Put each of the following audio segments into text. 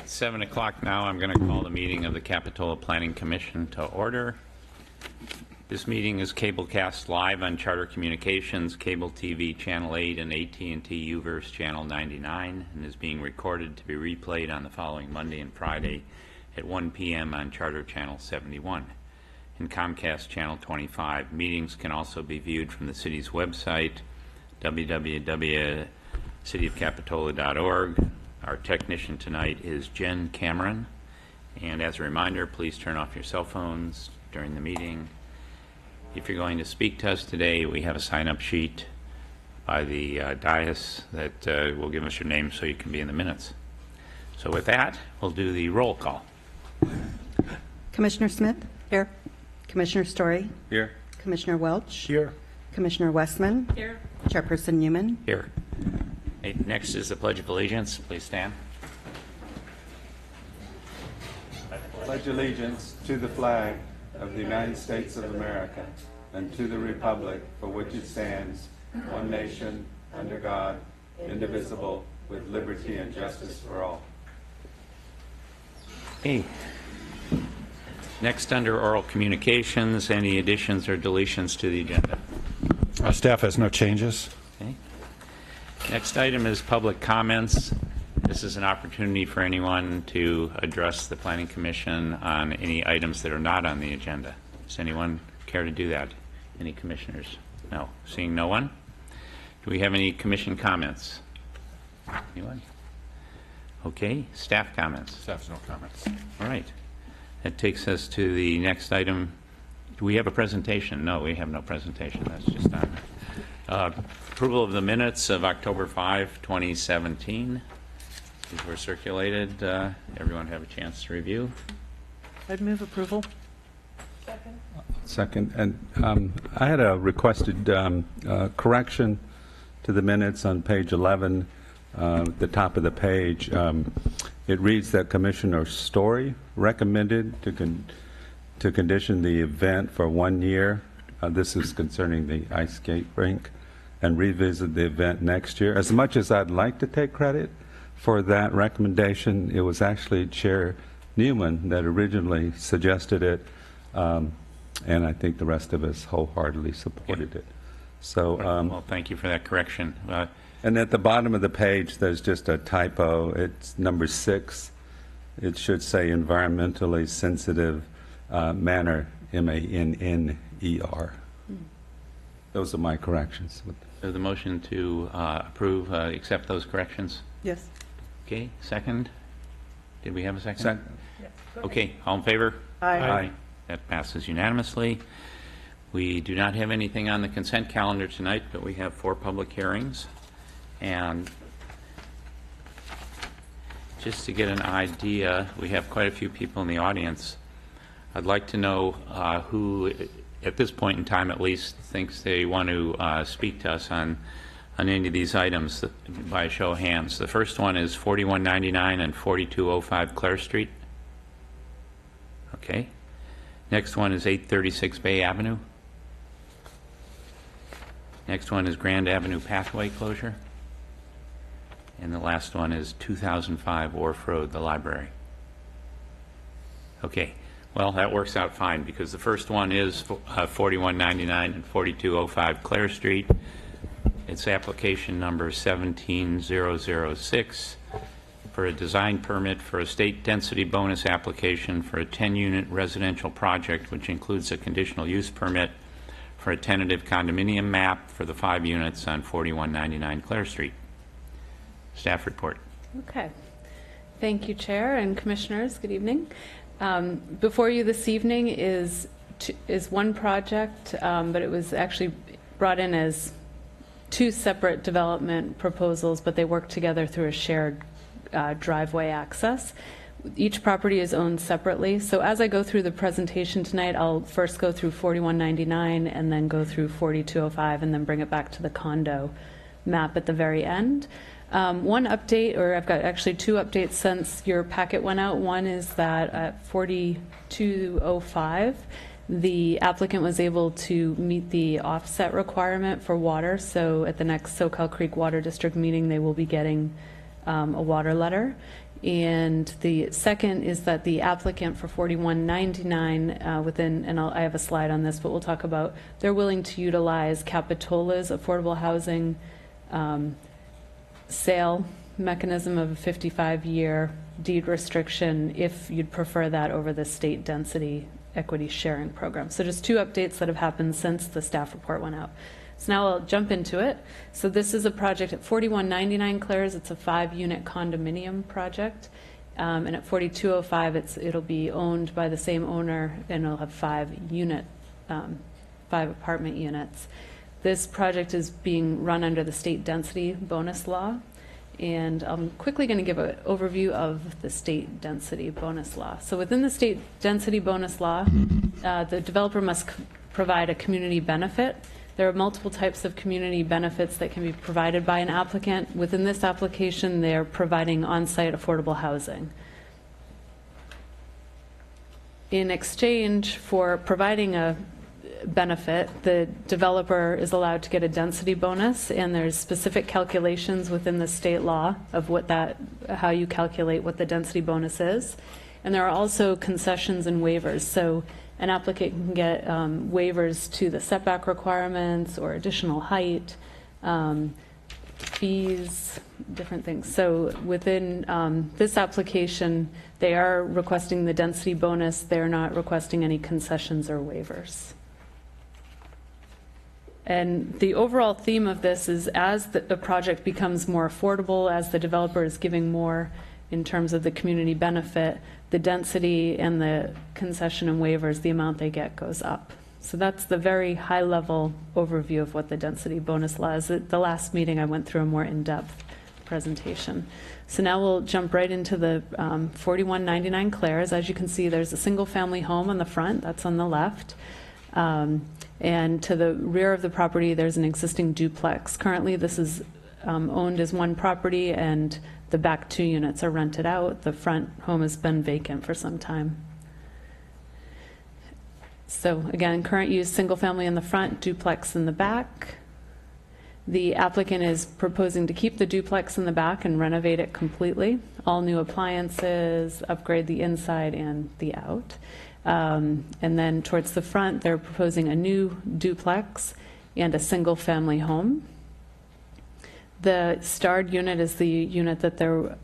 7 o'clock now. I'm going to call the meeting of the Capitola Planning Commission to order. This meeting is cablecast live on Charter Communications, Cable TV Channel 8, and AT&T UVerse Channel 99, and is being recorded to be replayed on the following Monday and Friday at 1 p.m. on Charter Channel 71 and Comcast Channel 25. Meetings can also be viewed from the city's website, www.cityofcapitola.org. Our technician tonight is Jen Cameron. And as a reminder, please turn off your cell phones during the meeting. If you're going to speak to us today, we have a sign-up sheet by the dais that will give us your name so you can be in the minutes. So with that, we'll do the roll call. Commissioner Smith? Here. Commissioner Story? Here. Commissioner Welch? Here. Commissioner Westman? Here. Chairperson Newman? Here. Okay, next is the Pledge of Allegiance. Please stand. Pledge allegiance to the flag of the United States of America and to the republic for which it stands, one nation, under God, indivisible, with liberty and justice for all. Okay. Next, under oral communications, any additions or deletions to the agenda? Our staff has no changes. Okay. Next item is public comments. This is an opportunity for anyone to address the Planning Commission on any items that are not on the agenda. Does anyone care to do that? Any commissioners? No. Seeing no one? Do we have any commission comments? Anyone? Okay. Staff comments? Staff has no comments. All right. That takes us to the next item. Do we have a presentation? No, we have no presentation. That's just on. Approval of the minutes of October 5, 2017. These were circulated. Everyone have a chance to review? I'd move approval. Second. And I had a requested correction to the minutes on page 11, at the top of the page. It reads that Commissioner Story recommended to condition the event for 1 year. This is concerning the ice skate rink, and revisit the event next year. As much as I'd like to take credit for that recommendation, it was actually Chair Newman that originally suggested it, and I think the rest of us wholeheartedly supported it. So, well, thank you for that correction. And at the bottom of the page, there's just a typo. It's number 6. It should say environmentally sensitive manner, M-A-N-N-E-R. Those are my corrections. So the motion to approve, accept those corrections? Yes. Okay, second? Did we have a second? Second. Yes. Okay, all in favor? Aye. That passes unanimously. We do not have anything on the consent calendar tonight, but we have 4 public hearings. And just to get an idea, we have quite a few people in the audience. I'd like to know who, at this point in time at least, thinks they want to speak to us on any of these items by a show of hands. The first one is 4199 and 4205 Clare Street. Okay. Next one is 836 Bay Avenue. Next one is Grand Avenue Pathway closure. And the last one is 2005 Wharf Road, the library. Okay, well, that works out fine because the first one is 4199 and 4205 Clare Street. It's application number 17006 for a design permit for a state density bonus application for a 10-unit residential project, which includes a conditional use permit for a tentative condominium map for the 5 units on 4199 Clare Street. Staff report. Okay. Thank you, Chair and Commissioners. Good evening. Before you this evening is one project, but it was actually brought in as 2 separate development proposals, but they work together through a shared driveway access. Each property is owned separately. So as I go through the presentation tonight, I'll first go through 4199 and then go through 4205 and then bring it back to the condo map at the very end. One update, or I've got actually 2 updates since your packet went out. One is that at 4205, the applicant was able to meet the offset requirement for water. So at the next SoCal Creek Water District meeting, they will be getting a water letter. And the second is that the applicant for 4199 and I have a slide on this, but we'll talk about, they're willing to utilize Capitola's affordable housing sale mechanism of a 55-year deed restriction if you'd prefer that over the state density equity sharing program. So just two updates that have happened since the staff report went out. So now I'll jump into it. So this is a project at 4199 Clares. It's a 5-unit condominium project. And at 4205, it'll be owned by the same owner, and it'll have 5 apartment units. This project is being run under the state density bonus law. And I'm quickly going to give an overview of the state density bonus law. So within the state density bonus law, the developer must provide a community benefit. There are multiple types of community benefits that can be provided by an applicant. Within this application, they're providing on-site affordable housing. In exchange for providing a benefit, the developer is allowed to get a density bonus, and there's specific calculations within the state law of how you calculate what the density bonus is. And there are also concessions and waivers. So an applicant can get waivers to the setback requirements or additional height, fees, different things. So within this application, they are requesting the density bonus. They're not requesting any concessions or waivers. And the overall theme of this is as the project becomes more affordable, as the developer is giving more in terms of the community benefit, the density and the concession and waivers, the amount they get goes up. So that's the very high-level overview of what the density bonus law is. At the last meeting, I went through a more in-depth presentation. So now we'll jump right into the 4199 Clares. As you can see, there's a single-family home on the front. That's on the left. And to the rear of the property, there's an existing duplex. Currently, this is owned as one property, and the back 2 units are rented out. The front home has been vacant for some time. So again, current use, single family in the front, duplex in the back. The applicant is proposing to keep the duplex in the back and renovate it completely. All new appliances, upgrade the inside and the out. And then towards the front, they're proposing a new duplex and a single family home. The starred unit is the unit that they're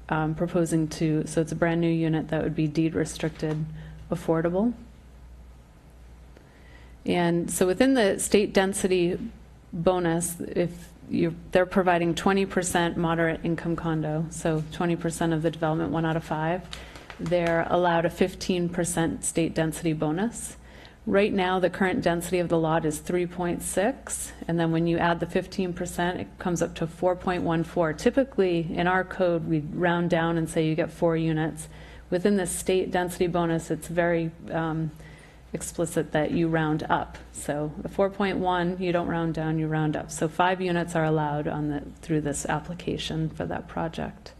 proposing to, so it's a brand new unit that would be deed restricted affordable. And so within the state density bonus, they're providing 20% moderate income condo, so 20% of the development, 1 out of 5. They're allowed a 15% state density bonus. Right now, the current density of the lot is 3.6, and then when you add the 15%, it comes up to 4.14. Typically, in our code, we round down and say you get 4 units. Within the state density bonus, it's very explicit that you round up. So the 4.1, you don't round down, you round up. So 5 units are allowed through this application for that project.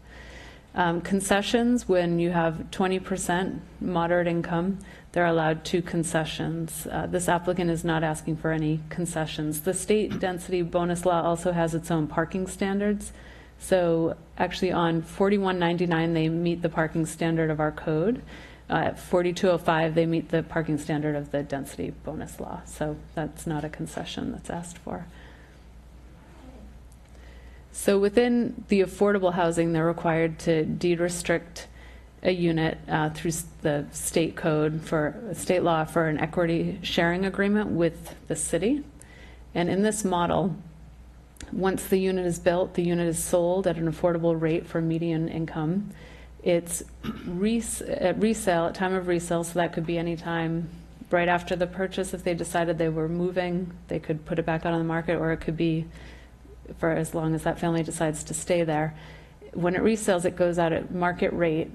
Concessions, when you have 20% moderate income, they're allowed 2 concessions. This applicant is not asking for any concessions. The state density bonus law also has its own parking standards. So actually on 4199, they meet the parking standard of our code. At 4205, they meet the parking standard of the density bonus law. So that's not a concession that's asked for. So within the affordable housing, they're required to deed restrict a unit through the state code for state law for an equity sharing agreement with the city. And in this model, once the unit is built, the unit is sold at an affordable rate for median income. It's at resale, at time of resale, so that could be any time right after the purchase. If they decided they were moving, they could put it back out on the market, or it could be for as long as that family decides to stay there. When it resells, it goes out at market rate.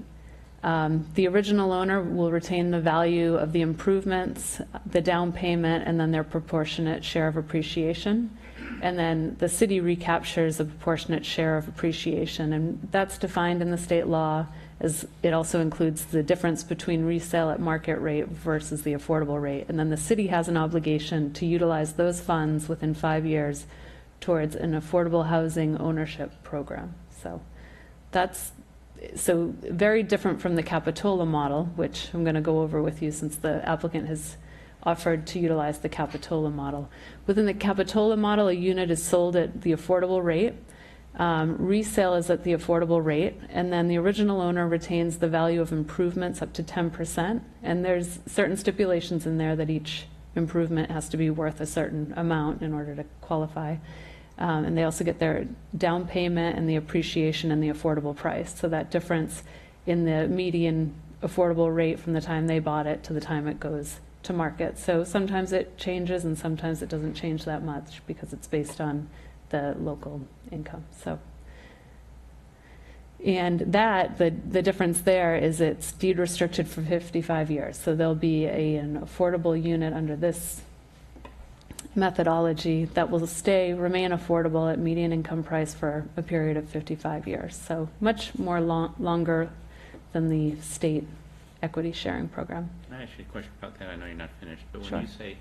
The original owner will retain the value of the improvements, the down payment, and then their proportionate share of appreciation. And then the city recaptures a proportionate share of appreciation. And that's defined in the state law as it also includes the difference between resale at market rate versus the affordable rate. And then the city has an obligation to utilize those funds within 5 years towards an affordable housing ownership program. So that's So very different from the Capitola model, which I'm going to go over with you since the applicant has offered to utilize the Capitola model. Within the Capitola model, a unit is sold at the affordable rate. Resale is at the affordable rate, and then the original owner retains the value of improvements up to 10%, and there's certain stipulations in there that each improvement has to be worth a certain amount in order to qualify. And they also get their down payment and the appreciation and the affordable price. So that difference in the median affordable rate from the time they bought it to the time it goes to market. So sometimes it changes and sometimes it doesn't change that much because it's based on the local income. So, and that, the difference there is it's deed restricted for 55 years. So there'll be an affordable unit under this methodology that will remain affordable at median income price for a period of 55 years. So much more longer than the state equity sharing program. Can I ask you a question about that? I know you're not finished, but when Sure. you say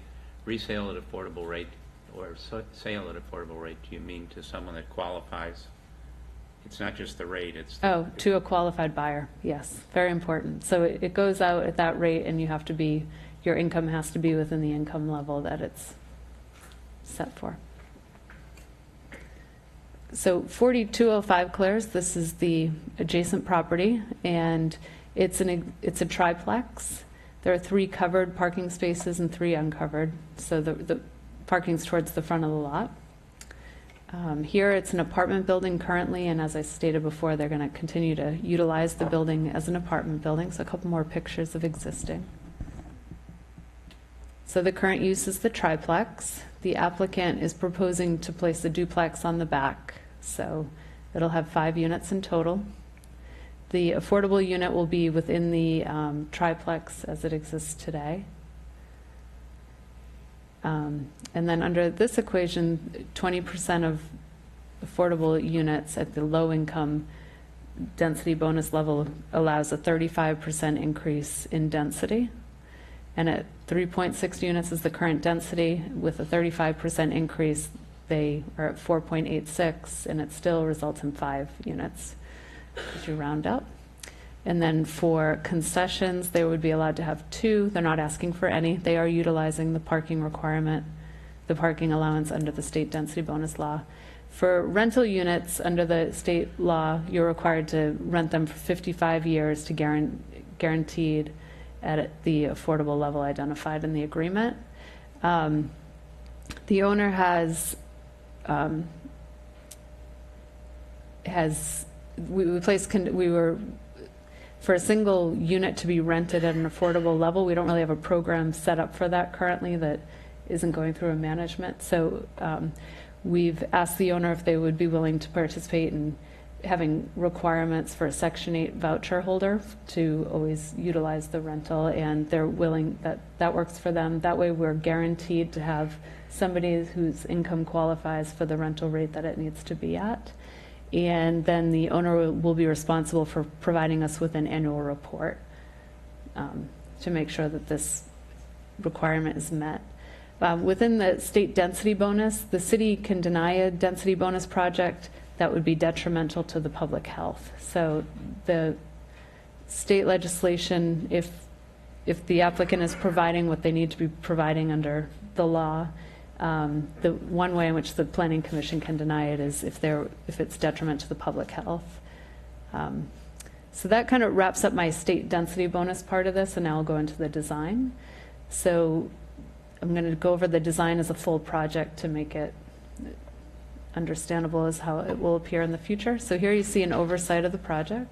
resale at affordable rate or sale at affordable rate, do you mean to someone that qualifies? It's not just the rate, it's... Oh, to a qualified buyer, yes, very important. So it goes out at that rate and you have to be, your income has to be within the income level that it's set for. So 4205 Claire's, this is the adjacent property, and it's a triplex. There are 3 covered parking spaces and 3 uncovered, so the parking's towards the front of the lot. Here it's an apartment building currently, and as I stated before, they're going to continue to utilize the building as an apartment building, so a couple more pictures of existing. So the current use is the triplex. The applicant is proposing to place a duplex on the back, so it'll have 5 units in total. The affordable unit will be within the triplex as it exists today. And then under this equation, 20% of affordable units at the low income density bonus level allows a 35% increase in density. And at 3.6 units is the current density. With a 35% increase, they are at 4.86, and it still results in 5 units as you round up. And then for concessions, they would be allowed to have 2. They're not asking for any. They are utilizing the parking requirement, the parking allowance under the state density bonus law. For rental units under the state law, you're required to rent them for 55 years to guaranteed at the affordable level identified in the agreement. The owner we were for a single unit to be rented at an affordable level. We don't really have a program set up for that currently that isn't going through a management. So we've asked the owner if they would be willing to participate in having requirements for a Section 8 voucher holder to always utilize the rental, and they're willing, that works for them. That way we're guaranteed to have somebody whose income qualifies for the rental rate that it needs to be at. And then the owner will be responsible for providing us with an annual report to make sure that this requirement is met. Within the state density bonus, the city can deny a density bonus project that would be detrimental to the public health. So the state legislation, if the applicant is providing what they need to be providing under the law, the one way in which the Planning Commission can deny it is if it's detriment to the public health. So that kind of wraps up my state density bonus part of this, and now I'll go into the design. So I'm going to go over the design as a full project to make it understandable as how it will appear in the future. So here you see an oversight of the project.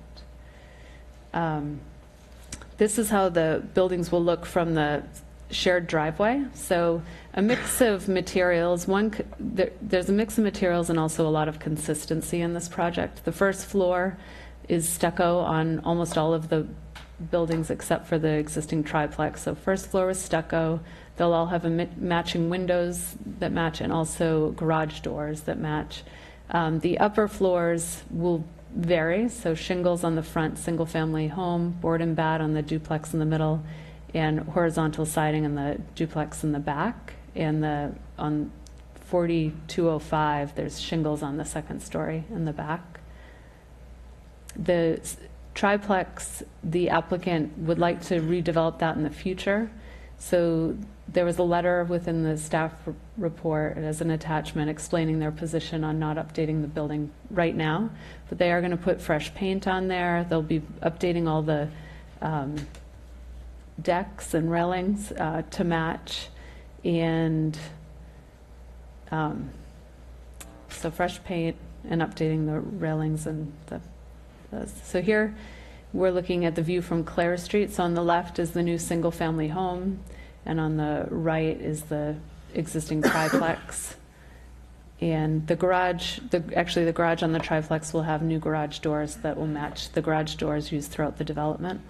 This is how the buildings will look from the shared driveway. So a mix of materials. There's a mix of materials and also a lot of consistency in this project. The first floor is stucco on almost all of the buildings except for the existing triplex. So first floor is stucco. They'll all have matching windows that match and also garage doors that match. The upper floors will vary. So shingles on the front, single family home, board and bat on the duplex in the middle, and horizontal siding on the duplex in the back. And on 4205, there's shingles on the second story in the back. The triplex, the applicant would like to redevelop that in the future. So there was a letter within the staff report as an attachment explaining their position on not updating the building right now, but they are going to put fresh paint on there. They'll be updating all the decks and railings to match, and so fresh paint and updating the railings and so here we're looking at the view from Clare Street. So on the left is the new single-family home, and on the right is the existing triplex. And the garage, actually the garage on the triplex will have new garage doors that will match the garage doors used throughout the development.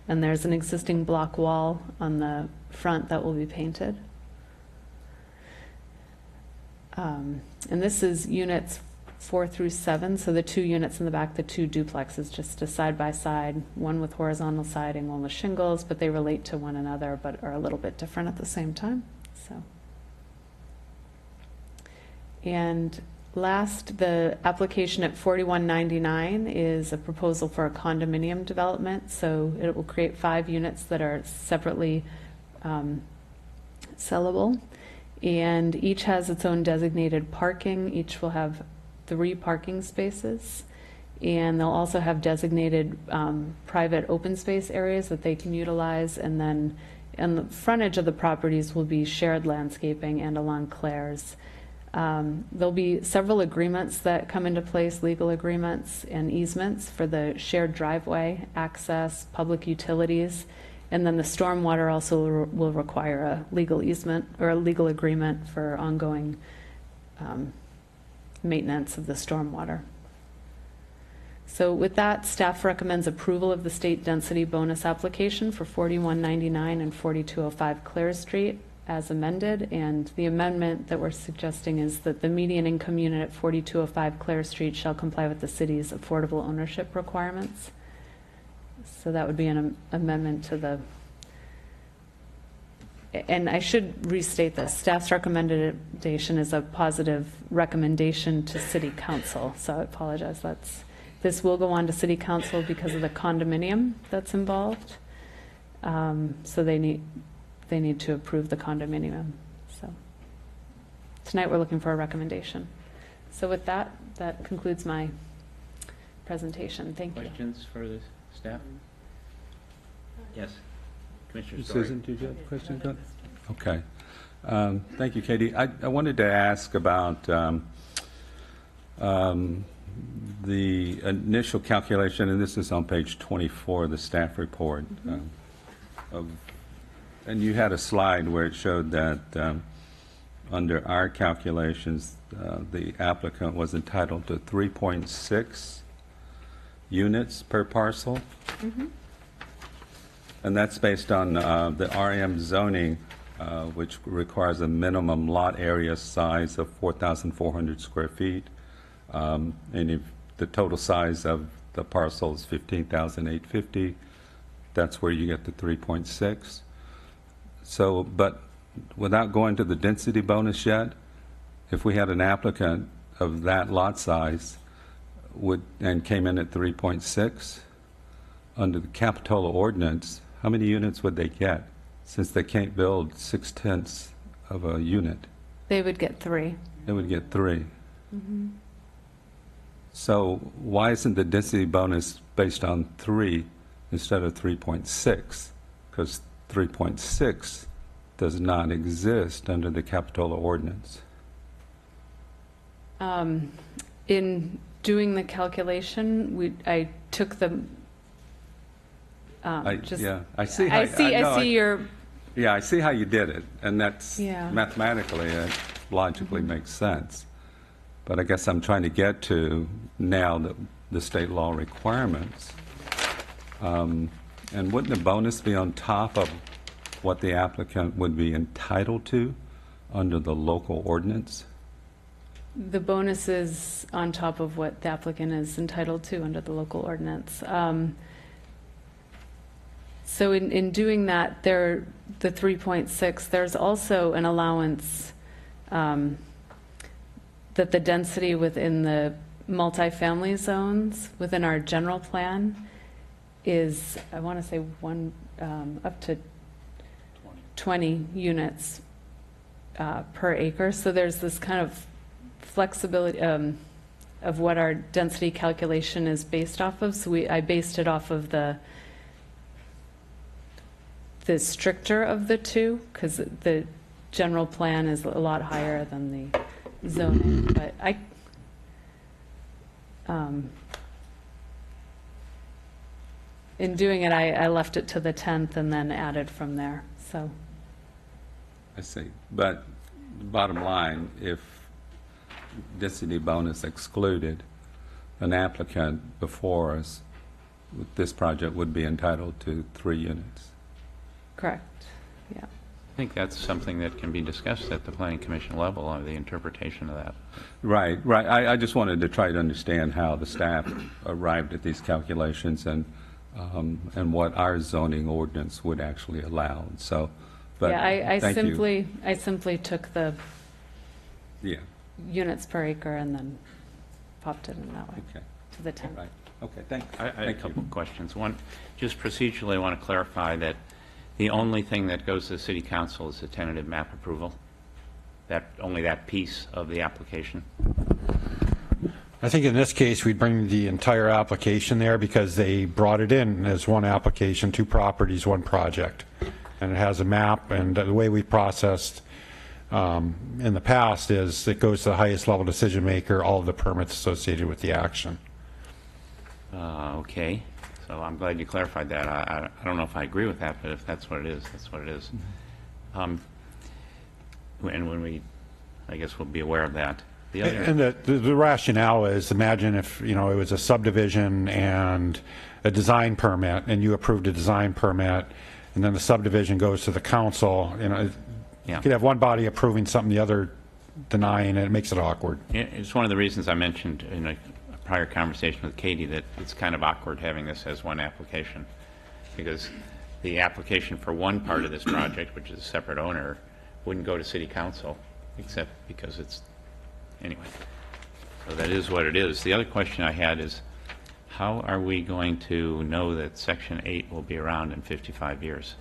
And there's an existing block wall on the front that will be painted. And this is units 4 through 7, so the 2 units in the back, the 2 duplexes, just a side-by-side, one with horizontal siding, one with shingles, but they relate to one another, but are a little bit different at the same time. So, and last, the application at 4199 is a proposal for a condominium development. So it will create 5 units that are separately sellable, and each has its own designated parking. Each will have 3 parking spaces, and they'll also have designated private open space areas that they can utilize, and then and the frontage of the properties will be shared landscaping and along Clare's. There'll be several agreements that come into place, legal agreements and easements for the shared driveway, access, public utilities, and then the stormwater also will require a legal easement or a legal agreement for ongoing maintenance of the stormwater. So with that, staff recommends approval of the state density bonus application for 4199 and 4205 Clare Street as amended. And the amendment that we're suggesting is that the median income unit at 4205 Clare Street shall comply with the city's affordable ownership requirements. So that would be an amendment to the, and I should restate this, staff's recommendation is a positive recommendation to City Council. So I apologize, this will go on to City Council because of the condominium that's involved. So they need to approve the condominium. So tonight we're looking for a recommendation. So with that, that concludes my presentation. Thank you. Questions for the staff? Yes. Commissioner Story. Susan, did you have a question? Okay. Thank you, Katie. I wanted to ask about the initial calculation, and this is on page 24 of the staff report. And you had a slide where it showed that under our calculations, the applicant was entitled to 3.6 units per parcel. And that's based on the RM zoning, which requires a minimum lot area size of 4,400 square feet. And if the total size of the parcel is 15,850, that's where you get the 3.6. So, but without going to the density bonus yet, if we had an applicant of that lot size and came in at 3.6, under the Capitola ordinance, how many units would they get, since they can't build 6/10 of a unit? They would get 3. They would get 3. So why isn't the density bonus based on 3 instead of 3.6? Because 3.6 does not exist under the Capitola ordinance. In doing the calculation, I took the I see how I see your. Yeah, I see how you did it, and that's Yeah. mathematically, it logically makes sense. But I guess I'm trying to get to now the state law requirements. And wouldn't the bonus be on top of what the applicant would be entitled to under the local ordinance? The bonus is on top of what the applicant is entitled to under the local ordinance. So in doing that, the 3.6, there's also an allowance that the density within the multifamily zones within our general plan is, I want to say up to 20 units per acre. So there's this kind of flexibility of what our density calculation is based off of. So I based it off of the stricter of the two, because the general plan is a lot higher than the zoning. But in doing it, I left it to the 10th and then added from there. So I see. But the bottom line, if density bonus excluded, an applicant before us with this project would be entitled to 3 units. correct, yeah. I think that's something that can be discussed at the Planning Commission level, the interpretation of that. Right, right. I just wanted to try to understand how the staff arrived at these calculations and what our zoning ordinance would actually allow. So, but Yeah, I thank you. simply took the Yeah. units per acre and then popped it in that way Okay. to the 10th. Right. Okay. Thanks. I had a Thank couple you. of questions. One, just procedurally, I want to clarify that the only thing that goes to the City Council is the tentative map approval. Only that piece of the application. I think in this case, we'd bring the entire application there because they brought it in as one application, 2 properties, 1 project. And it has a map, and the way we processed in the past is it goes to the highest level decision maker, all of the permits associated with the action. Okay, so I'm glad you clarified that. I don't know if I agree with that, but if that's what it is, that's what it is. And when I guess we'll be aware of that. The other, And the rationale is, imagine if, it was a subdivision and a design permit, and you approved a design permit, and then the subdivision goes to the council, Yeah. you could have one body approving something, the other denying it. It makes it awkward. It's one of the reasons I mentioned in a prior conversation with Katie that it's kind of awkward having this as one application, because the application for one part of this project, which is a separate owner, wouldn't go to City Council, except because it's, anyway. So that is what it is. The other question I had is, how are we going to know that Section 8 will be around in 55 years?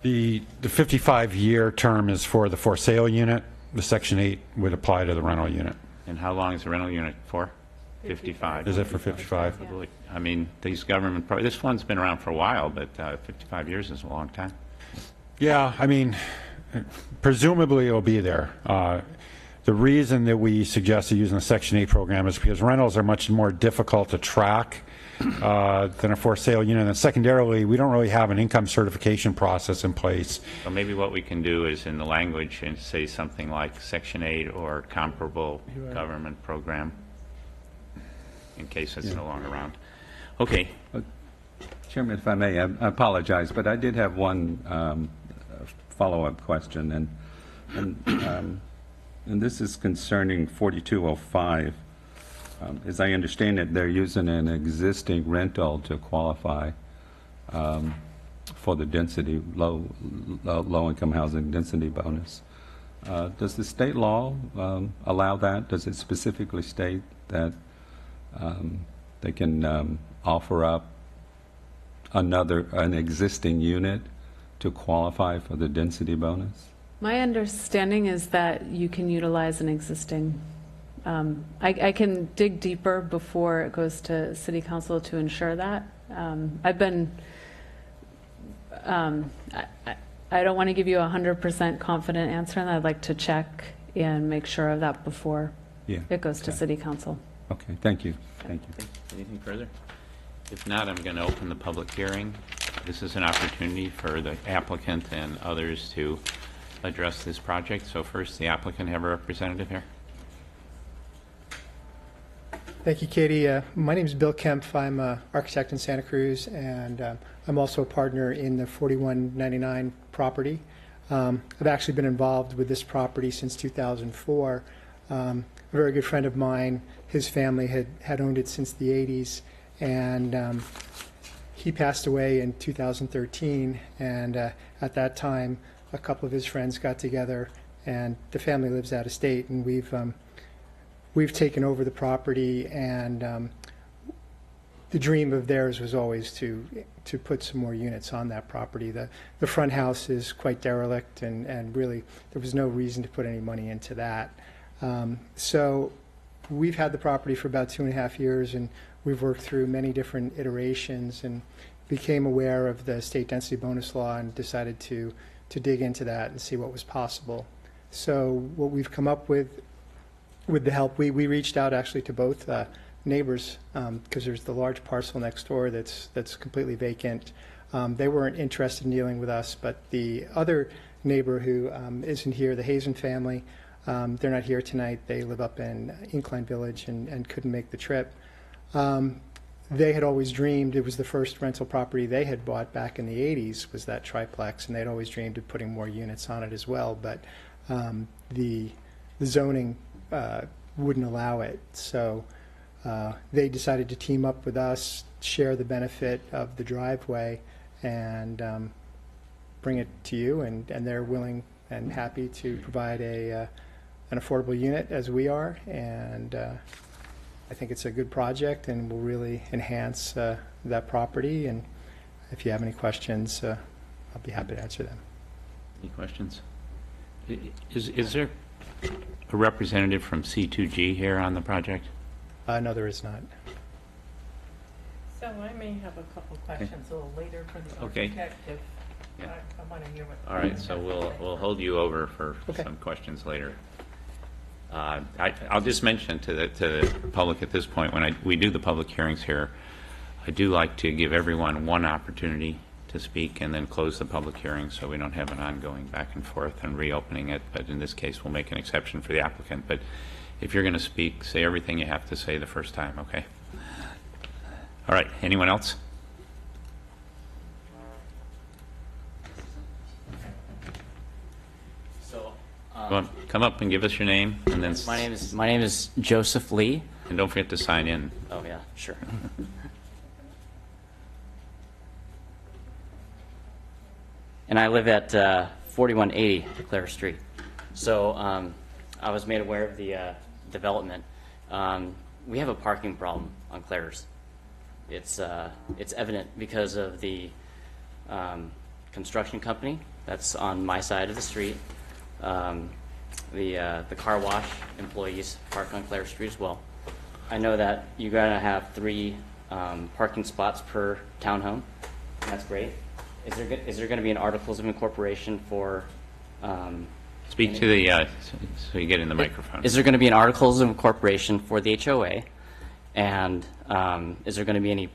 The 55-year term is for the for sale unit. The Section 8 would apply to the rental unit. And how long is the rental unit for? 55. Is it for 55? I mean, these government, this fund's been around for a while, but 55 years is a long time. Yeah, I mean, presumably it'll be there. The reason that we suggested using the Section 8 program is because rentals are much more difficult to track than a for sale unit. And secondarily, we don't really have an income certification process in place. So maybe what we can do is in the language and say something like Section 8 or comparable government program, in case it's no longer around. Okay. Chairman, if I may, I apologize, but I did have one follow-up question, and this is concerning 4205. As I understand it, they're using an existing rental to qualify for the density, low-income housing density bonus. Does the state law allow that? Does it specifically state that they can offer up an existing unit to qualify for the density bonus? My understanding is that you can utilize an existing, I can dig deeper before it goes to City Council to ensure that. I've been, I don't want to give you a 100% confident answer, and I'd like to check and make sure of that before it goes to City Council. Okay, thank you. Thank you. Anything further? If not, I'm going to open the public hearing. This is an opportunity for the applicant and others to address this project. So first, the applicant, have a representative here. Thank you, Katie. My name is Bill Kempf. I'm an architect in Santa Cruz, and I'm also a partner in the 4199 property. I've actually been involved with this property since 2004. A very good friend of mine, his family had owned it since the 80s, and he passed away in 2013, and at that time, a couple of his friends got together, and the family lives out of state, and we've taken over the property, and the dream of theirs was always to put some more units on that property. The front house is quite derelict, and really there was no reason to put any money into that. So we've had the property for about 2.5 years, and we've worked through many different iterations and became aware of the state density bonus law and decided to dig into that and see what was possible. So what we've come up with the help, we reached out actually to both neighbors, because there's the large parcel next door that's completely vacant. They weren't interested in dealing with us, but the other neighbor who isn't here, the Hazen family, they're not here tonight. They live up in Incline Village and couldn't make the trip. They had always dreamed, it was the first rental property they had bought back in the 80s, was that triplex, and they'd always dreamed of putting more units on it as well, but the zoning wouldn't allow it. So they decided to team up with us, share the benefit of the driveway, and bring it to you, and they're willing and happy to provide an affordable unit as we are, and I think it's a good project and will really enhance that property. And if you have any questions, I'll be happy to answer them. Any questions? Is there a representative from C2G here on the project? No, there is not. So I may have a couple questions a little later for the Okay. architect if Yeah. I want to hear what. All right, so we'll hold you over for Okay. some questions later. I'll just mention to the public at this point, when we do the public hearings here, I do like to give everyone one opportunity to speak and then close the public hearing so we don't have an ongoing back and forth and reopening it. But in this case, we'll make an exception for the applicant. But if you're going to speak, say everything you have to say the first time, okay? All right, anyone else? So, Come up and give us your name, and then my name is Joseph Lee. and don't forget to sign in. Oh yeah, sure. And I live at 4180 Clare Street. So I was made aware of the development. We have a parking problem on Clare's. It's evident because of the construction company that's on my side of the street. The car wash employees park on Clare Street as well. I know that you're going to have 3 parking spots per townhome. That's great. Is there going to be an articles of incorporation for? Speak to the, so you get in the microphone. Is there going to be an articles of incorporation for the HOA? And is there going to be any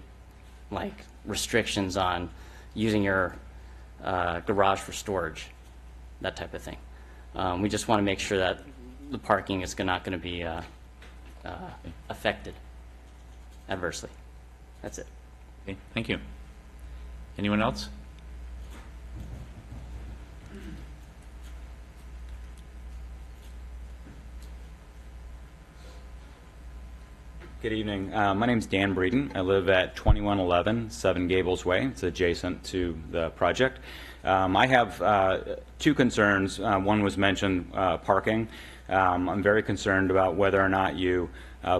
restrictions on using your garage for storage, that type of thing? We just want to make sure that the parking is not going to be affected adversely. That's it. Okay, thank you. Anyone else? Good evening. My name is Dan Breeden. I live at 2111 Seven Gables Way. It's adjacent to the project. I have 2 concerns. One was mentioned, parking. I'm very concerned about whether or not you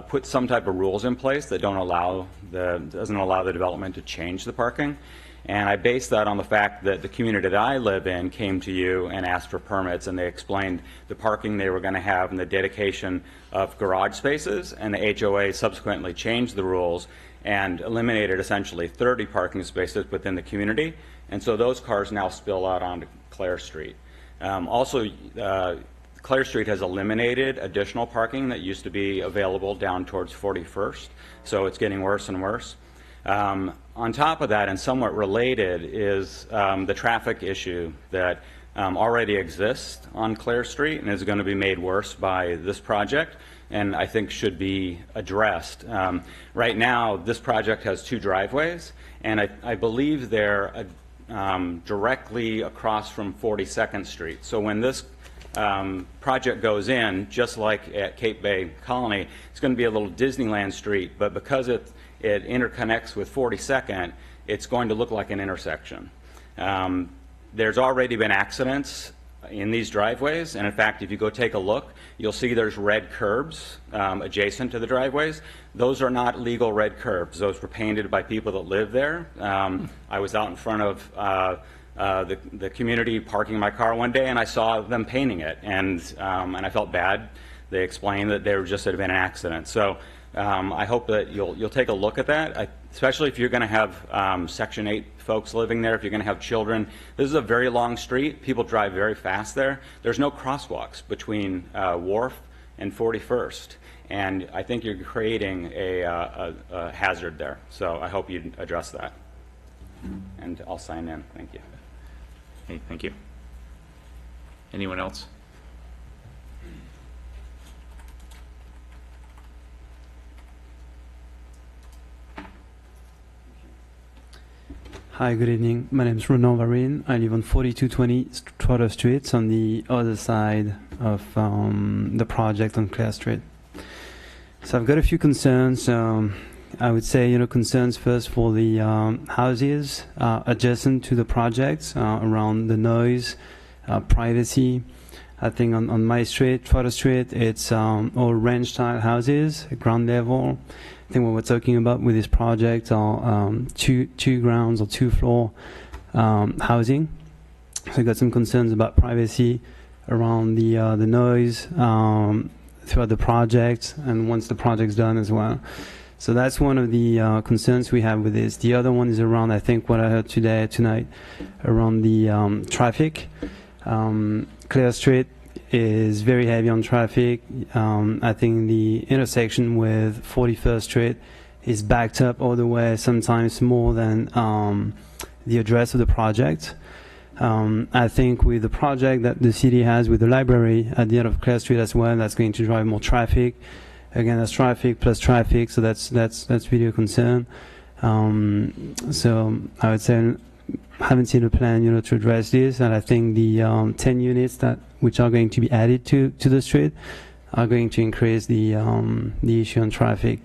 put some type of rules in place that doesn't allow the development to change the parking. And I base that on the fact that the community that I live in came to you and asked for permits, and they explained the parking they were going to have and the dedication of garage spaces, and the HOA subsequently changed the rules and eliminated essentially 30 parking spaces within the community. And so those cars now spill out onto Clare Street. Also, Clare Street has eliminated additional parking that used to be available down towards 41st, so it's getting worse and worse. On top of that, and somewhat related, is the traffic issue that already exists on Clare Street and is going to be made worse by this project, and I think should be addressed. Right now, this project has 2 driveways, and I believe they're directly across from 42nd Street. So when this project goes in, just like at Cape Bay Colony, it's going to be a little Disneyland street, but because it interconnects with 42nd, it's going to look like an intersection. There's already been accidents in these driveways. And in fact, if you go take a look, you'll see there's red curbs adjacent to the driveways. Those are not legal red curbs. Those were painted by people that live there. I was out in front of the community parking my car one day, and I saw them painting it, and I felt bad. They explained that there just had been an accident. So I hope that you'll take a look at that, especially if you're going to have Section 8 folks living there, if you're going to have children. This is a very long street. People drive very fast there. There's no crosswalks between Wharf and 41st, and I think you're creating a hazard there. So I hope you address that. And I'll sign in. Thank you. Okay, thank you. Anyone else? Hi, good evening. My name is Renaud Varin. I live on 4220 Trotter Street on the other side of the project on Clare Street. So I've got a few concerns. I would say, concerns first for the houses adjacent to the project around the noise, privacy. I think on my street, Trotter Street, it's all ranch-style houses, ground level. I think what we're talking about with this project are two grounds or two-floor housing. So I got some concerns about privacy around the noise throughout the project and once the project's done as well. So that's one of the concerns we have with this. The other one is around, I think, what I heard tonight, around the traffic. Clare Street is very heavy on traffic. I think the intersection with 41st Street is backed up all the way, sometimes more than the address of the project. I think with the project that the city has with the library at the end of Clare Street as well, that's going to drive more traffic. Again, that's traffic plus traffic, so that's really a concern. So I would say I haven't seen a plan, to address this, and I think the 10 units which are going to be added to the street are going to increase the issue on traffic.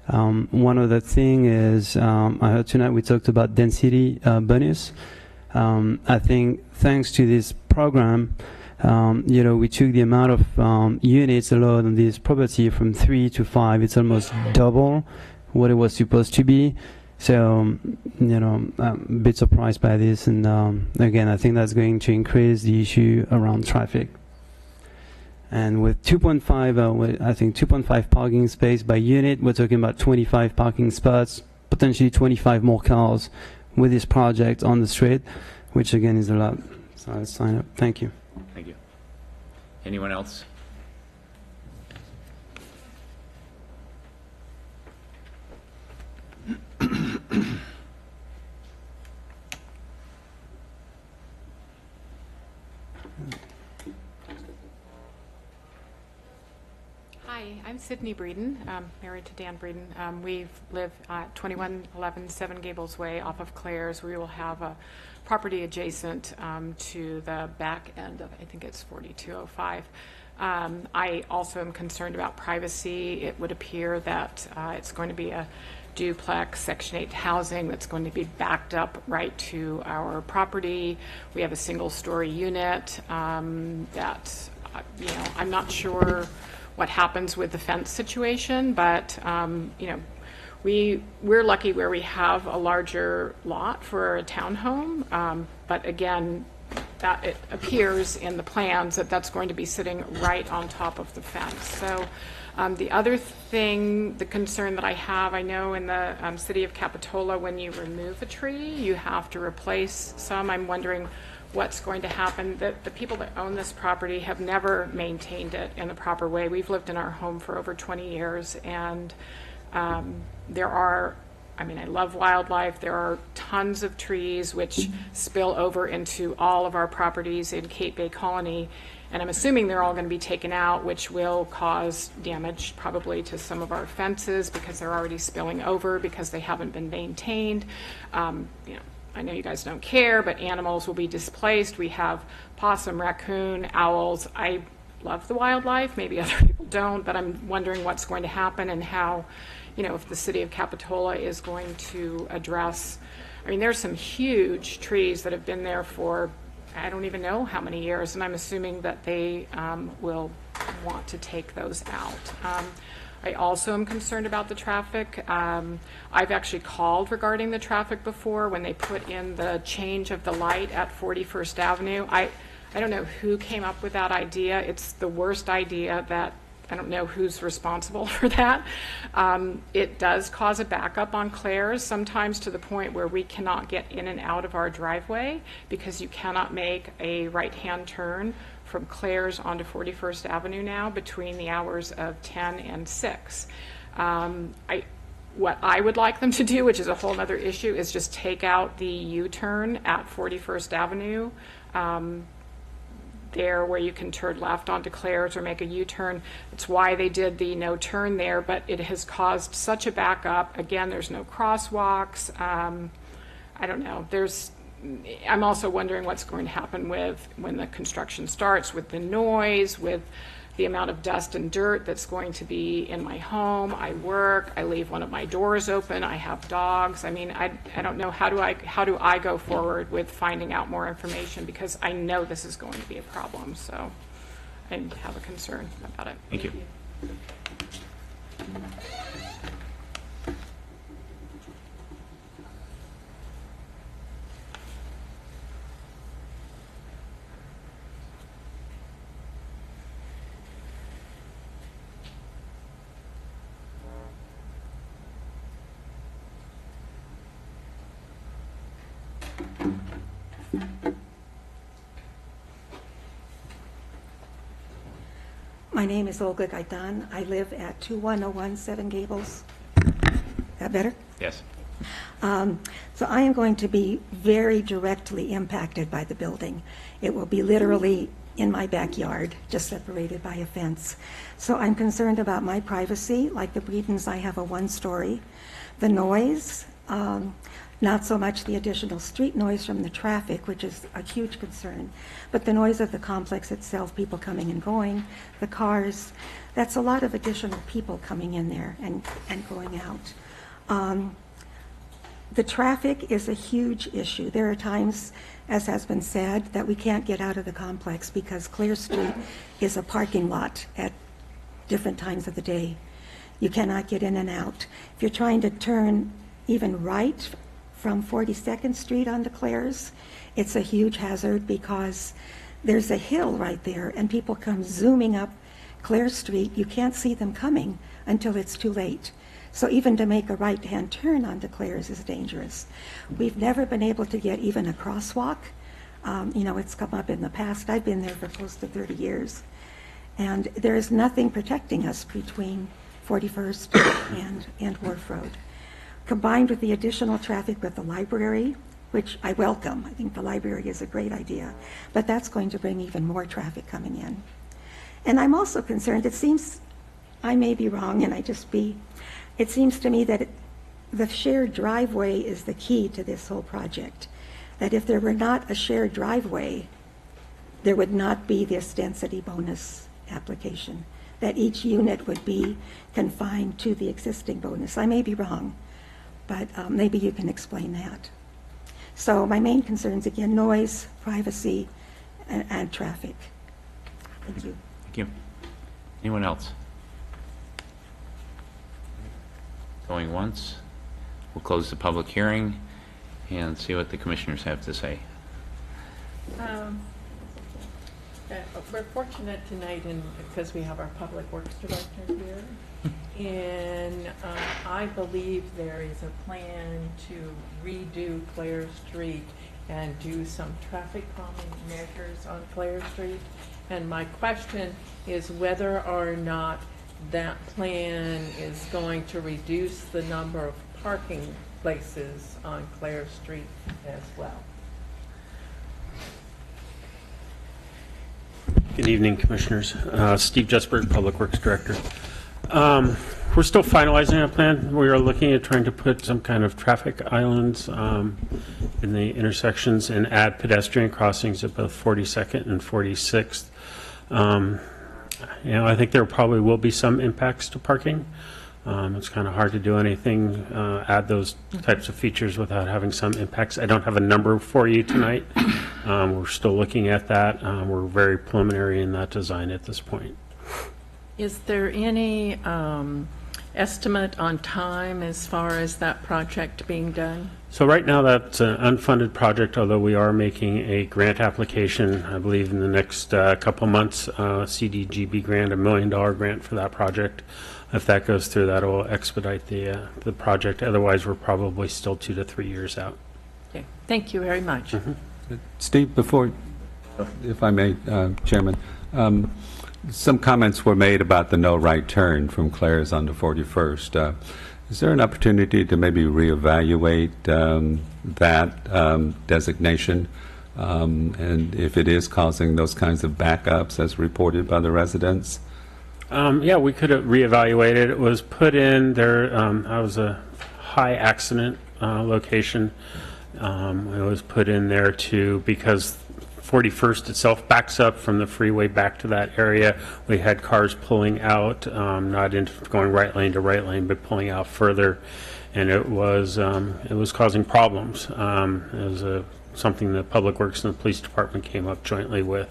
One other thing is I heard tonight we talked about density bonus. I think thanks to this program, we took the amount of units allowed on this property from 3 to 5. It's almost double what it was supposed to be. So, I'm a bit surprised by this. And again, I think that's going to increase the issue around traffic. And with 2.5, I think 2.5 parking space by unit, we're talking about 25 parking spots, potentially 25 more cars with this project on the street, which again is a lot. So I'll sign up. Thank you. Thank you. Anyone else? Hi, I'm Sydney Breeden, married to Dan Breeden. We live at 2111 Seven Gables Way off of Claire's. We will have a property adjacent to the back end of, I think it's 4205. I also am concerned about privacy. It would appear that it's going to be a duplex Section 8 housing that's going to be backed up right to our property. We have a single-story unit that, I'm not sure what happens with the fence situation, but we're lucky where we have a larger lot for a townhome, but again, that it appears in the plans that that's going to be sitting right on top of the fence. So the other thing, the concern that I have, I know in the city of Capitola, when you remove a tree, you have to replace some. I'm wondering what's going to happen. The people that own this property have never maintained it in the proper way. We've lived in our home for over 20 years, and there are, I love wildlife. There are tons of trees which spill over into all of our properties in Cape Bay Colony, and I'm assuming they're all going to be taken out, which will cause damage probably to some of our fences because they're already spilling over because they haven't been maintained. I know you guys don't care, but animals will be displaced. We have possum, raccoon, owls. I love the wildlife. Maybe other people don't, but I'm wondering what's going to happen and how, if the city of Capitola is going to address. There's some huge trees that have been there for I don't even know how many years, and I'm assuming that they will want to take those out. I also am concerned about the traffic. I've actually called regarding the traffic before when they put in the change of the light at 41st Avenue. I don't know who came up with that idea. It's the worst idea that I don't know who's responsible for that. It does cause a backup on Claire's, sometimes to the point where we cannot get in and out of our driveway because you cannot make a right-hand turn from Claire's onto 41st Avenue now between the hours of 10 and 6. What I would like them to do, which is a whole other issue, is just take out the U-turn at 41st Avenue. There where you can turn left onto Claire's or make a U-turn. It's why they did the no turn there, but it has caused such a backup. Again, there's no crosswalks. I don't know. I'm also wondering what's going to happen with when the construction starts, with the noise, with the amount of dust and dirt that's going to be in my home. I work, I leave one of my doors open, I have dogs. I mean, I don't know, how do I go forward with finding out more information, because I know this is going to be a problem, so I have a concern about it. Thank you. My name is Olga Gaitan. I live at 2101 Seven Gables. That better? Yes. So I am going to be very directly impacted by the building. It will be literally in my backyard, just separated by a fence. So I'm concerned about my privacy. Like the Breedens, I have a one-story. The noise, not so much the additional street noise from the traffic, which is a huge concern, but the noise of the complex itself, people coming and going, the cars, that's a lot of additional people coming in there and going out. The traffic is a huge issue. There are times, as has been said, that we can't get out of the complex because Clear Street is a parking lot at different times of the day. You cannot get in and out. If you're trying to turn even right from 42nd Street onto Claire's, it's a huge hazard because there's a hill right there and people come zooming up Claire Street. You can't see them coming until it's too late. So even to make a right-hand turn onto Claire's is dangerous. We've never been able to get even a crosswalk. It's come up in the past. I've been there for close to 30 years. And there is nothing protecting us between 41st and Wharf Road. Combined with the additional traffic with the library, which I welcome. I think the library is a great idea, but that's going to bring even more traffic coming in. And I'm also concerned, it seems, I may be wrong, and it seems to me that the shared driveway is the key to this whole project. That if there were not a shared driveway, there would not be this density bonus application. That each unit would be confined to the existing bonus. I may be wrong, but maybe you can explain that. So my main concerns, again, noise, privacy, and traffic. Thank you. Thank you. Anyone else? Going once. We'll close the public hearing and see what the commissioners have to say. We're fortunate tonight because we have our Public Works Director here. And I believe there is a plan to redo Claire Street and do some traffic calming measures on Claire Street. And my question is whether or not that plan is going to reduce the number of parking places on Claire Street as well. Good evening, Commissioners. Steve Jesberg, Public Works Director. We're still finalizing our plan. We are looking at trying to put some kind of traffic islands in the intersections and add pedestrian crossings at both 42nd and 46th. I think there probably will be some impacts to parking. It's kind of hard to do anything, add those types of features without having some impacts. I don't have a number for you tonight, We're still looking at that. We're very preliminary in that design at this point. Is there any estimate on time as far as that project being done? So right now, that's an unfunded project, although we are making a grant application, I believe, in the next couple months, CDGB grant, $1 million grant for that project. If that goes through, that will expedite the project. Otherwise, we're probably still 2 to 3 years out. Okay, thank you very much. Steve, before, if I may, Chairman, some comments were made about the no right turn from Claire's on the 41st. Is there an opportunity to maybe reevaluate that designation, and if it is causing those kinds of backups as reported by the residents? Yeah, we could have reevaluated. It was put in there. That was a high accident location. It was put in there because 41st itself backs up from the freeway back to that area. We had cars pulling out, not going right lane to right lane, but pulling out further, and it was causing problems. It was something that Public Works and the Police Department came up jointly with.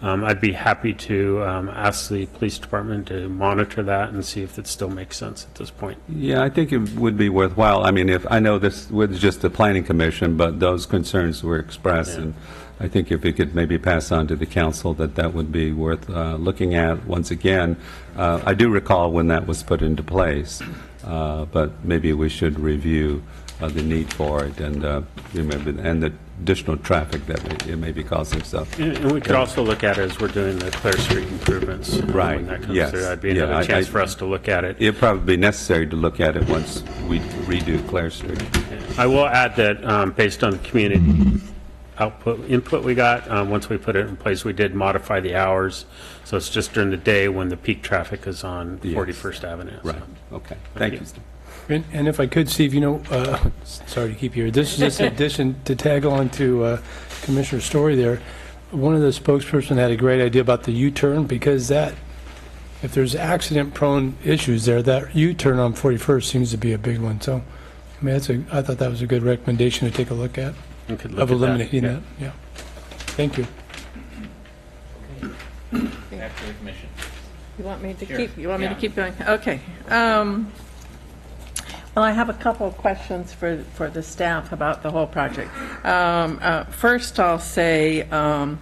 I'd be happy to ask the police department to monitor that and see if it still makes sense at this point. Yeah, I think it would be worthwhile. I mean, if I know this was just the Planning Commission, but those concerns were expressed, and I think if it could maybe pass on to the council, that would be worth looking at. Once again, I do recall when that was put into place, but maybe we should review the need for it and the additional traffic that it may be causing. So, and we could also look at it as we're doing the Clare Street improvements. Right. When that comes Yes. through, that'd be another chance for us to look at it. It'd probably be necessary to look at it once we redo Clare Street. I will add that based on the community input we got, once we put it in place, we did modify the hours. So it's just during the day when the peak traffic is on 41st Avenue. Right. So. Okay. Thank you. And if I could, Steve, sorry to keep you here. This is just an addition to tag on to Commissioner's story there. One of the spokesperson had a great idea about the U-turn, because if there's accident-prone issues there, that U-turn on 41st seems to be a big one. So, I mean, I thought that was a good recommendation to take a look at, of eliminating that. Yeah. Thank you. Back to the commission. You want me to Sure. keep? You want me to Yeah. keep going? Okay. Well, I have a couple of questions for the staff about the whole project. First, I'll say, I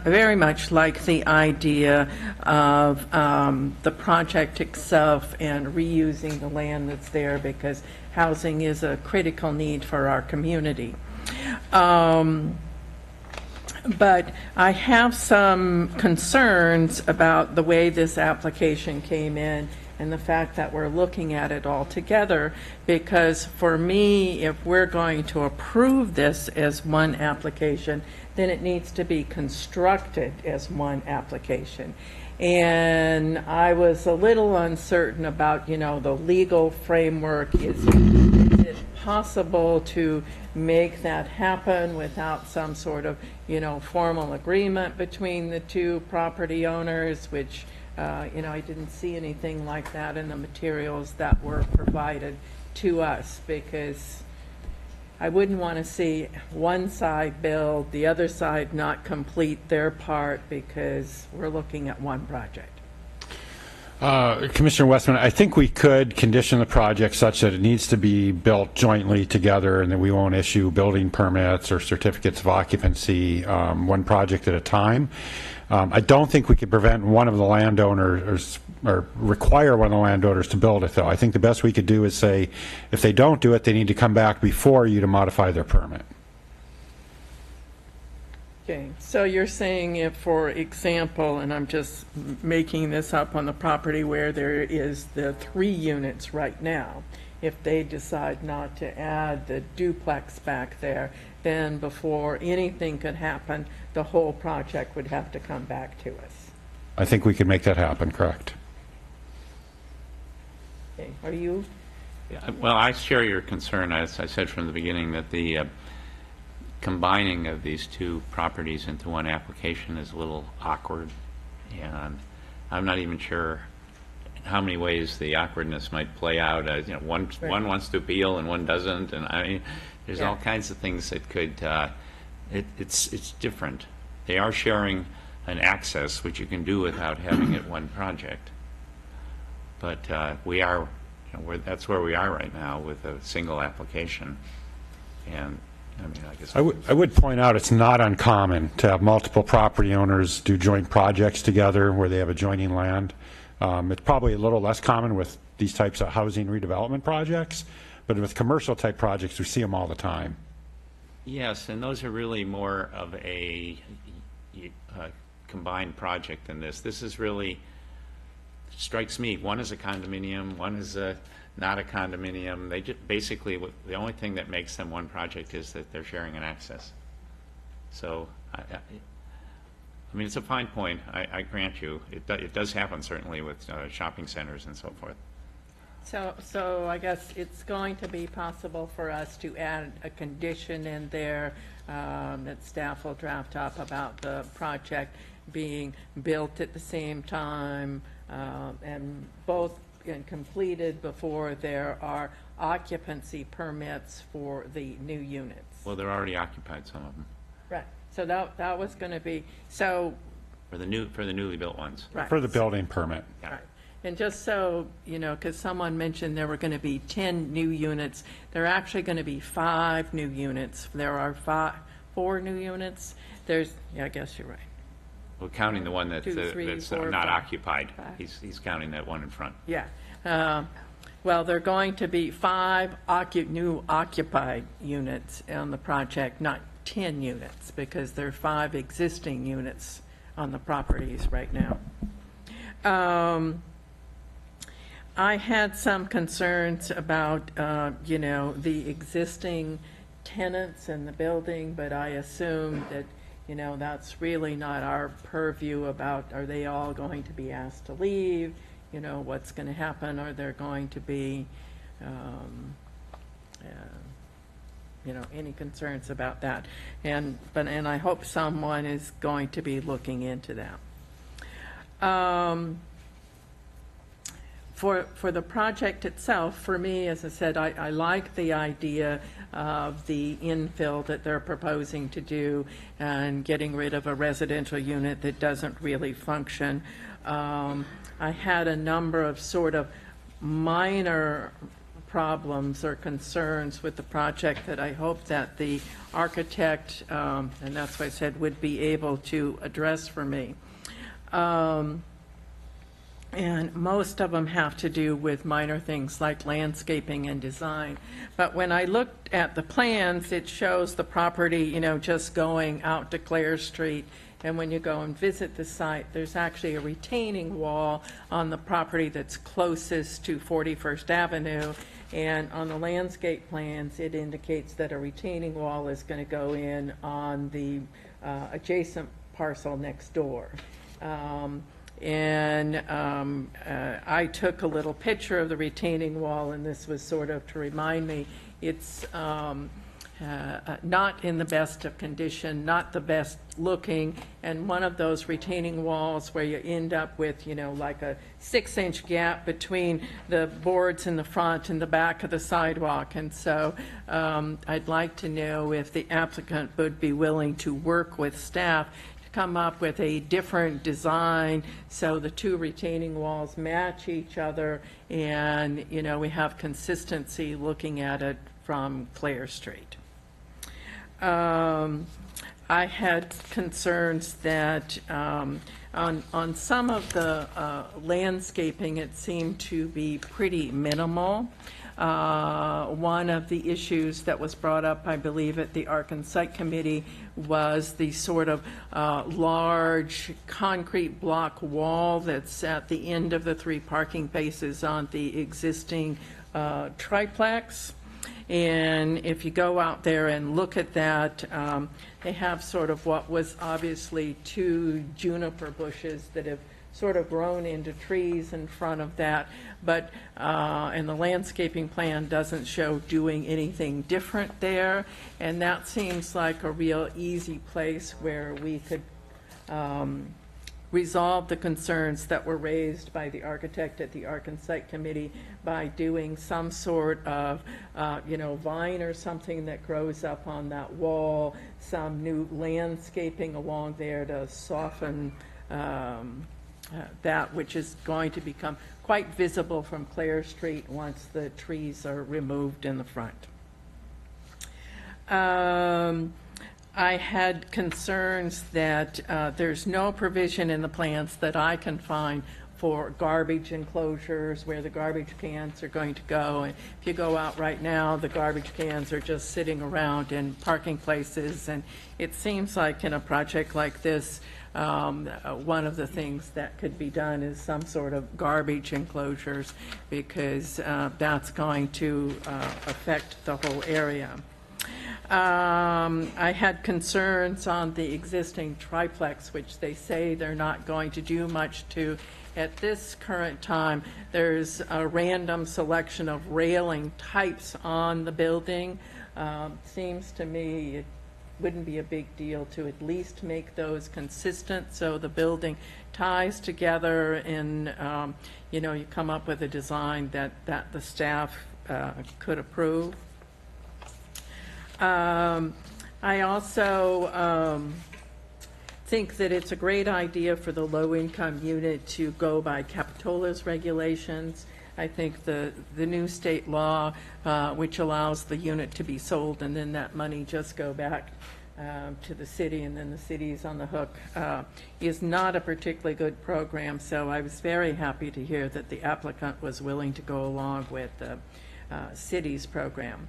very much like the idea of the project itself and reusing the land that's there, because housing is a critical need for our community. But I have some concerns about the way this application came in and the fact that we're looking at it all together, because for me, if we're going to approve this as one application, then it needs to be constructed as one application. And I was a little uncertain about, the legal framework. Is it possible to make that happen without some sort of, formal agreement between the two property owners, which I didn't see anything like that in the materials that were provided to us, because I wouldn't want to see one side build, the other side not complete their part, because we're looking at one project. Commissioner Westman, I think we could condition the project such that it needs to be built jointly together, and that we won't issue building permits or certificates of occupancy one project at a time. I don't think we could prevent one of the landowners or require one of the landowners to build it, though. I think the best we could do is say, if they don't do it, they need to come back before you to modify their permit. Okay, so you're saying if, for example, and I'm just making this up, on the property where there is the 3 units right now, if they decide not to add the duplex back there, then before anything could happen, the whole project would have to come back to us. I think we could make that happen, correct. Okay, are you? Yeah, well, I share your concern, as I said from the beginning, that the combining of these two properties into one application is a little awkward, and I'm not even sure how many ways the awkwardness might play out. One wants to appeal and one doesn't, and There's Yeah. all kinds of things that could, it's different. They are sharing an access, which you can do without having it one project. But we are, that's where we are right now with a single application. And, I mean, I guess. I would point out it's not uncommon to have multiple property owners do joint projects together where they have adjoining land. It's probably a little less common with these types of housing redevelopment projects, but with commercial type projects, we see them all the time. Yes, and those are really more of a combined project than this. This is really, strikes me, one is a condominium, one is not a condominium. They just basically, the only thing that makes them one project is that they're sharing an access. So, I mean, it's a fine point. I grant you. It does happen certainly with shopping centers and so forth. So I guess it's going to be possible for us to add a condition in there that staff will draft up about the project being built at the same time and both completed before there are occupancy permits for the new units. Well, they're already occupied, some of them. Right. So that was going to be, so. For the newly built ones. Right. For the building permit. Right. And just so, you know, because someone mentioned there were going to be 10 new units, there are actually going to be 5 new units. There are 4 new units. There's, yeah, I guess you're right. Well, counting the one that's 2, 3, that's 4, not 5. occupied. 5. He's counting that one in front. Yeah. Well, there are going to be 5 new occupied units on the project, not 10 units, because there are 5 existing units on the properties right now. I had some concerns about, you know, the existing tenants in the building, but I assume that, you know, that's really not our purview about, are they all going to be asked to leave? You know, what's going to happen? Are there going to be, you know, any concerns about that? And I hope someone is going to be looking into that. For the project itself, for me, as I said, I like the idea of the infill that they're proposing to do and getting rid of a residential unit that doesn't really function. I had a number of sort of minor problems or concerns with the project that I hope that the architect, and that's what I said, would be able to address for me. And most of them have to do with minor things like landscaping and design. But when I looked at the plans, it shows the property, you know, just going out to Clare Street. And when you go and visit the site, there's actually a retaining wall on the property that's closest to 41st Avenue. And on the landscape plans, it indicates that a retaining wall is going to go in on the adjacent parcel next door. I took a little picture of the retaining wall, and this was sort of to remind me it's not in the best of condition, not the best looking, and one of those retaining walls where you end up with, you know, like a 6-inch gap between the boards in the front and the back of the sidewalk. And so I'd like to know if the applicant would be willing to work with staff come up with a different design so the 2 retaining walls match each other, and, you know, we have consistency looking at it from Clare Street. I had concerns that on some of the landscaping, it seemed to be pretty minimal. One of the issues that was brought up, I believe, at the Arc and Site Committee was the sort of large concrete block wall that's at the end of the 3 parking spaces on the existing triplex. And if you go out there and look at that, they have sort of what was obviously 2 juniper bushes that have sort of grown into trees in front of that, but and the landscaping plan doesn't show doing anything different there, and that seems like a real easy place where we could resolve the concerns that were raised by the architect at the Arc and Site Committee by doing some sort of, vine or something that grows up on that wall, some new landscaping along there to soften that which is going to become quite visible from Clare Street once the trees are removed in the front. I had concerns that there's no provision in the plans that I can find for garbage enclosures where the garbage cans are going to go. And if you go out right now, the garbage cans are just sitting around in parking places. And it seems like in a project like this, one of the things that could be done is some sort of garbage enclosures, because that's going to affect the whole area. I had concerns on the existing triplex, which they say they're not going to do much to at this current time. There's a random selection of railing types on the building. Seems to me it wouldn't be a big deal to at least make those consistent so the building ties together and you come up with a design that the staff could approve. I also think that it's a great idea for the low-income unit to go by Capitola's regulations. I think the new state law, which allows the unit to be sold and then that money just go back to the city and then the city's on the hook, is not a particularly good program. So I was very happy to hear that the applicant was willing to go along with the city's program.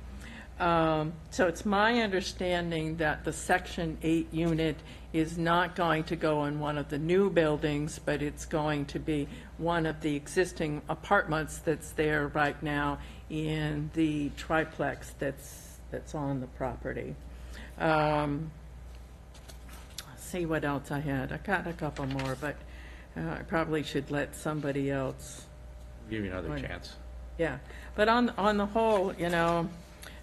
So it's my understanding that the Section 8 unit is not going to go in one of the new buildings, but it's going to be one of the existing apartments that's there right now in the triplex that's on the property. Let's see what else I had. I got a couple more, but I probably should let somebody else. Give you another chance. Yeah, but on the whole,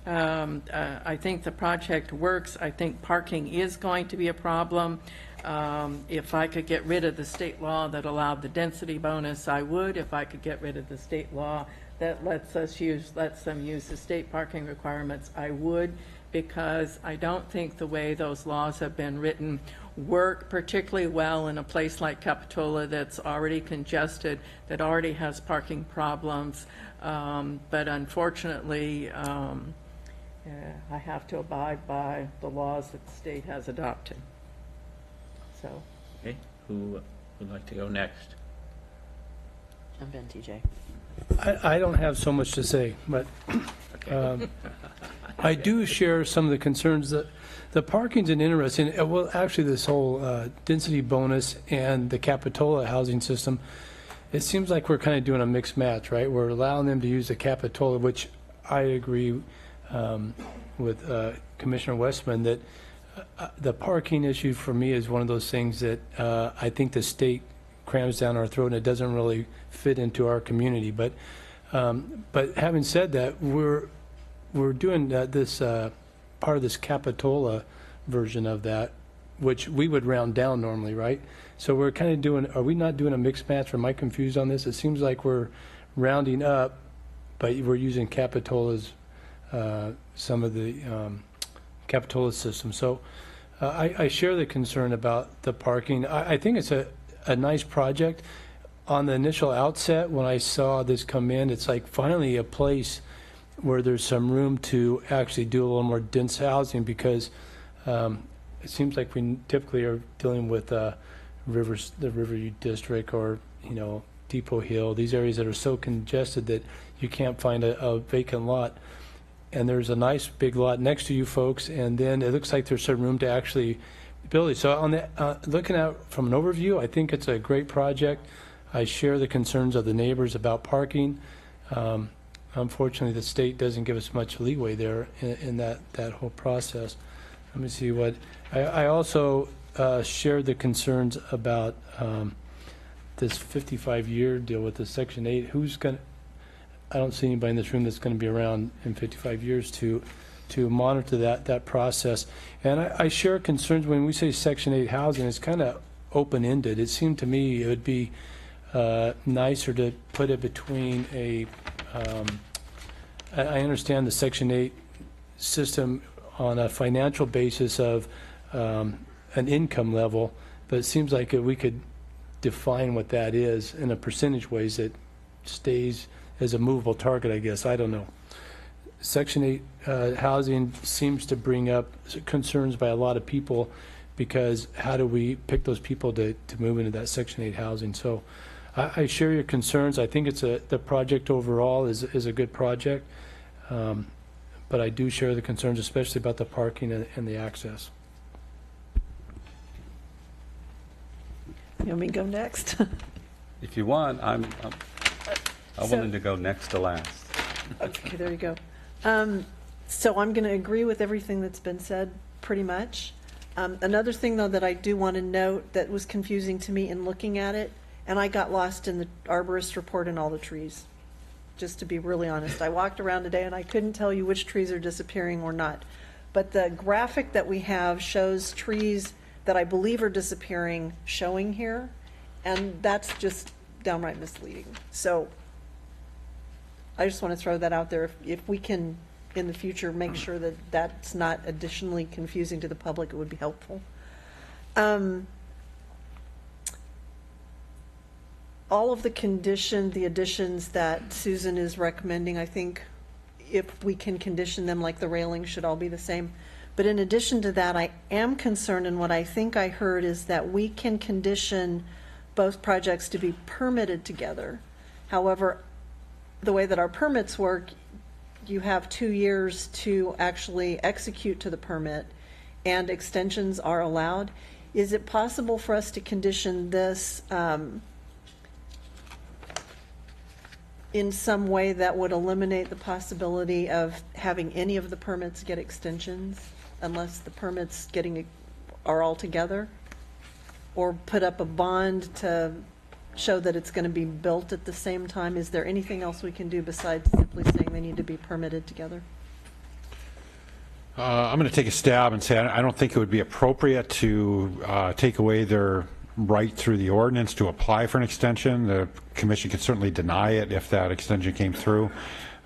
I think the project works. I think parking is going to be a problem. If I could get rid of the state law that allowed the density bonus, I would. If I could get rid of the state law that lets them use the state parking requirements, I would, because I don't think the way those laws have been written work particularly well in a place like Capitola that's already congested, that already has parking problems. But unfortunately, I have to abide by the laws that the state has adopted. So. Okay, who would like to go next? Jump in, TJ. I don't have so much to say, but I do share some of the concerns that the parking's an interesting, well, actually this whole density bonus and the Capitola housing system, it seems like we're kind of doing a mixed match, right? We're allowing them to use the Capitola, which I agree with Commissioner Westman that the parking issue for me is one of those things that I think the state crams down our throat and it doesn't really fit into our community. But having said that, we're doing this part of this Capitola version of that, which we would round down normally, right? So we're kind of doing, are we not doing a mixed match? Or am I confused on this? It seems like we're rounding up, but we're using Capitola's, some of the Capitola system. So I share the concern about the parking. I think it's a nice project. On the initial outset, when I saw this come in, it's like finally a place where there's some room to actually do a little more dense housing, because it seems like we typically are dealing with the Riverview District or Depot Hill, these areas that are so congested that you can't find a vacant lot. And there's a nice big lot next to you folks, and then it looks like there's some room to actually build it. So on the looking at from an overview, I think it's a great project. I share the concerns of the neighbors about parking. Unfortunately, the state doesn't give us much leeway there in that whole process. Let me see what I also shared the concerns about this 55-year deal with the Section 8. Who's going to, I don't see anybody in this room that's going to be around in 55 years to monitor that process. And I share concerns when we say Section 8 housing. It's kind of open-ended. It seemed to me it would be nicer to put it between I understand the Section 8 system on a financial basis of an income level, but it seems like we could define what that is in a percentage ways that stays as a movable target, I guess. I don't know. Section 8 housing seems to bring up concerns by a lot of people because how do we pick those people to move into that Section 8 housing? So I share your concerns. I think it's the project overall is a good project, but I do share the concerns, especially about the parking and the access. You want me to go next? If you want, I'm willing to go next to last. Okay, there you go. So I'm going to agree with everything that's been said, pretty much. Another thing, though, that I do want to note that was confusing to me in looking at it, and I got lost in the arborist report and all the trees, just to be really honest. I walked around today, and I couldn't tell you which trees are disappearing or not. But the graphic that we have shows trees that I believe are disappearing showing here, and that's just downright misleading. So I just want to throw that out there. If we can, in the future, make sure that that's not additionally confusing to the public, it would be helpful. All of the additions that Susan is recommending, I think if we can condition them, like the railing, should all be the same. But in addition to that, I am concerned, and what I think I heard is that we can condition both projects to be permitted together. However, the way that our permits work, you have 2 years to actually execute to the permit, and extensions are allowed. Is it possible for us to condition this in some way that would eliminate the possibility of having any of the permits get extensions unless the permits are all together? Or put up a bond to show that it's going to be built at the same time? Is there anything else we can do besides simply saying they need to be permitted together? I'm going to take a stab and say I don't think it would be appropriate to take away their right through the ordinance to apply for an extension. The commission could certainly deny it if that extension came through.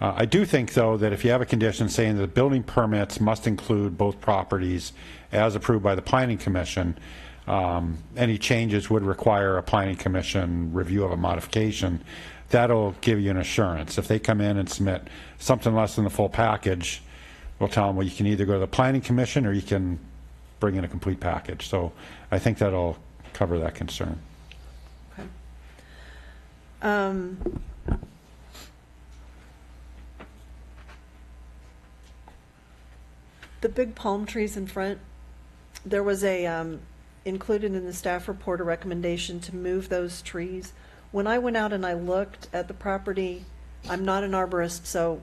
I do think, though, that if you have a condition saying that the building permits must include both properties as approved by the Planning Commission, any changes would require a Planning Commission review of a modification. That'll give you an assurance. If they come in and submit something less than the full package, we'll tell them, well, you can either go to the Planning Commission or you can bring in a complete package. So I think that'll cover that concern. Okay. The big palm trees in front, there was included in the staff report a recommendation to move those trees. When I went out and I looked at the property, I'm not an arborist, so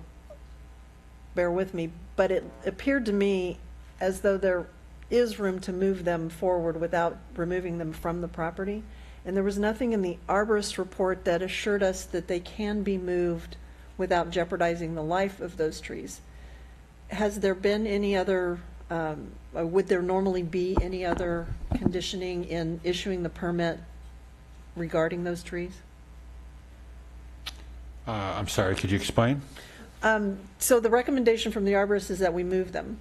bear with me, but it appeared to me as though there is room to move them forward without removing them from the property. And there was nothing in the arborist report that assured us that they can be moved without jeopardizing the life of those trees. Has there been any other, would there normally be any other conditioning in issuing the permit regarding those trees? I'm sorry, could you explain? So the recommendation from the arborist is that we move them.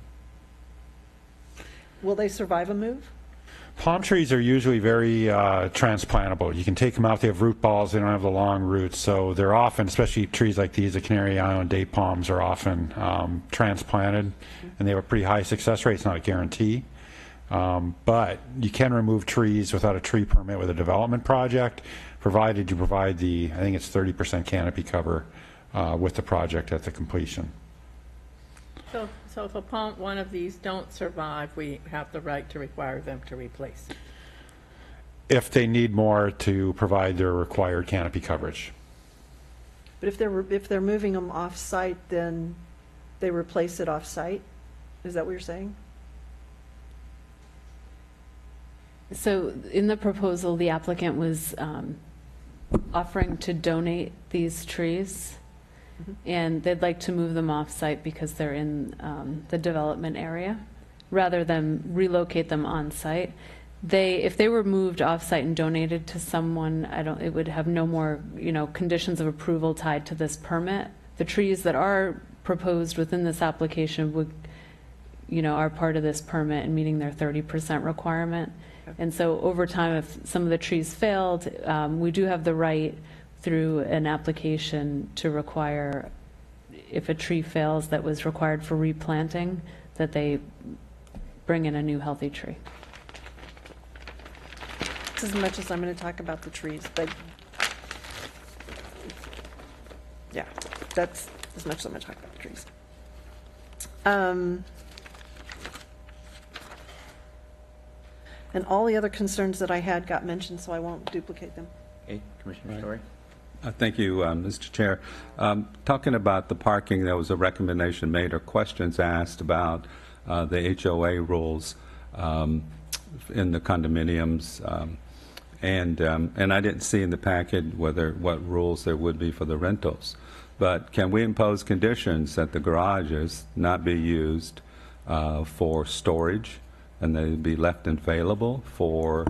Will they survive a move? Palm trees are usually very transplantable. You can take them out. They have root balls. They don't have the long roots. So they're often, especially trees like these, the Canary Island date palms are often transplanted, and they have a pretty high success rate. It's not a guarantee. But you can remove trees without a tree permit with a development project, provided you provide I think it's 30% canopy cover with the project at the completion. So if one of these don't survive, we have the right to require them to replace it. If they need more to provide their required canopy coverage. But if they're moving them off-site, then they replace it off-site? Is that what you're saying? So in the proposal, the applicant was offering to donate these trees, and they'd like to move them off-site because they're in the development area, rather than relocate them on-site. if they were moved off-site and donated to someone, it would have no more, conditions of approval tied to this permit. The trees that are proposed within this application would, are part of this permit and meeting their 30% requirement. And so over time, if some of the trees failed, we do have the right through an application to require, if a tree fails that was required for replanting, that they bring in a new healthy tree. As much as I'm going to talk about the trees, but yeah, that's as much as I'm going to talk about the trees. And all the other concerns that I had got mentioned, so I won't duplicate them. Okay, Commissioner Story. Thank you, Mr. Chair. Talking about the parking, there was a recommendation made or questions asked about the HOA rules in the condominiums, and I didn't see in the packet what rules there would be for the rentals. But can we impose conditions that the garages not be used for storage, and they be left available for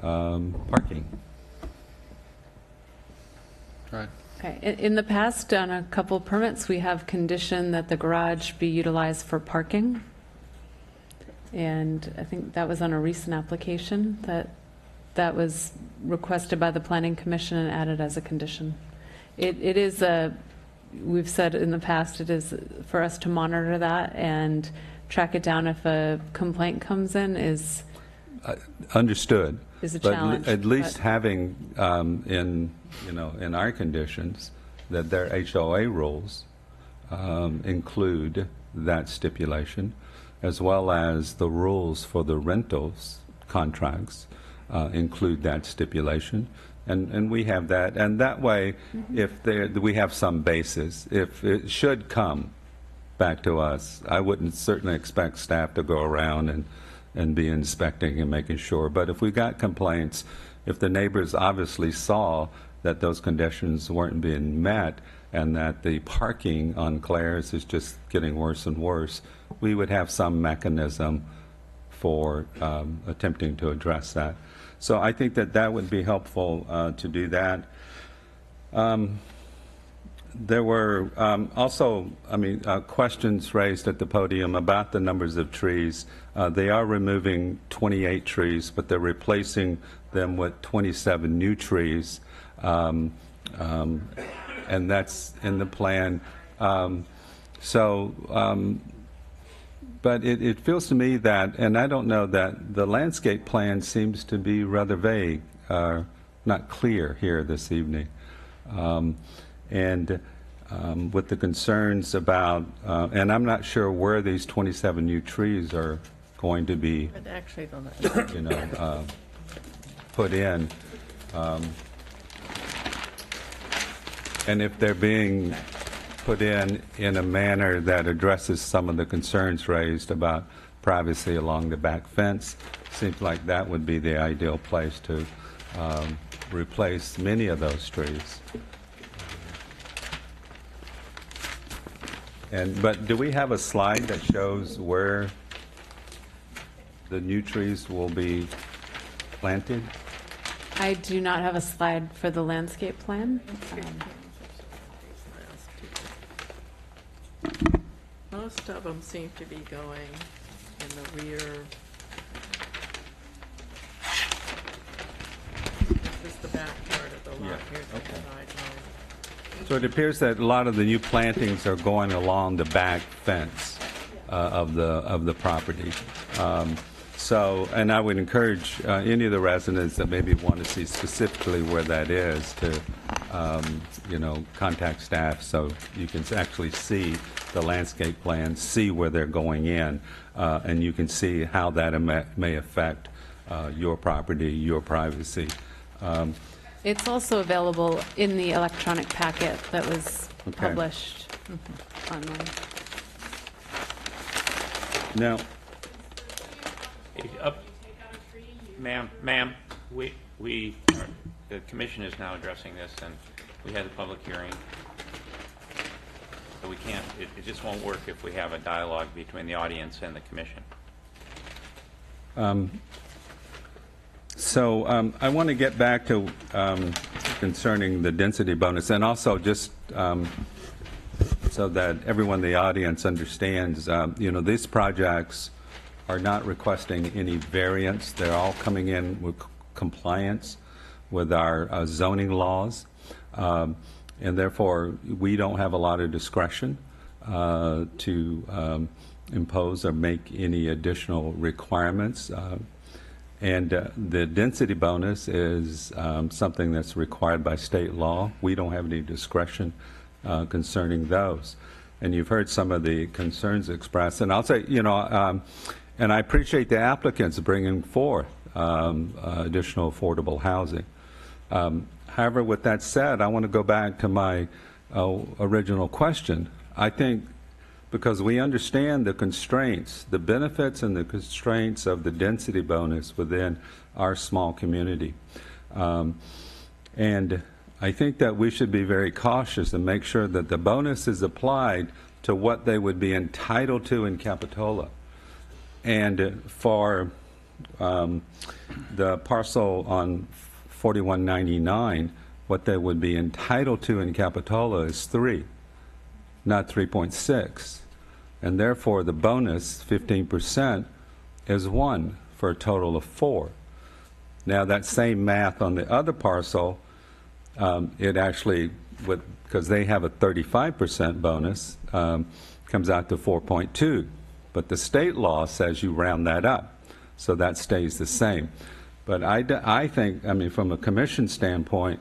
parking? Right. Okay. In the past, on a couple permits, we have conditioned that the garage be utilized for parking. And I think that was on a recent application that was requested by the Planning Commission and added as a condition. It is we've said in the past, it is for us to monitor that and track it down if a complaint comes in is Understood. Is a but challenge, at least but- having in our conditions that their HOA rules include that stipulation, as well as the rules for the rentals contracts include that stipulation. And we have that. And that way, if we have some basis, if it should come back to us, I wouldn't certainly expect staff to go around and be inspecting and making sure. But if we got complaints, if the neighbors obviously saw that those conditions weren't being met and that the parking on Claire's is just getting worse and worse, we would have some mechanism for attempting to address that. So I think that would be helpful to do that. There were also, questions raised at the podium about the numbers of trees. They are removing 28 trees, but they're replacing them with 27 new trees, and that's in the plan. But it feels to me that, and I don't know, that the landscape plan seems to be rather vague, not clear here this evening. With the concerns about, and I'm not sure where these 27 new trees are going to be, But actually, put in, and if they're being put in a manner that addresses some of the concerns raised about privacy along the back fence, seems like that would be the ideal place to replace many of those trees. But do we have a slide that shows where the new trees will be planted? I do not have a slide for the landscape plan. most of them seem to be going in the rear. This is the back part of the lot. Here's the side yard. So it appears that a lot of the new plantings are going along the back fence of the property. And I would encourage any of the residents that maybe want to see specifically where that is to, contact staff so you can actually see the landscape plan, see where they're going in, and you can see how that may affect your property, your privacy. It's also available in the electronic packet that was Okay. published online. Now, Ma'am, the commission is now addressing this, and we had a public hearing. So we can't, it just won't work if we have a dialogue between the audience and the commission. So I want to get back to concerning the density bonus, and also just so that everyone in the audience understands, these projects are not requesting any variance. They're all coming in with compliance with our zoning laws, and therefore we don't have a lot of discretion to impose or make any additional requirements. And the density bonus is something that's required by state law. We don't have any discretion concerning those. And you've heard some of the concerns expressed. And I'll say, and I appreciate the applicants bringing forth additional affordable housing. However, with that said, I want to go back to my original question. I think because we understand the constraints, the benefits and the constraints of the density bonus within our small community. And I think that we should be very cautious and make sure that the bonus is applied to what they would be entitled to in Capitola. And for the parcel on 4199, what they would be entitled to in Capitola is 3, not 3.6. And therefore, the bonus, 15%, is 1 for a total of 4. Now, that same math on the other parcel, it actually, because they have a 35% bonus, comes out to 4.2. But the state law says you round that up, so that stays the same. But I think, from a commission standpoint,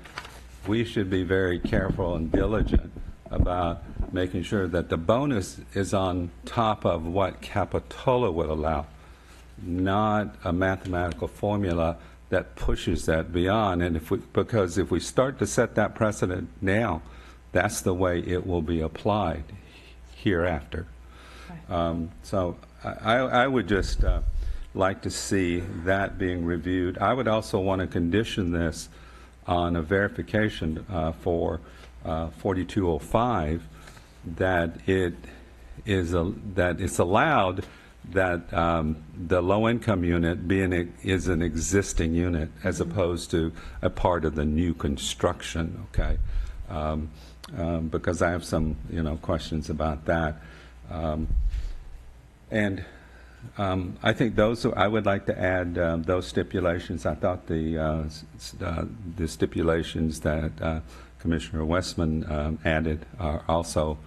we should be very careful and diligent about making sure that the bonus is on top of what Capitola would allow, not a mathematical formula that pushes that beyond. And because if we start to set that precedent now, that's the way it will be applied hereafter. So I would just like to see that being reviewed. I would also want to condition this on a verification for 4205 that it's allowed that the low-income unit is an existing unit as opposed to a part of the new construction. Okay, because I have some questions about that, and I think I would like to add those stipulations. I thought the stipulations that Commissioner Westman added are also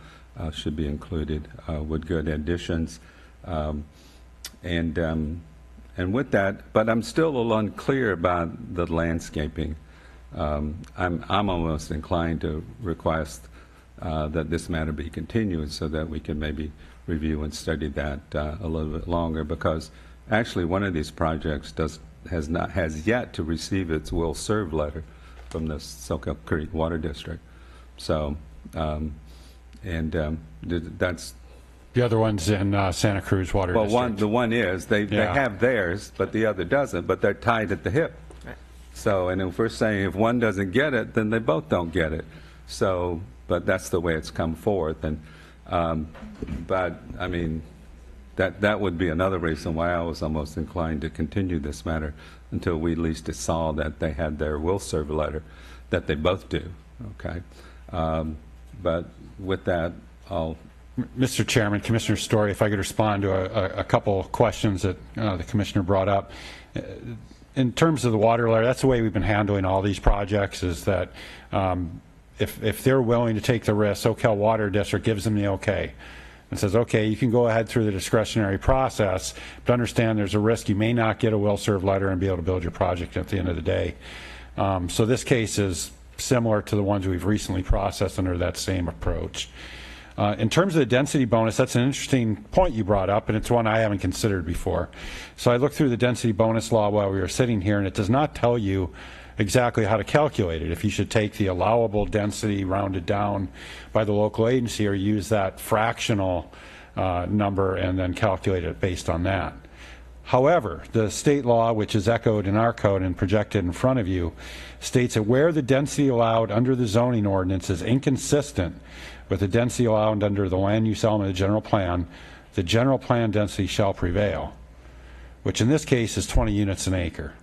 should be included with good additions. And with that, but I'm still a little unclear about the landscaping. I'm almost inclined to request that this matter be continued so that we can maybe review and study that a little bit longer, because actually one of these projects has yet to receive its will serve letter from the Soquel Creek Water District. So, that's the other one's in Santa Cruz Water District. The one is they have theirs, but the other doesn't. But they're tied at the hip. Right. So, and if we're saying if one doesn't get it, then they both don't get it. So, but that's the way it's come forth. And but I mean, that would be another reason why I was almost inclined to continue this matter until we at least saw that they had their will serve letter, that they both do. Okay. But with that, Mr. Chairman, Commissioner Story, if I could respond to a couple questions that the Commissioner brought up. In terms of the water layer, that's the way we've been handling all these projects, is that if they're willing to take the risk, Soquel Water District gives them the okay and says, okay, you can go ahead through the discretionary process, but understand there's a risk you may not get a will serve letter and be able to build your project at the end of the day. So this case is similar to the ones we've recently processed under that same approach. In terms of the density bonus, that's an interesting point you brought up, and it's one I haven't considered before. So I looked through the density bonus law while we were sitting here, and it does not tell you exactly how to calculate it. If you should take the allowable density rounded down by the local agency, or use that fractional number and then calculate it based on that. However, the state law, which is echoed in our code and projected in front of you, states that where the density allowed under the zoning ordinance is inconsistent with the density allowed under the land use element of the general plan density shall prevail, which in this case is 20 units an acre.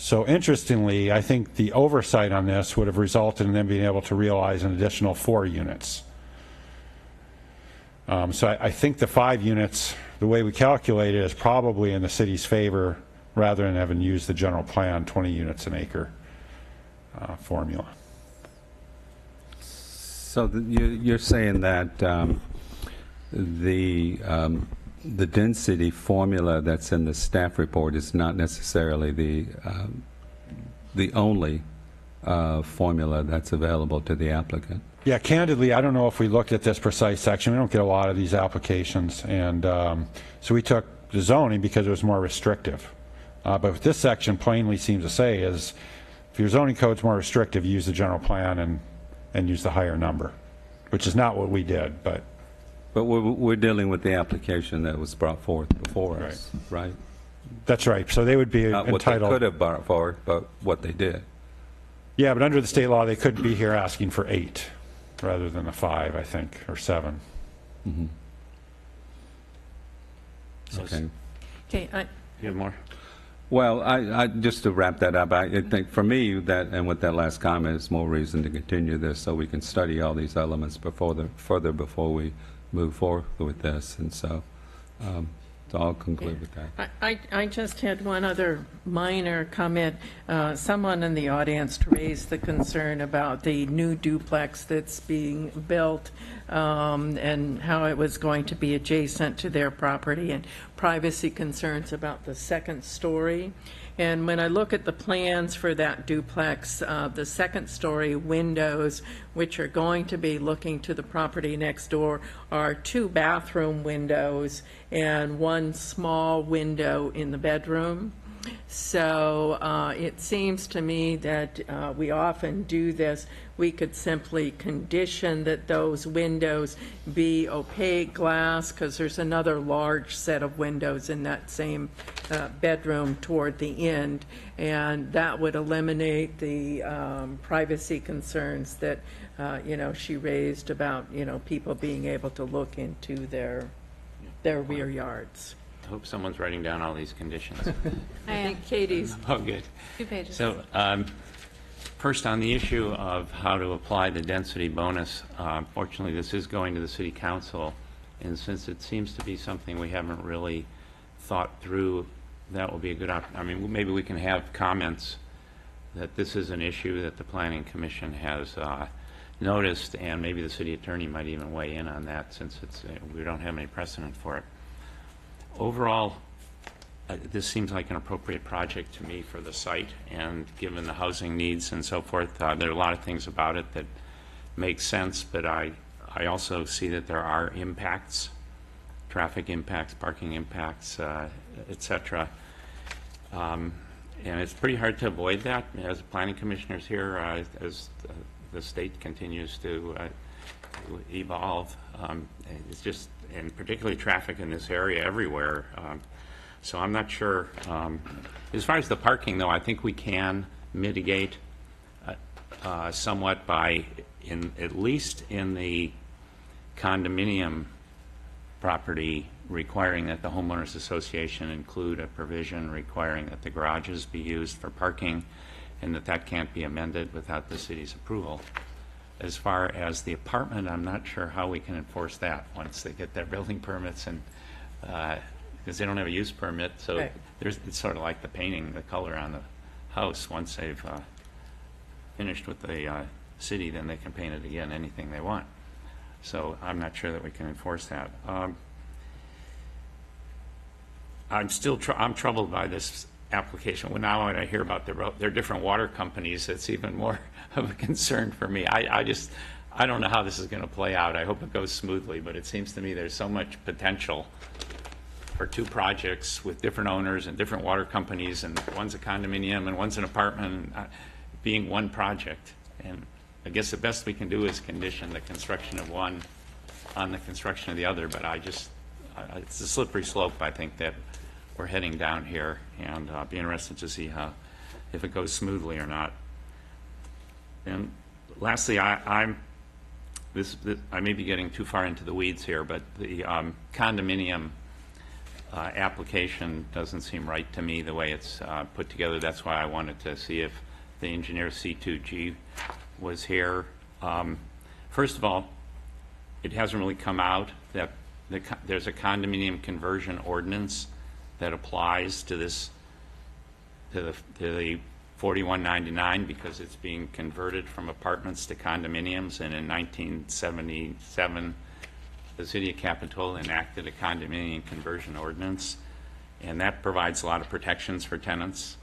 So interestingly, I think the oversight on this would have resulted in them being able to realize an additional 4 units. So I think the 5 units, the way we calculate it, is probably in the city's favor rather than having used the general plan 20 units an acre formula. So you're saying that the density formula that's in the staff report is not necessarily the only formula that's available to the applicant? Yeah, candidly, I don't know if we looked at this precise section. We don't get a lot of these applications, and so we took the zoning because it was more restrictive. But what this section plainly seems to say is, if your zoning code's more restrictive, use the general plan and use the higher number, which is not what we did. But we're dealing with the application that was brought forth before us, right? That's right. So they would be Not entitled. what they could have brought forward, but what they did. Yeah, but under the state law, they couldn't be here asking for 8 rather than the 5, I think, or 7. Mm-hmm. Okay. Okay, You have more? Well, I just to wrap that up, I think for me that, and with that last comment, it's more reason to continue this so we can study all these elements further before we move forward with this. And so I'll conclude with that. I just had one other minor comment. Someone in the audience raised the concern about the new duplex that's being built and how it was going to be adjacent to their property and privacy concerns about the second story. And when I look at the plans for that duplex, the second story windows, which are going to be looking to the property next door, are 2 bathroom windows and 1 small window in the bedroom. So it seems to me that we often do this. We could simply condition that those windows be opaque glass, because there's another large set of windows in that same bedroom toward the end, and that would eliminate the privacy concerns that she raised about people being able to look into their rear yards. I hope someone's writing down all these conditions. I think Katie's. Oh, good. 2 pages. So first, on the issue of how to apply the density bonus, fortunately, this is going to the City Council, and since it seems to be something we haven't really thought through, that will be a good I mean, maybe we can have comments that this is an issue that the Planning Commission has noticed, and maybe the City Attorney might even weigh in on that, since we don't have any precedent for it. Overall, this seems like an appropriate project to me for the site, and given the housing needs and so forth, there are a lot of things about it that make sense, but I also see that there are impacts, traffic impacts, parking impacts, et cetera. And it's pretty hard to avoid that. As planning commissioners here, as the state continues to evolve, it's just, and particularly traffic in this area everywhere. So I'm not sure. As far as the parking, though, I think we can mitigate somewhat by, at least in the condominium property, requiring that the homeowners association include a provision requiring that the garages be used for parking, and that can't be amended without the city's approval. As far as the apartment, I'm not sure how we can enforce that once they get their building permits, and because they don't have a use permit, so Right. it's sort of like the painting, the color on the house. Once they've finished with the city, then they can paint it again, anything they want. So I'm not sure that we can enforce that. I'm troubled by this application. Well, now when I hear about their different water companies, it's even more of a concern for me. I don't know how this is going to play out. I hope it goes smoothly, but it seems to me there's so much potential for 2 projects with different owners and different water companies, and one's a condominium and one's an apartment, being one project. And I guess the best we can do is condition the construction of one on the construction of the other, but it's a slippery slope, I think, that we're heading down here, and be interested to see if it goes smoothly or not. And lastly, I may be getting too far into the weeds here, but the condominium application doesn't seem right to me, the way it's put together. That's why I wanted to see if the engineer C2G was here. First of all, it hasn't really come out that there's a condominium conversion ordinance that applies to this, to the 4199, because it's being converted from apartments to condominiums, and in 1977, the city of Capitola enacted a condominium conversion ordinance, and that provides a lot of protections for tenants.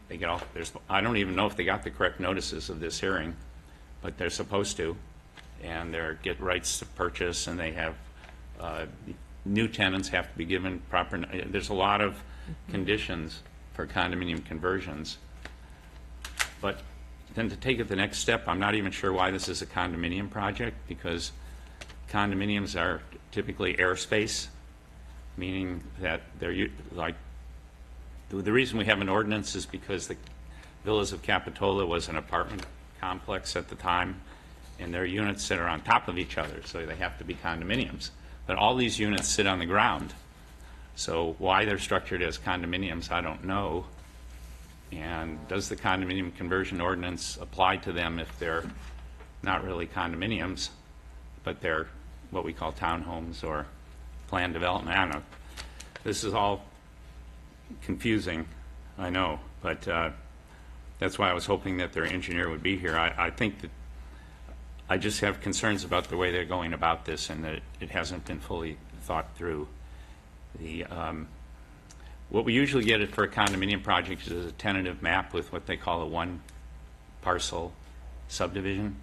They get all, I don't even know if they got the correct notices of this hearing, but they're supposed to, and they get rights to purchase, and they have, new tenants have to be given proper, there's a lot of conditions for condominium conversions. But then to take it the next step, I'm not even sure why this is a condominium project, because condominiums are typically airspace, meaning that they're like, the reason we have an ordinance is because the Villas of Capitola was an apartment complex at the time, and there are units that are on top of each other, so they have to be condominiums. But all these units sit on the ground. So why they're structured as condominiums, I don't know. And does the condominium conversion ordinance apply to them if they're not really condominiums, but they're what we call townhomes or planned development? I don't know. This is all confusing, I know, but that's why I was hoping that their engineer would be here. I think that I just have concerns about the way they're going about this, and that it hasn't been fully thought through. The what we usually get for a condominium project is a tentative map with what they call a one parcel subdivision,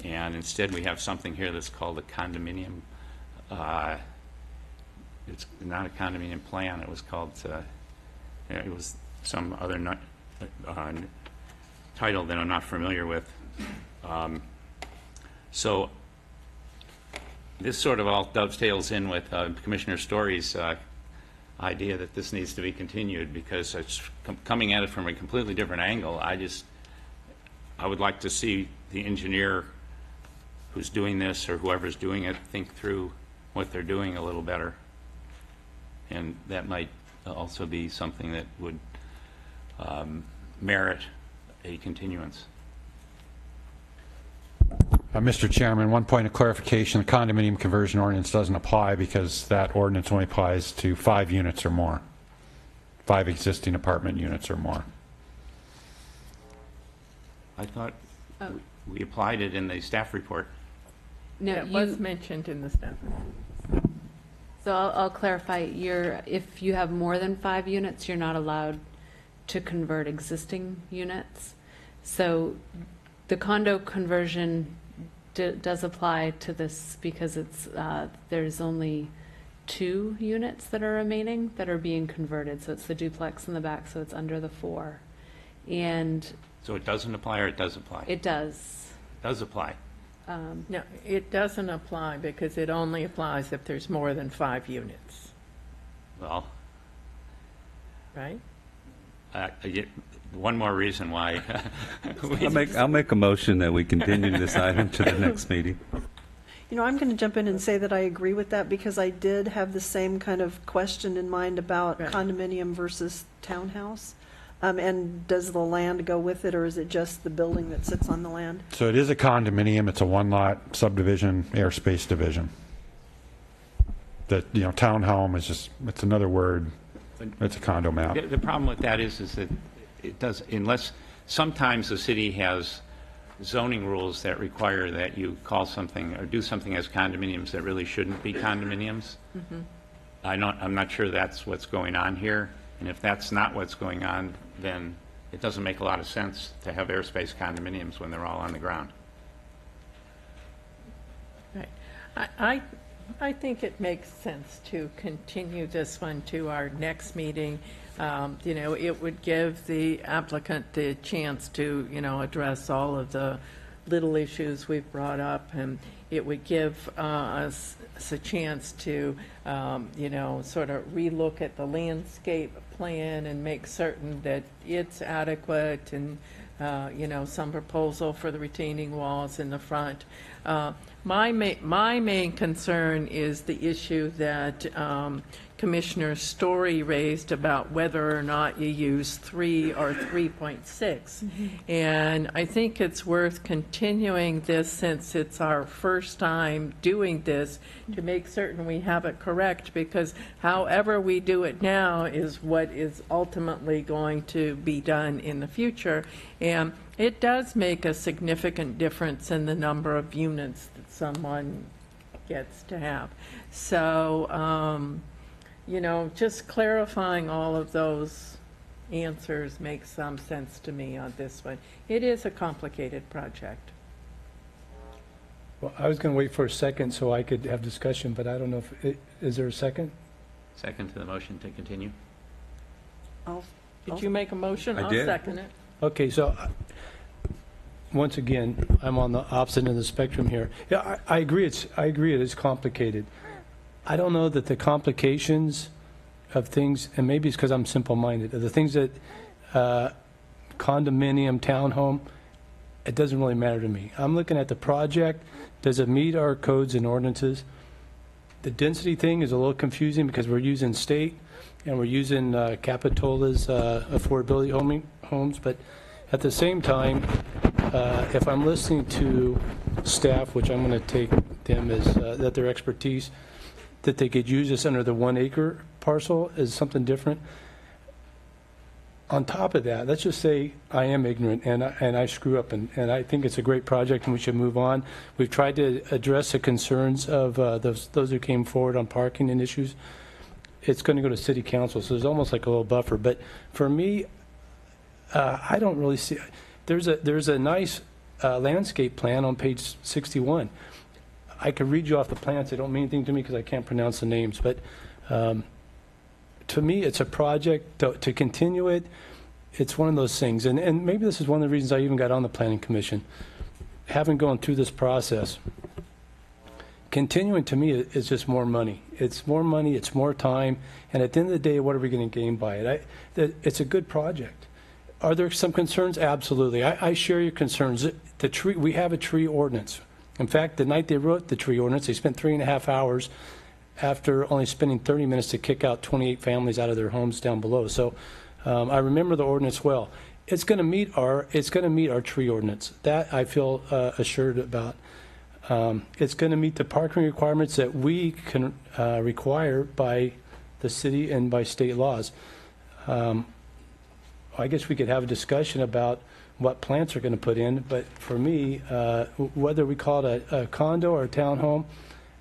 and instead we have something here that's called a condominium. It's not a condominium plan. It was called. It was some other title that I'm not familiar with. So this sort of all dovetails in with Commissioner Story's idea that this needs to be continued, because it's coming at it from a completely different angle. I would like to see the engineer who's doing this, or whoever's doing it, think through what they're doing a little better. And that might also be something that would merit a continuance. Mr. Chairman, one point of clarification: the condominium conversion ordinance doesn't apply, because that ordinance only applies to 5 units or more, 5 existing apartment units or more. I thought we applied it in the staff report. No, It was mentioned in the staff report. So I'll clarify, if you have more than 5 units, you're not allowed to convert existing units. So the condo conversion does apply to this, because there's only 2 units that are remaining that are being converted. So it's the duplex in the back, so it's under the 4. And So it doesn't apply, or it does apply? it does. It does apply. No, it doesn't apply, because it only applies if there's more than 5 units, Well, right? I get one more reason why. I'll make a motion that we continue this item to the next meeting. You know, I'm going to jump in and say that I agree with that, because I did have the same kind of question in mind about Right. condominium versus townhouse. And does the land go with it, or is it just the building that sits on the land? So it is a condominium. It's a one-lot subdivision, airspace division. The townhome is just, it's another word. It's a condo map. The problem with that is that it does, unless sometimes the city has zoning rules that require that you call something or do something as condominiums that really shouldn't be condominiums. I'm not sure that's what's going on here, and if that's not what's going on, then it doesn't make a lot of sense to have airspace condominiums when they're all on the ground. Right. I think it makes sense to continue this one to our next meeting. It would give the applicant the chance to, address all of the little issues we've brought up, and it would give us a chance to, sort of relook at the landscape plan and make certain that it's adequate, and, some proposal for the retaining walls in the front. My main concern is the issue that Commissioner Story raised about whether or not you use 3 or 3.6. And I think it's worth continuing this, since it's our first time doing this, to make certain we have it correct, because however we do it now is what is ultimately going to be done in the future. And it does make a significant difference in the number of units that someone gets to have. So, you know, just clarifying all of those answers makes some sense to me on this one. It is a complicated project. Well, I was going to wait for a second so I could have discussion, but I don't know if, is there a second? Second to the motion to continue. Did you make a motion? I did. I'll second it. Okay, so once again, I'm on the opposite end of the spectrum here. Yeah, I agree. I agree it is complicated. I don't know that the complications of things, and maybe it's because I'm simple-minded, of the things that condominium, townhome, it doesn't really matter to me. I'm looking at the project. Does it meet our codes and ordinances? The density thing is a little confusing because we're using state and we're using Capitola's affordability homes, but at the same time, if I'm listening to staff, which I'm going to take them as that their expertise, that they could use this under the 1 acre parcel is something different. On top of that, let's just say I am ignorant and I screw up, and I think it's a great project and we should move on. We've tried to address the concerns of those who came forward on parking and issues. It's going to go to city council, so there's almost like a little buffer. But for me, I don't really see. There's a nice landscape plan on page 61. I could read you off the plans. They don't mean anything to me because I can't pronounce the names. But to me, it's a project. To continue it, it's one of those things. And maybe this is one of the reasons I even got on the Planning Commission. Having gone through this process, continuing to me is just more money. It's more money, it's more time. And at the end of the day, what are we going to gain by it? It's a good project. Are there some concerns? Absolutely. I share your concerns. The tree, we have a tree ordinance. In fact, the night they wrote the tree ordinance, they spent 3.5 hours after only spending 30 minutes to kick out 28 families out of their homes down below. So I remember the ordinance well. It's going to meet our tree ordinance. That I feel assured about. It's going to meet the parking requirements that we can require by the city and by state laws. I guess we could have a discussion about what plants are going to put in, but for me, whether we call it a condo or a townhome,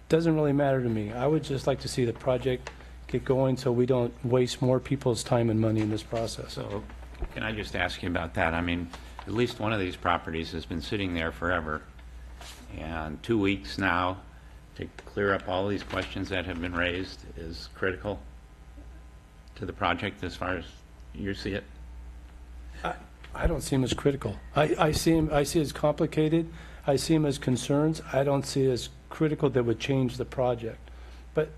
doesn't really matter to me. I would just like to see the project get going so we don't waste more people's time and money in this process. So can I just ask you about that? I mean, at least one of these properties has been sitting there forever, and 2 weeks now to clear up all these questions that have been raised is critical to the project as far as you see it. I don't see him as critical. I see him as complicated. I see him as concerns. I don't see it as critical that would change the project. But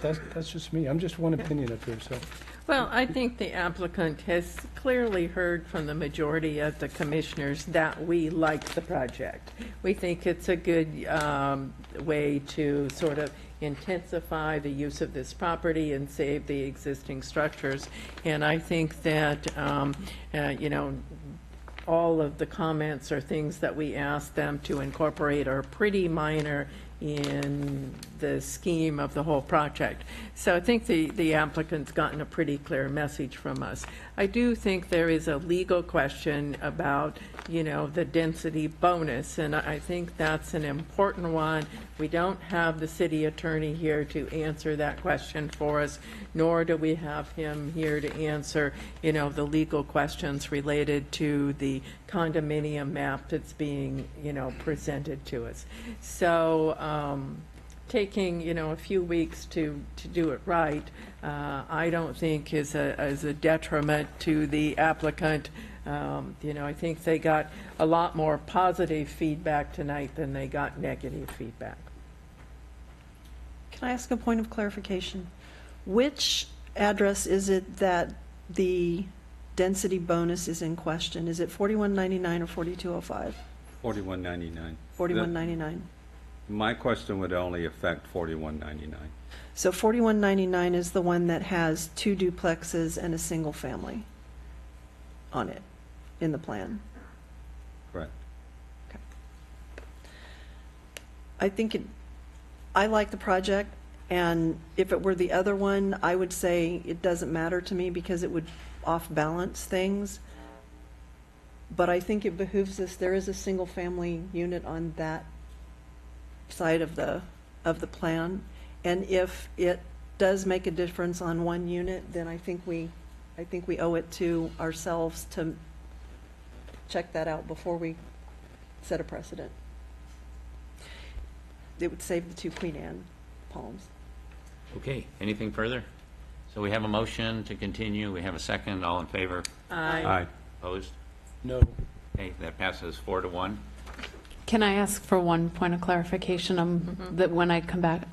that's just me. I'm just one opinion up here. So. Well, I think the applicant has clearly heard from the majority of the commissioners that we like the project. We think it's a good way to sort of intensify the use of this property and save the existing structures. And I think that, you know, all of the comments are things that we asked them to incorporate are pretty minor in the scheme of the whole project. So I think the applicant's gotten a pretty clear message from us. I do think there is a legal question about, you know, the density bonus, and I think that's an important one. We don't have the city attorney here to answer that question for us, nor do we have him here to answer, you know, the legal questions related to the condominium map that's being, you know, presented to us. So taking, you know, a few weeks to do it right, I don't think is a detriment to the applicant. You know, I think they got a lot more positive feedback tonight than they got negative feedback. Can I ask a point of clarification? Which address is it that the density bonus is in question? Is it 4199 or 4205? 4199. 4199. My question would only affect 4199. So 4199 is the one that has 2 duplexes and a single family on it in the plan. Correct. I like the project, and if it were the other one, I would say it doesn't matter to me because it would off-balance things. But I think it behooves us, there is a single-family unit on that side of the plan. And if it does make a difference on one unit, then I think we owe it to ourselves to check that out before we set a precedent. It would save the 2 Queen Anne palms. Okay, anything further? So we have a motion to continue. We have a second. All in favor? Aye. Opposed? No. Okay, that passes 4-1. Can I ask for one point of clarification that when I come back?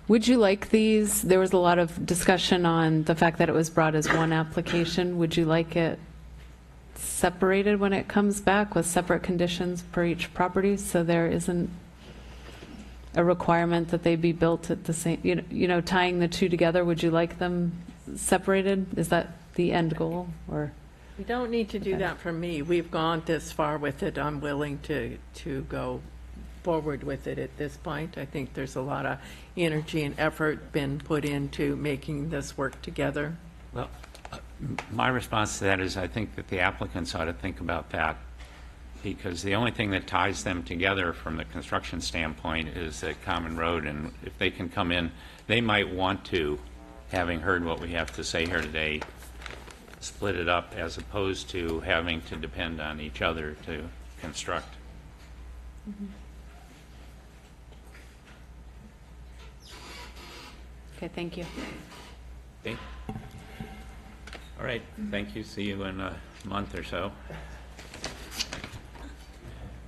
Would you like these? There was a lot of discussion on the fact that it was brought as one application. Would you like it separated when it comes back with separate conditions for each property so there isn't a requirement that they be built at the same, you know, tying the two together? Would you like them separated? Is that the end goal, or? You don't need to do Okay. that for me. We've gone this far with it. I'm willing to go forward with it at this point. I think there's a lot of energy and effort been put into making this work together. Well, my response to that is I think that the applicants ought to think about that, because the only thing that ties them together from the construction standpoint is a common road, and if they can come in, they might want to, having heard what we have to say here today, split it up as opposed to having to depend on each other to construct. Okay, thank you. Okay. All right, thank you. See you in a month or so.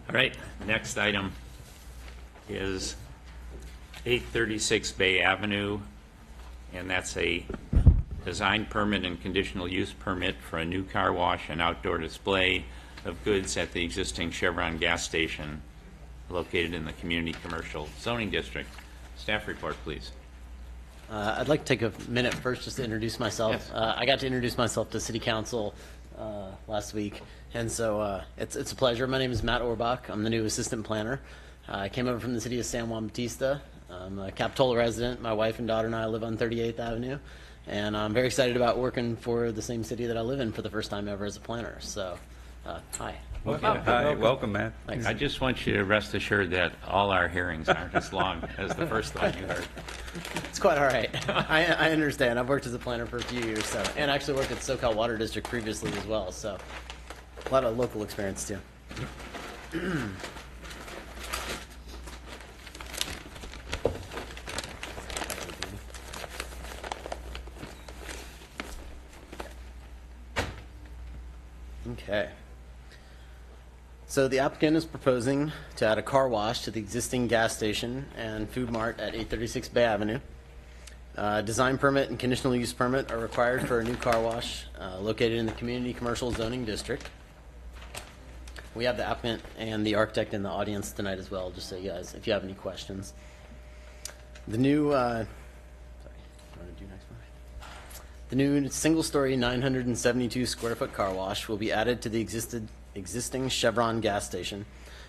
All right, next item is 836 Bay Avenue, and that's a design permit and conditional use permit for a new car wash and outdoor display of goods at the existing Chevron gas station located in the community commercial zoning district. Staff report, please. I'd like to take a minute first just to introduce myself. Yes. I got to introduce myself to City Council last week, and so it's a pleasure. My name is Matt Orbach. I'm the new assistant planner. I came over from the city of San Juan Bautista. I'm a Capitola resident. My wife and daughter and I live on 38th Avenue, and I'm very excited about working for the same city that I live in for the first time ever as a planner. So, hi. Okay. Hi, welcome, Matt. Thanks. I just want you to rest assured that all our hearings aren't as long as the first one you heard. It's quite all right. I understand. I've worked as a planner for a few years, so, and actually worked at SoCal Water District previously as well, so a lot of local experience too. Okay. So the applicant is proposing to add a car wash to the existing gas station and food mart at 836 Bay Avenue. Design permit and conditional use permit are required for a new car wash located in the community commercial zoning district. We have the applicant and the architect in the audience tonight as well, just so you guys, if you have any questions. The new, the new single-story 972 square foot car wash will be added to the existing Chevron gas station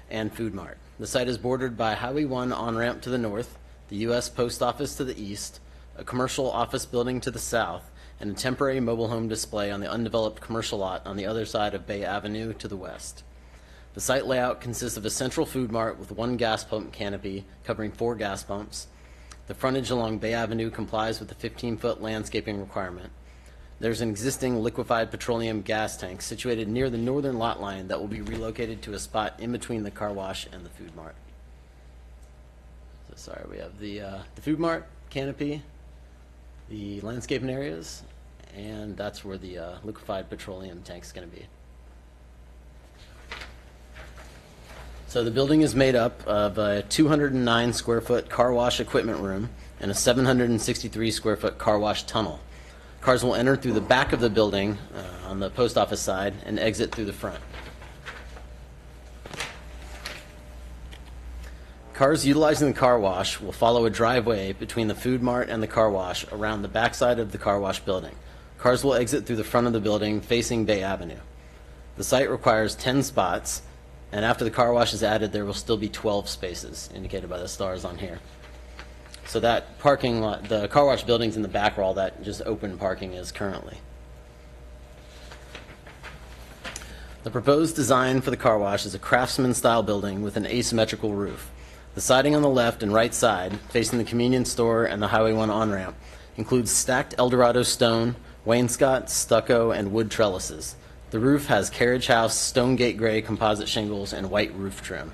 and food mart. The site is bordered by Highway 1 on-ramp to the north, the U.S. Post Office to the east, a commercial office building to the south, and a temporary mobile home display on the undeveloped commercial lot on the other side of Bay Avenue to the west. The site layout consists of a central food mart with one gas pump canopy covering 4 gas pumps. The frontage along Bay Avenue complies with the 15-foot landscaping requirement. There's an existing liquefied petroleum gas tank situated near the northern lot line that will be relocated to a spot in between the car wash and the food mart. So sorry, we have the food mart canopy, the landscaping areas, and that's where the liquefied petroleum tank is going to be. So the building is made up of a 209 square foot car wash equipment room and a 763 square foot car wash tunnel. Cars will enter through the back of the building on the post office side and exit through the front. Cars utilizing the car wash will follow a driveway between the food mart and the car wash around the backside of the car wash building. Cars will exit through the front of the building facing Bay Avenue. The site requires 10 spots, and after the car wash is added, there will still be 12 spaces, indicated by the stars on here. So that parking lot, the car wash building's in the back where all that just open parking is currently. The proposed design for the car wash is a craftsman-style building with an asymmetrical roof. The siding on the left and right side, facing the convenience store and the Highway 1 on-ramp, includes stacked Eldorado stone, wainscot, stucco, and wood trellises. The roof has carriage house, stone gate gray composite shingles, and white roof trim.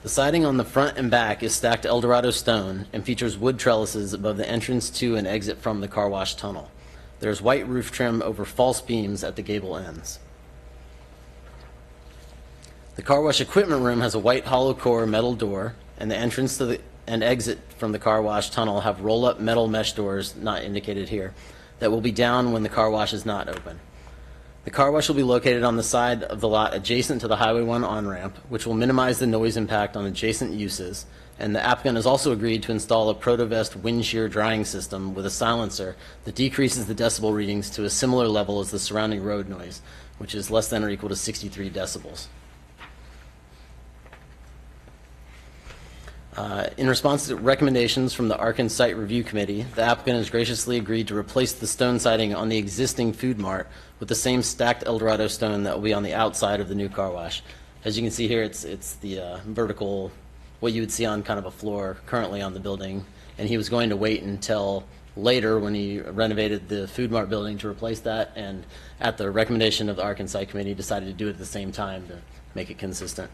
The siding on the front and back is stacked Eldorado stone and features wood trellises above the entrance to and exit from the car wash tunnel. There is white roof trim over false beams at the gable ends. The car wash equipment room has a white hollow core metal door, and the entrance to and exit from the car wash tunnel have roll-up metal mesh doors, not indicated here, that will be down when the car wash is not open. The car wash will be located on the side of the lot adjacent to the Highway 1 on-ramp, which will minimize the noise impact on adjacent uses, and the applicant has also agreed to install a Protovest wind shear drying system with a silencer that decreases the decibel readings to a similar level as the surrounding road noise, which is less than or equal to 63 decibels. In response to recommendations from the Arkin Site Review Committee, the applicant has graciously agreed to replace the stone siding on the existing food mart with the same stacked Eldorado stone that will be on the outside of the new car wash. As you can see here, it's the vertical, what you would see on kind of a floor currently on the building, and he was going to wait until later when he renovated the food mart building to replace that, and at the recommendation of the Arkin Site Committee, decided to do it at the same time to make it consistent.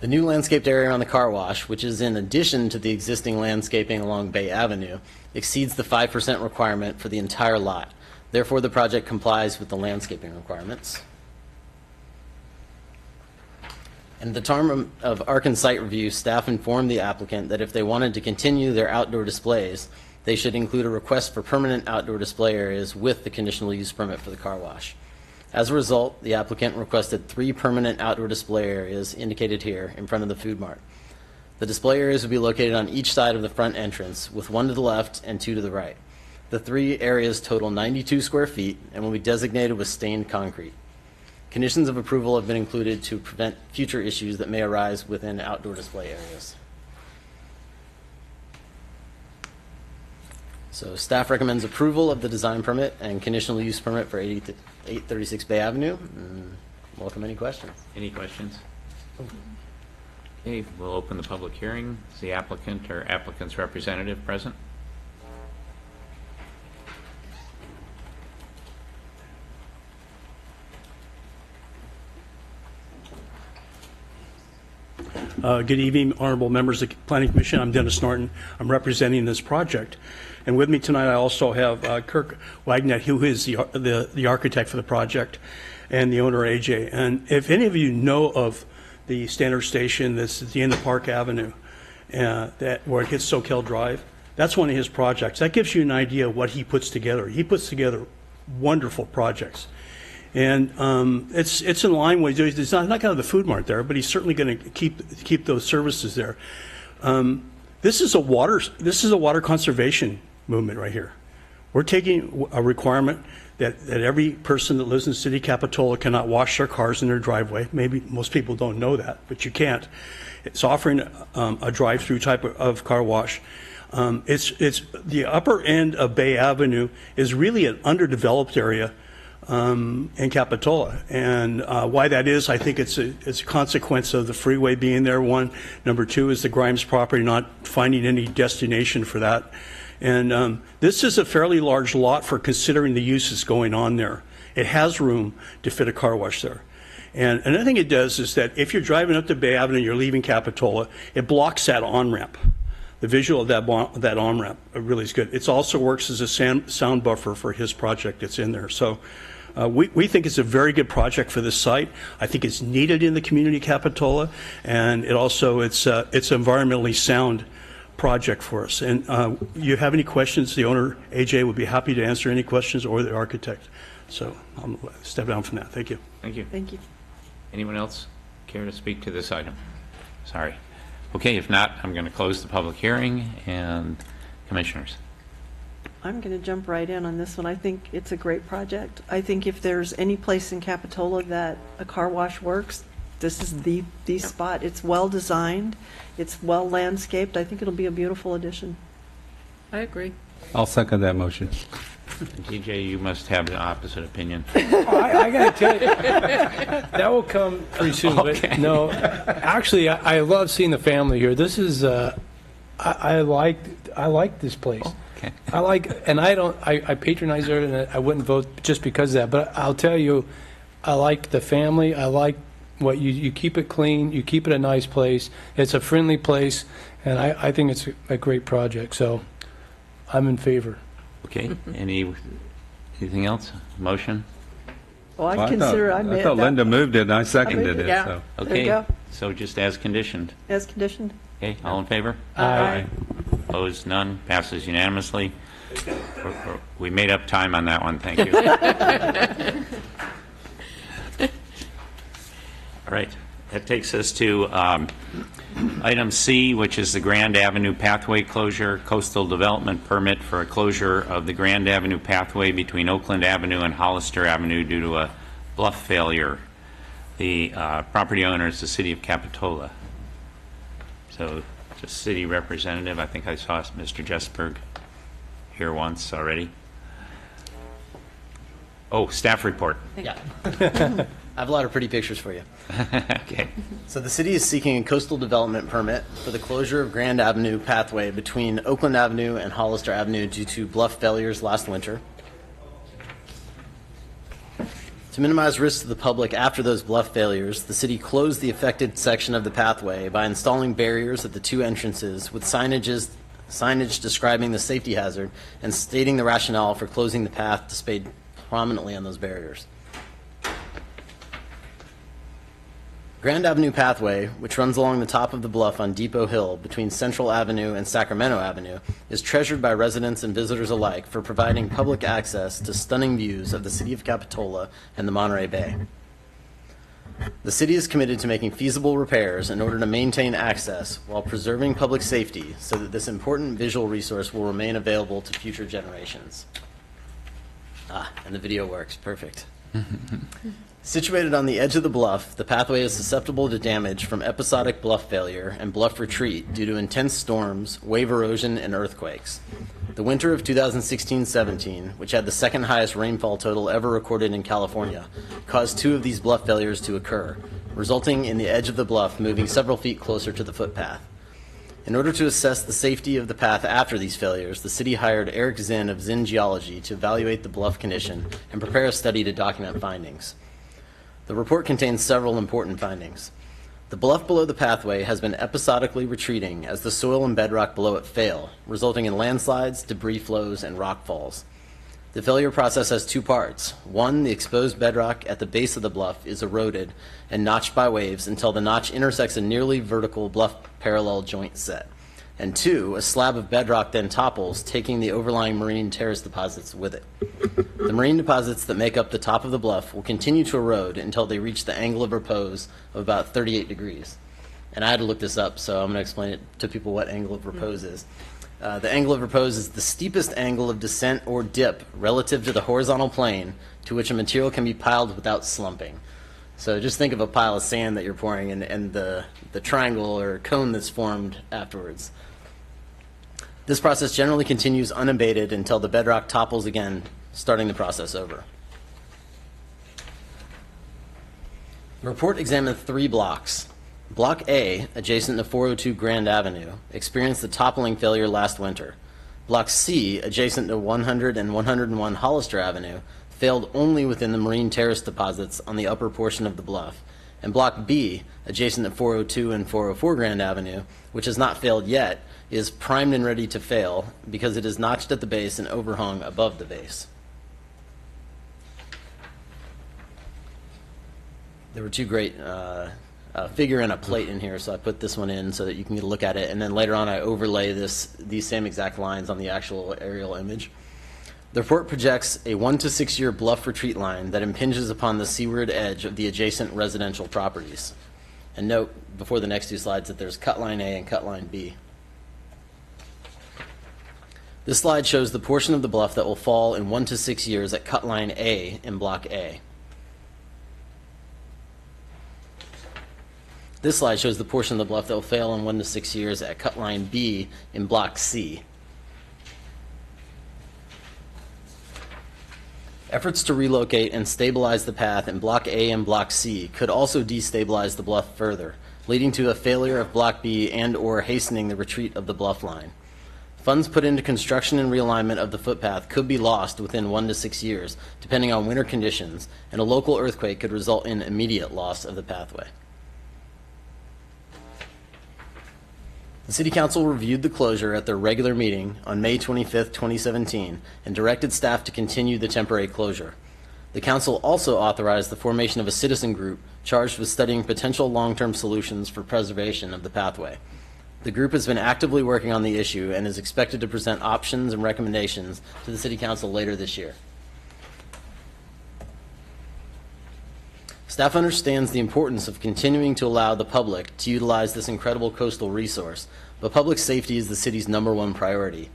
The new landscaped area around the car wash, which is in addition to the existing landscaping along Bay Avenue, exceeds the 5% requirement for the entire lot. Therefore, the project complies with the landscaping requirements. And at the time of Arkin Site Review, staff informed the applicant that if they wanted to continue their outdoor displays, they should include a request for permanent outdoor display areas with the conditional use permit for the car wash. As a result, the applicant requested 3 permanent outdoor display areas indicated here in front of the food mart. The display areas will be located on each side of the front entrance, with 1 to the left and 2 to the right. The 3 areas total 92 square feet and will be designated with stained concrete. Conditions of approval have been included to prevent future issues that may arise within outdoor display areas. So staff recommends approval of the design permit and conditional use permit for 836 Bay Avenue. Welcome any questions. Any questions? Okay, we'll open the public hearing. Is the applicant or applicant's representative present? Good evening, honorable members of the Planning Commission. I'm Dennis Norton. I'm representing this project. And with me tonight, I also have Kirk Wagner, who is the architect for the project, and the owner, AJ. And if any of you know of the Standard Station that's at the end of Park Avenue, where it hits Soquel Drive, that's one of his projects. That gives you an idea of what he puts together. He puts together wonderful projects. And it's in line with, he's not going to have the food mart there, but he's certainly going to keep those services there. This is a water conservation movement right here. We're taking a requirement that every person that lives in the city of Capitola cannot wash their cars in their driveway. Maybe most people don't know that, but you can't. It's offering a drive-through type of car wash. It's the upper end of Bay Avenue is really an underdeveloped area in Capitola, and why that is, I think it's a consequence of the freeway being there. One, number two is the Grimes property not finding any destination for that, and this is a fairly large lot for considering the uses going on there. It has room to fit a car wash there. And another thing it does is that if you're driving up to Bay Avenue and you're leaving Capitola, it blocks that on-ramp. The visual of that on-ramp really is good. It also works as a sound buffer for his project that's in there. So we think it's a very good project for this site. I think it's needed in the community of Capitola, and it also it's an environmentally sound project for us. And you have any questions, the owner, AJ, would be happy to answer any questions, or the architect. So I'll step down from that. Thank you. Thank you. Thank you. Anyone else care to speak to this item? Sorry. Okay, if not, I'm going to close the public hearing, and commissioners. I'm going to jump right in on this one. I think it's a great project. I think if there's any place in Capitola that a car wash works, this is the spot. It's well designed. It's well landscaped. I think it'll be a beautiful addition. I agree. I'll second that motion. DJ, you must have an opposite opinion. I got to tell you, that will come pretty soon. Okay. But no, actually, I love seeing the family here. This is, I like this place. Okay. I patronize her, and I wouldn't vote just because of that. But I'll tell you, I like the family. I like what you keep it clean. You keep it a nice place. It's a friendly place, and I think it's a great project. So I'm in favor. Okay, anything else? Motion? Well, I Well, consider I thought Linda moved it, and I seconded it. Yeah. So. There you Okay, go. so just as conditioned. As conditioned. Okay, all in favor? Aye. Opposed, none, passes unanimously. We made up time on that one, thank you. All right, that takes us to item C, which is the Grand Avenue Pathway closure, coastal development permit for a closure of the Grand Avenue Pathway between Oakland Avenue and Hollister Avenue due to a bluff failure. The property owner is the city of Capitola. So, just city representative, I think I saw Mr. Jesberg here once already. Oh, staff report. Yeah. I have a lot of pretty pictures for you. Okay. So the city is seeking a coastal development permit for the closure of Grand Avenue pathway between Oakland Avenue and Hollister Avenue due to bluff failures last winter. To minimize risks to the public after those bluff failures, the city closed the affected section of the pathway by installing barriers at the two entrances with signage describing the safety hazard and stating the rationale for closing the path displayed prominently on those barriers. Grand Avenue Pathway, which runs along the top of the bluff on Depot Hill between Central Avenue and Sacramento Avenue, is treasured by residents and visitors alike for providing public access to stunning views of the city of Capitola and the Monterey Bay. The city is committed to making feasible repairs in order to maintain access while preserving public safety so that this important visual resource will remain available to future generations. And the video works. Perfect. Situated on the edge of the bluff, the pathway is susceptible to damage from episodic bluff failure and bluff retreat due to intense storms, wave erosion, and earthquakes. The winter of 2016-17, which had the second highest rainfall total ever recorded in California, caused two of these bluff failures to occur, resulting in the edge of the bluff moving several feet closer to the footpath. In order to assess the safety of the path after these failures, the city hired Eric Zinn of Zinn Geology to evaluate the bluff condition and prepare a study to document findings. The report contains several important findings. The bluff below the pathway has been episodically retreating as the soil and bedrock below it fail, resulting in landslides, debris flows, and rock falls. The failure process has two parts. One, the exposed bedrock at the base of the bluff is eroded and notched by waves until the notch intersects a nearly vertical bluff parallel joint set. And two, a slab of bedrock then topples, taking the overlying marine terrace deposits with it. The marine deposits that make up the top of the bluff will continue to erode until they reach the angle of repose of about 38 degrees. And I had to look this up, so I'm going to explain it to people what angle of repose is. The angle of repose is the steepest angle of descent or dip relative to the horizontal plane to which a material can be piled without slumping. So just think of a pile of sand that you're pouring and the triangle or cone that's formed afterwards. This process generally continues unabated until the bedrock topples again, starting the process over. The report examined 3 blocks. Block A, adjacent to 402 Grand Avenue, experienced the toppling failure last winter. Block C, adjacent to 100 and 101 Hollister Avenue, failed only within the marine terrace deposits on the upper portion of the bluff. And Block B, adjacent to 402 and 404 Grand Avenue, which has not failed yet, is primed and ready to fail because it is notched at the base and overhung above the base. There were two great figure and a plate in here, so I put this one in so that you can get a look at it, and then later on I overlay these same exact lines on the actual aerial image. The report projects a 1 to 6 year bluff retreat line that impinges upon the seaward edge of the adjacent residential properties. And note, before the next two slides, that there's cut line A and cut line B. This slide shows the portion of the bluff that will fall in 1 to 6 years at cut line A in Block A. This slide shows the portion of the bluff that will fail in 1 to 6 years at cut line B in Block C. Efforts to relocate and stabilize the path in Block A and Block C could also destabilize the bluff further, leading to a failure of Block B and/or hastening the retreat of the bluff line. Funds put into construction and realignment of the footpath could be lost within 1 to 6 years, depending on winter conditions, and a local earthquake could result in immediate loss of the pathway. The City Council reviewed the closure at their regular meeting on May 25, 2017, and directed staff to continue the temporary closure. The Council also authorized the formation of a citizen group charged with studying potential long-term solutions for preservation of the pathway. The group has been actively working on the issue and is expected to present options and recommendations to the City Council later this year. Staff understands the importance of continuing to allow the public to utilize this incredible coastal resource, but public safety is the city's #1 priority.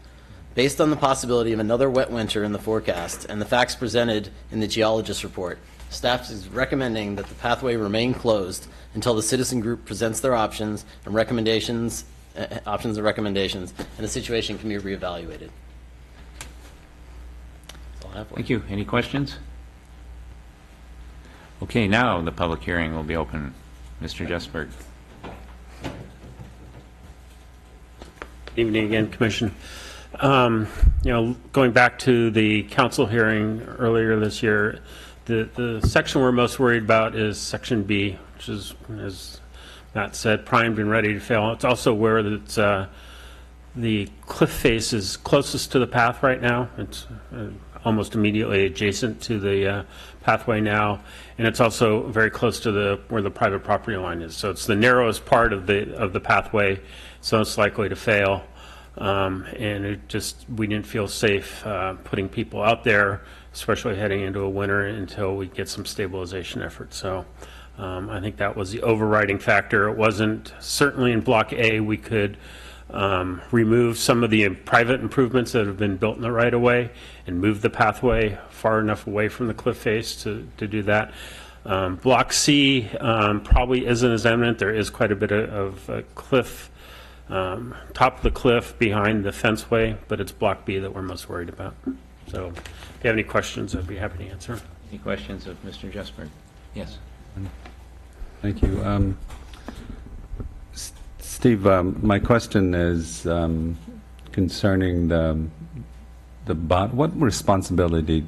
Based on the possibility of another wet winter in the forecast and the facts presented in the geologist report, staff is recommending that the pathway remain closed until the citizen group presents their options and recommendations, and the situation can be reevaluated. That's all I have for you. Thank you. Any questions? Okay, now the public hearing will be open. Mr. Jesberg. Evening again, Commission. Going back to the council hearing earlier this year, the section we're most worried about is Section B, which is, as Matt said, primed and ready to fail. It's also where it's, the cliff face is closest to the path right now. It's almost immediately adjacent to the pathway now, and it's also very close to where the private property line is. So it's the narrowest part of the pathway, so it's likely to fail. And we didn't feel safe putting people out there, especially heading into a winter, until we get some stabilization efforts. So I think that was the overriding factor. It wasn't, certainly in Block A, we could remove some of the private improvements that have been built in the right-of-way and move the pathway far enough away from the cliff face to do that. Block C probably isn't as eminent. There is quite a bit of cliff, top of the cliff behind the fenceway, but it's Block B that we're most worried about. So if you have any questions, I'd be happy to answer. Any questions of Mr. Jesberg? Yes. Thank you. Steve, my question is concerning what responsibility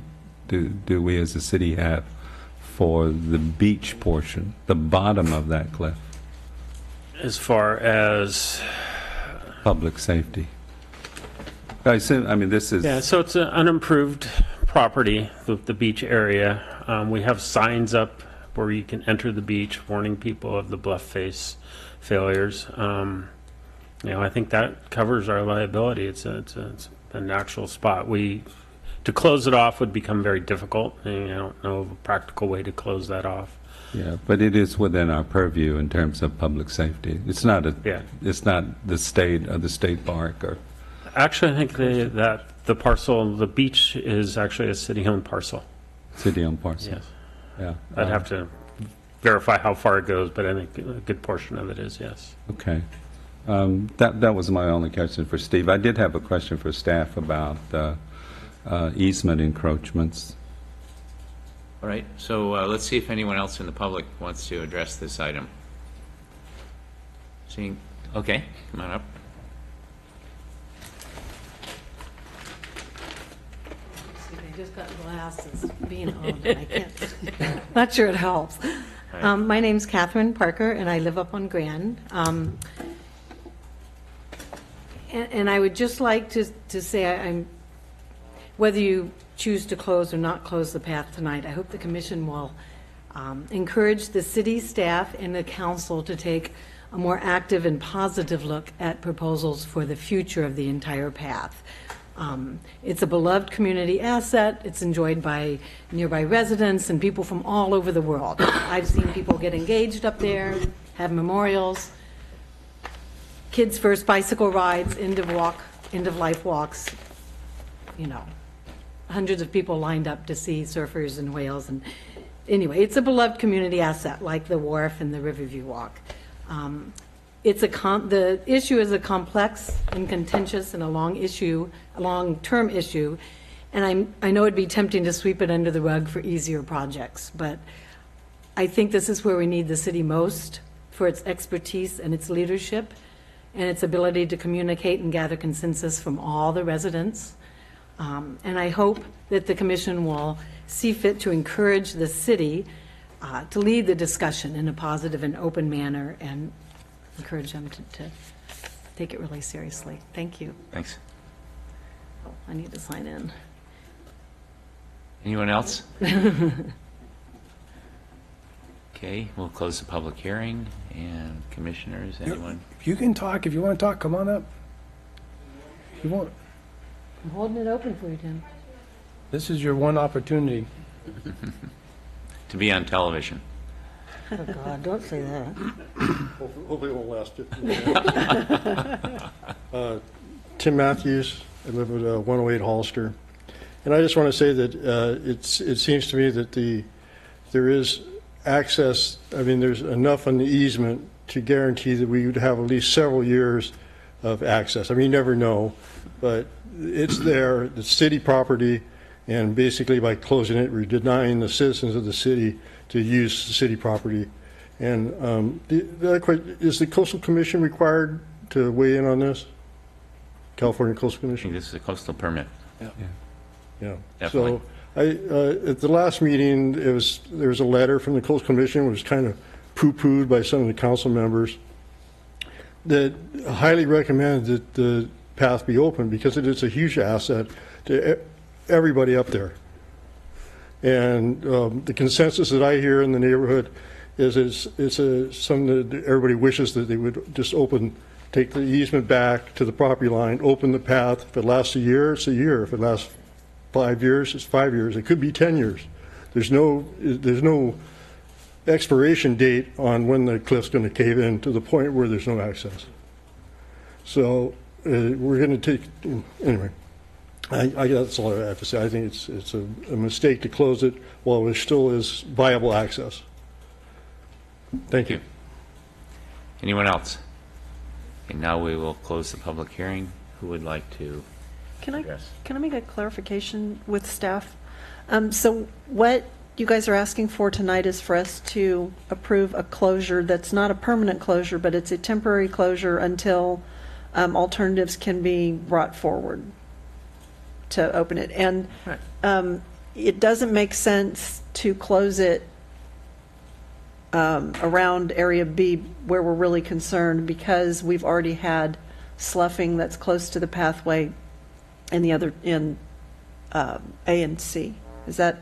do we as a city have for the beach portion, the bottom of that cliff? As far as public safety. I mean, this is... Yeah, so it's an unimproved property, the beach area. We have signs up where you can enter the beach, warning people of the bluff face failures. I think that covers our liability. It's a natural spot. To close it off would become very difficult. I don't know of a practical way to close that off. Yeah, but it is within our purview in terms of public safety. It's not It's not the state or the state park or. Actually, I think that the parcel, the beach, is actually a city-owned parcel. City-owned parcel. Yes. Yeah. I'd have to verify how far it goes, but I think a good portion of it is, yes. Okay. That was my only question for Steve. I did have a question for staff about easement encroachments. All right, so let's see if anyone else in the public wants to address this item. Okay, come on up. I just got glasses, being old, and I can't, not sure it helps. My name's Catherine Parker, and I live up on Grand. And I would just like to say, whether you choose to close or not close the path tonight, I hope the commission will encourage the city staff and the council to take a more active and positive look at proposals for the future of the entire path. It's a beloved community asset. It's enjoyed by nearby residents and people from all over the world. I've seen people get engaged up there, have memorials, kids' first bicycle rides, end of life walks, you know, hundreds of people lined up to see surfers and whales. And anyway, it's a beloved community asset, like the wharf and the Riverview Walk. The issue is a complex and contentious and a long-term issue, and I know it'd be tempting to sweep it under the rug for easier projects, but I think this is where we need the city most for its expertise and its leadership and its ability to communicate and gather consensus from all the residents. And I hope that the commission will see fit to encourage the city to lead the discussion in a positive and open manner and encourage them to take it really seriously. Thank you. Thanks. Oh, I need to sign in. Anyone else? Okay, we'll close the public hearing. And commissioners, anyone? You can talk. If you want to talk, come on up. If you want. I'm holding it open for you, Tim. This is your one opportunity. To be on television. Oh, God, don't say that. Hopefully it won't last 15 minutes. Tim Matthews. I live at 108 Hollister. And I just want to say that it seems to me that there is access. I mean, there's enough on the easement to guarantee that we would have at least several years of access. I mean, you never know, but it's there. It's city property, and basically by closing it, we're denying the citizens of the city to use the city property. And the other question, is the Coastal Commission required to weigh in on this? California Coastal Commission? This is a coastal permit. Yeah. Definitely. So at the last meeting, there was a letter from the Coastal Commission, which was kind of poo-pooed by some of the council members, that highly recommended that the path be open because it is a huge asset to everybody up there. And the consensus that I hear in the neighborhood is it's something that everybody wishes that they would just take the easement back to the property line, open the path. If it lasts a year, it's a year. If it lasts 5 years, it's 5 years. It could be 10 years. There's no expiration date on when the cliff's going to cave in to the point where there's no access. So we're going to take, anyway, that's all I have to say. I think it's a mistake to close it while there still is viable access. Thank you. Anyone else? And now we will close the public hearing. Who would like to address? Can I make a clarification with staff? So what you guys are asking for tonight is for us to approve a closure that's not a permanent closure, but it's a temporary closure until alternatives can be brought forward to open it. And it doesn't make sense to close it around Area B where we're really concerned because we've already had sloughing that's close to the pathway in the other, in A and C. Is that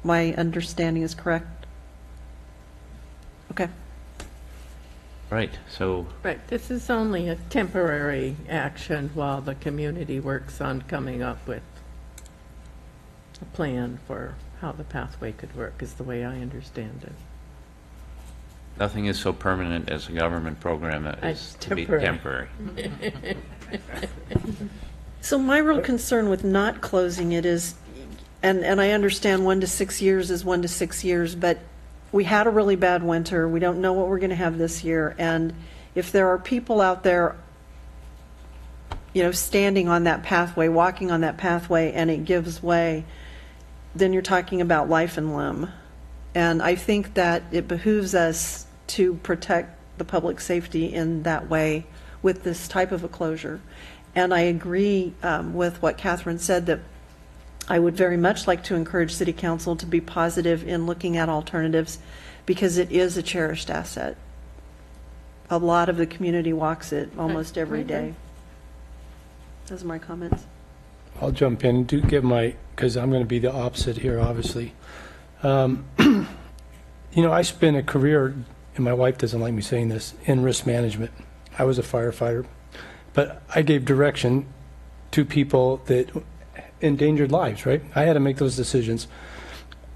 my understanding is correct? Okay. Right, so. Right, this is only a temporary action while the community works on coming up with a plan for how the pathway could work, is the way I understand it. Nothing is so permanent as a government program that is to be temporary. So my real concern with not closing it is, and I understand 1 to 6 years is 1 to 6 years, but we had a really bad winter. We don't know what we're going to have this year. And if there are people out there, standing on that pathway, walking on that pathway, and it gives way, then you're talking about life and limb. And I think that it behooves us to protect the public safety in that way with this type of a closure. And I agree with what Catherine said, that I would very much like to encourage City Council to be positive in looking at alternatives because it is a cherished asset. A lot of the community walks it almost every day. Those are my comments. I'll jump in and give because I'm going to be the opposite here, obviously. I spent a career, and my wife doesn't like me saying this, in risk management. I was a firefighter, but I gave direction two people that endangered lives, right? I had to make those decisions.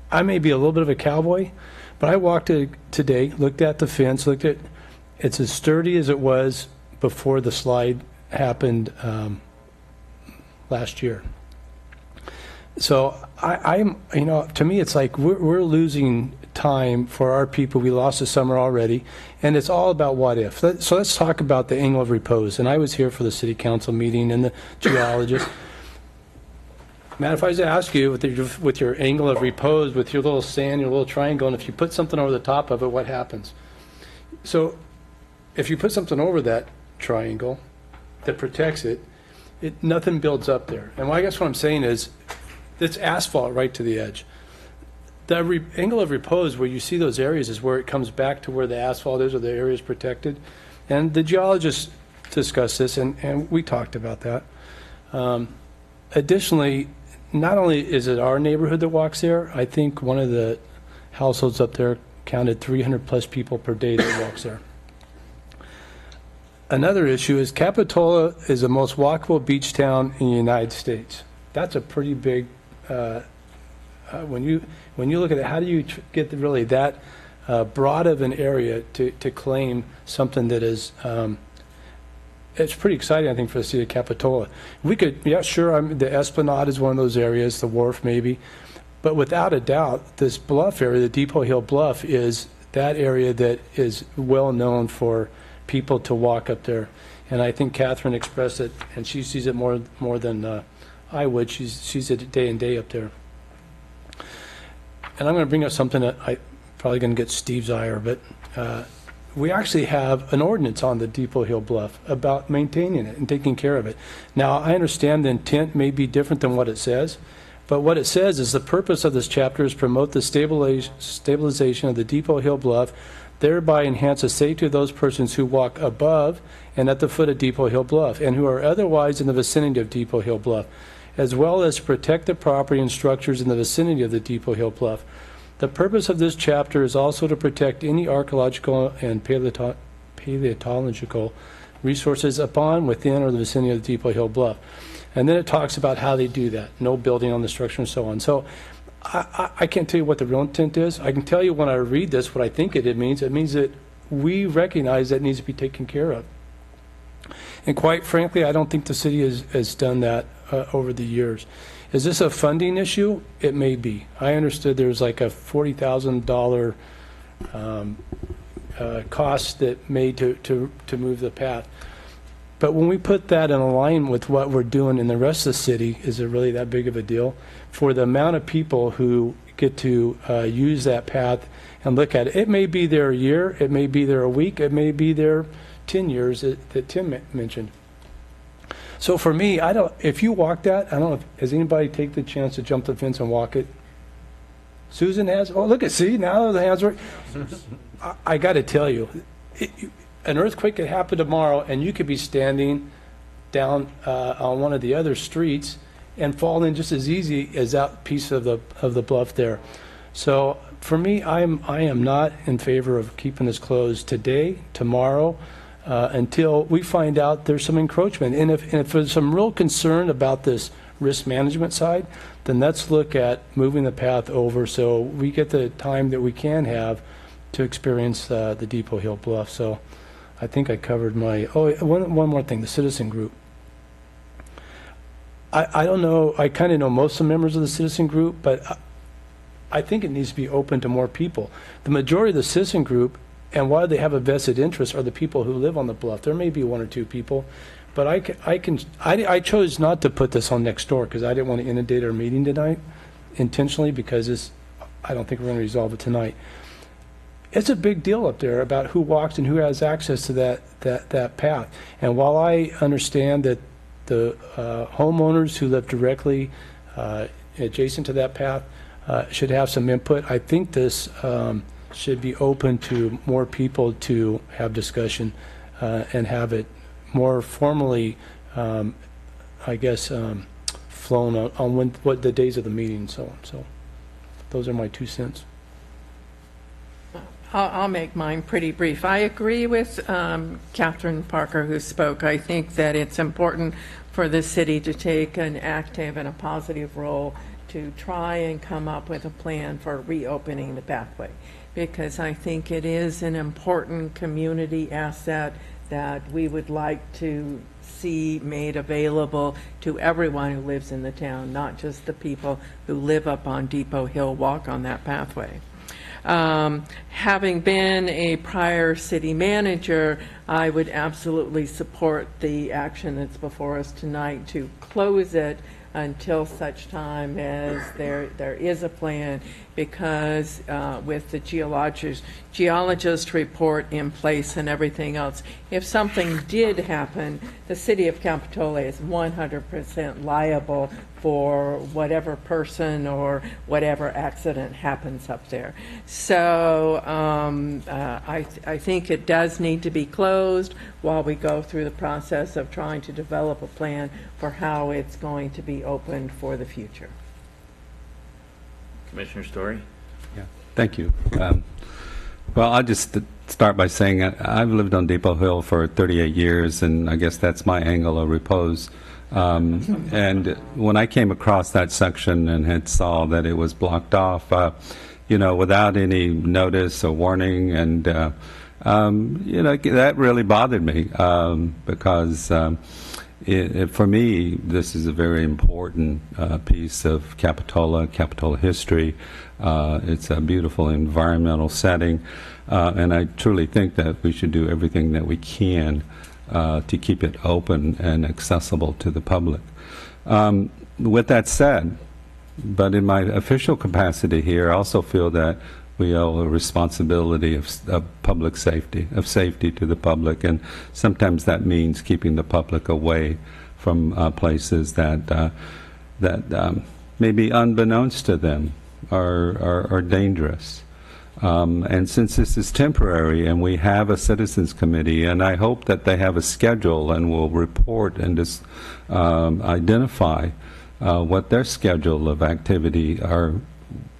I may be a little bit of a cowboy, but I walked it today, looked at the fence, it's as sturdy as it was before the slide happened last year. So I'm, to me, it's like we're losing time for our people. We lost the summer already, and it's all about what if. So let's talk about the angle of repose. And I was here for the city council meeting and the geologist. Matt, if I was to ask you with your angle of repose, with your little sand, your little triangle, and if you put something over the top of it, what happens? So if you put something over that triangle that protects it, nothing builds up there. And I guess what I'm saying is it's asphalt right to the edge. The angle of repose where you see those areas is where it comes back to where the asphalt is or the area is protected. And the geologists discussed this, and we talked about that. Additionally, not only is it our neighborhood that walks there, I think one of the households up there counted 300 plus people per day that walks there. Another issue is Capitola is the most walkable beach town in the United States. That's a pretty big, when you look at it, how do you get really that broad of an area to claim something that is, it's pretty exciting, I think, for the city of Capitola. We could, yeah, sure, the Esplanade is one of those areas, the wharf maybe, but without a doubt, this bluff area, the Depot Hill Bluff, is that area that is well known for people to walk up there. And I think Catherine expressed it, and she sees it more than I would. She sees it day and day up there. And I'm going to bring up something that I probably going to get Steve's ire, but we actually have an ordinance on the Depot Hill Bluff about maintaining it and taking care of it. Now, I understand the intent may be different than what it says, but what it says is the purpose of this chapter is promote the stabilization of the Depot Hill Bluff, thereby enhance the safety of those persons who walk above and at the foot of Depot Hill Bluff and who are otherwise in the vicinity of Depot Hill Bluff, as well as protect the property and structures in the vicinity of the Depot Hill Bluff. The purpose of this chapter is also to protect any archaeological and paleontological resources upon, within, or the vicinity of the Depot Hill Bluff. And then it talks about how they do that, no building on the structure and so on. So I can't tell you what the real intent is. I can tell you when I read this what I think it means. It means that we recognize that needs to be taken care of. And quite frankly, I don't think the city has done that over the years. Is this a funding issue? It may be. I understood there's like a $40,000 cost that made to move the path. But when we put that in line with what we're doing in the rest of the city, is it really that big of a deal? For the amount of people who get to use that path and look at it, it may be there a year, it may be there a week, it may be there 10 years that Tim mentioned. So for me, if you walk that, I don't know, has anybody take the chance to jump the fence and walk it? Susan has. Oh, look at, see, now the hands are. I got to tell you, an earthquake could happen tomorrow, and you could be standing down on one of the other streets and fall in just as easy as that piece of the bluff there. So for me, I am not in favor of keeping this closed today, tomorrow, until we find out there's some encroachment. And if there's some real concern about this risk management side, then let's look at moving the path over so we get the time that we can have to experience the Depot Hill Bluff. So I think I covered my, one more thing, the citizen group. I don't know, I kind of know most of the members of the citizen group, but I think it needs to be open to more people. The majority of the citizen group, and why they have a vested interest, are the people who live on the bluff. There may be one or two people, but I chose not to put this on next door because I didn't want to inundate our meeting tonight intentionally, because I don't think we're going to resolve it tonight. It's a big deal up there about who walks and who has access to that path. And while I understand that the homeowners who live directly adjacent to that path should have some input, I think this should be open to more people to have discussion and have it more formally, I guess, flown on what the days of the meeting. So those are my 2 cents. I'll make mine pretty brief. I agree with Catherine Parker, who spoke. I think that it's important for the city to take an active and a positive role to try and come up with a plan for reopening the pathway, because I think it is an important community asset that we would like to see made available to everyone who lives in the town, not just the people who live up on Depot Hill walk on that pathway. Having been a prior city manager, I would absolutely support the action that's before us tonight to close it until such time as there is a plan, because with the geologist report in place and everything else, if something did happen, the city of Capitola is 100% liable for whatever person or whatever accident happens up there. So I think it does need to be closed while we go through the process of trying to develop a plan for how it's going to be opened for the future. Commissioner Story? Yeah, thank you. Well, I'll just start by saying I've lived on Depot Hill for 38 years, and I guess that's my angle of repose. And when I came across that section and had saw that it was blocked off, without any notice or warning, and that really bothered me because for me, this is a very important piece of Capitola history. It's a beautiful environmental setting, and I truly think that we should do everything that we can to keep it open and accessible to the public. With that said, but in my official capacity here, I also feel that we owe a responsibility of public safety, of safety to the public, and sometimes that means keeping the public away from places that maybe unbeknownst to them are dangerous. And since this is temporary and we have a citizens committee, and I hope that they have a schedule and will report and just identify what their schedule of activity are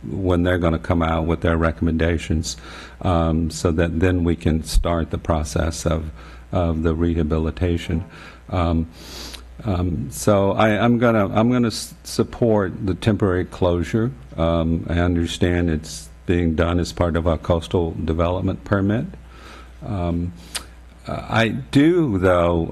when they're going to come out with their recommendations, so that then we can start the process of the rehabilitation. So I'm gonna support the temporary closure. I understand it's being done as part of our coastal development permit. I do, though,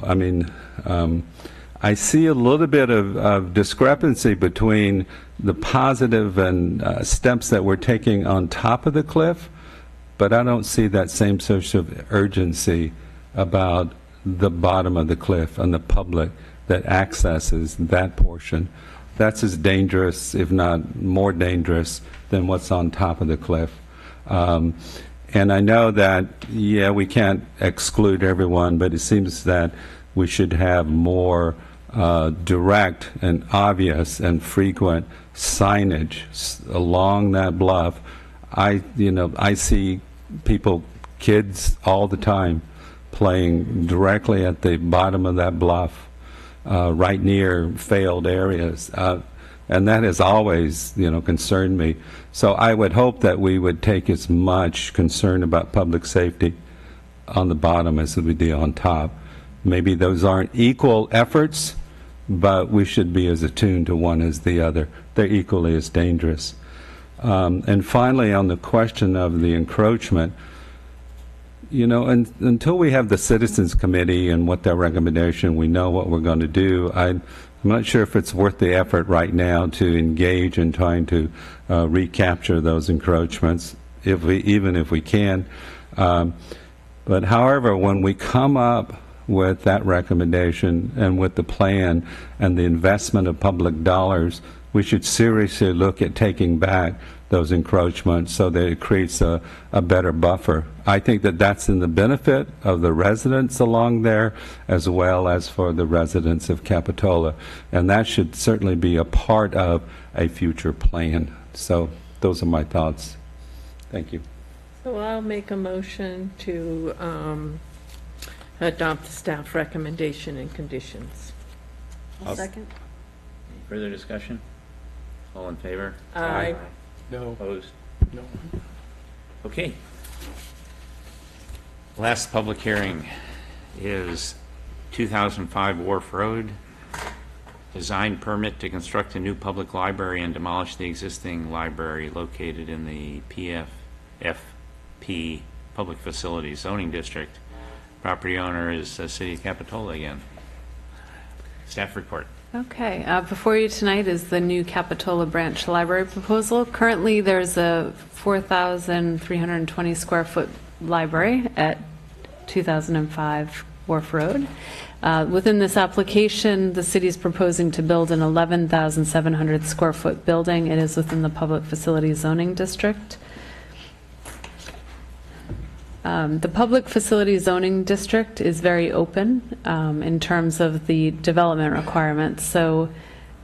I see a little bit of discrepancy between the positive and steps that we're taking on top of the cliff, but I don't see that same sort of urgency about the bottom of the cliff and the public that accesses that portion. That's as dangerous, if not more dangerous, than what's on top of the cliff. And I know that, yeah, we can't exclude everyone, but it seems that we should have more direct and obvious and frequent signage along that bluff. I see people, kids all the time, playing directly at the bottom of that bluff, right near failed areas. And that has always, concerned me. So I would hope that we would take as much concern about public safety on the bottom as we do on top. Maybe those aren't equal efforts, but we should be as attuned to one as the other. They're equally as dangerous. And finally, on the question of the encroachment, until we have the Citizens Committee and what their recommendation, we know what we're going to do. I'm not sure if it's worth the effort right now to engage in trying to recapture those encroachments, even if we can. But however, when we come up with that recommendation and with the plan and the investment of public dollars, we should seriously look at taking back those encroachments so that it creates a better buffer. I think that that's in the benefit of the residents along there as well as for the residents of Capitola. And that should certainly be a part of a future plan. So those are my thoughts. Thank you. So I'll make a motion to adopt the staff recommendation and conditions. I'll second. Any further discussion? All in favor? Aye. No. Opposed? No. Okay. Last public hearing is 2005 Wharf Road. Design permit to construct a new public library and demolish the existing library located in the PFFP Public Facilities Zoning District. Property owner is the City of Capitola again. Staff report. Okay, before you tonight is the new Capitola Branch Library proposal. Currently, there's a 4,320 square foot library at 2005 Wharf Road. Within this application, the city is proposing to build an 11,700 square foot building. It is within the Public Facilities Zoning District. The Public Facilities Zoning District is very open in terms of the development requirements. So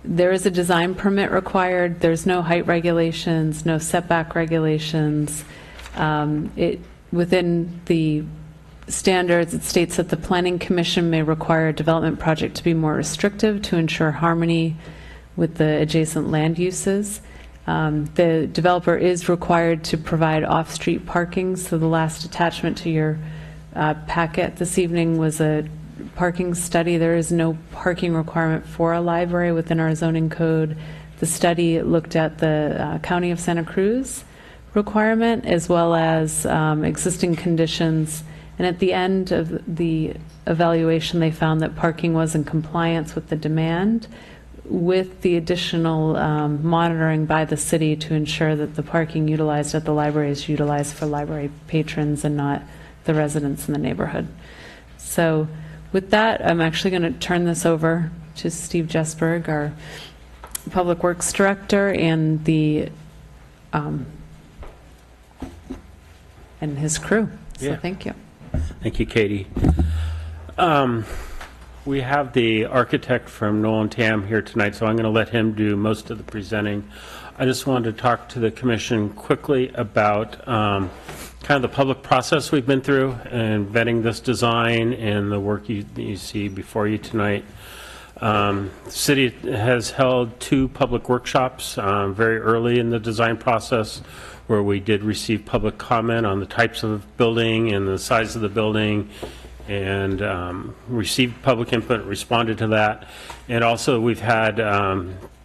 there is a design permit required. There's no height regulations, no setback regulations. Within the standards, it states that the Planning Commission may require a development project to be more restrictive to ensure harmony with the adjacent land uses. The developer is required to provide off-street parking, so the last attachment to your packet this evening was a parking study. There is no parking requirement for a library within our zoning code. The study looked at the County of Santa Cruz requirement as well as existing conditions, and at the end of the evaluation they found that parking was in compliance with the demand, with the additional monitoring by the city to ensure that the parking utilized at the library is utilized for library patrons and not the residents in the neighborhood. So with that, I'm actually going to turn this over to Steve Jesberg, our Public Works Director, and and his crew. So thank you. Thank you, Katie. We have the architect from Nolan Tam here tonight, so I'm going to let him do most of the presenting. I just wanted to talk to the commission quickly about kind of the public process we've been through and vetting this design and the work you see before you tonight. The city has held 2 public workshops very early in the design process where we did receive public comment on the types of building and the size of the building, and received public input, responded to that. And also we've had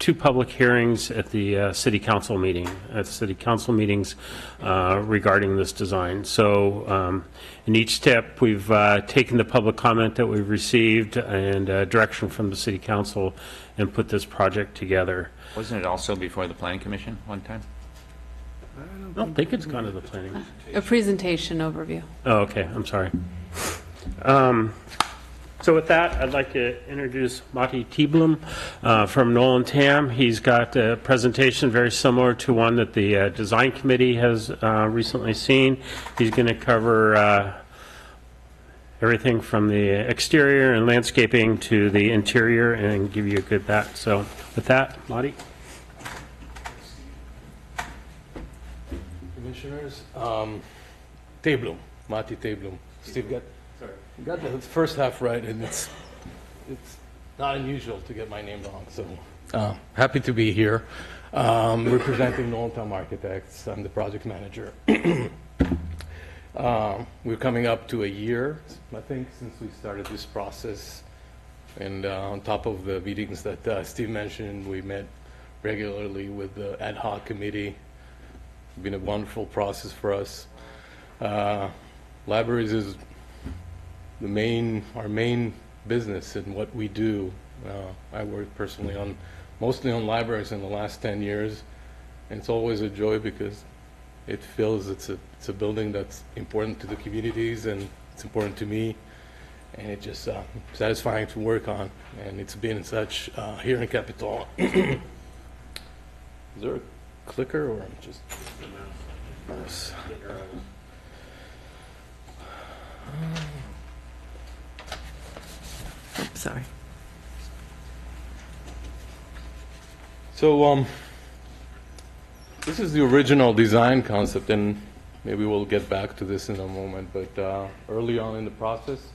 2 public hearings at the city council meetings regarding this design. So in each step we've taken the public comment that we've received and direction from the city council and put this project together. Wasn't it also before the Planning Commission one time? I don't think it's gone to the planning. A presentation overview. Oh, okay, I'm sorry. So with that, I'd like to introduce Matti Tieblum from Nolan Tam. He's got a presentation very similar to one that the design committee has recently seen. He's going to cover everything from the exterior and landscaping to the interior and give you a good back. So with that, Matti. Commissioners, Tieblum, Matti Tieblum. Steve got the first half right, and it's not unusual to get my name wrong. So happy to be here, representing Nolan Tam Architects. I'm the project manager. We're coming up to a year, I think, since we started this process. And on top of the meetings that Steve mentioned, we met regularly with the ad hoc committee. It's been a wonderful process for us. Libraries is our main business and what we do. I work personally mostly on libraries in the last 10 years, and it's always a joy because it feels it's a building that's important to the communities and it's important to me, and it's just satisfying to work on, and it's been such here in Capitola. Is there a clicker or I'm just mouse? Sorry. So this is the original design concept, and maybe we'll get back to this in a moment, but early on in the process,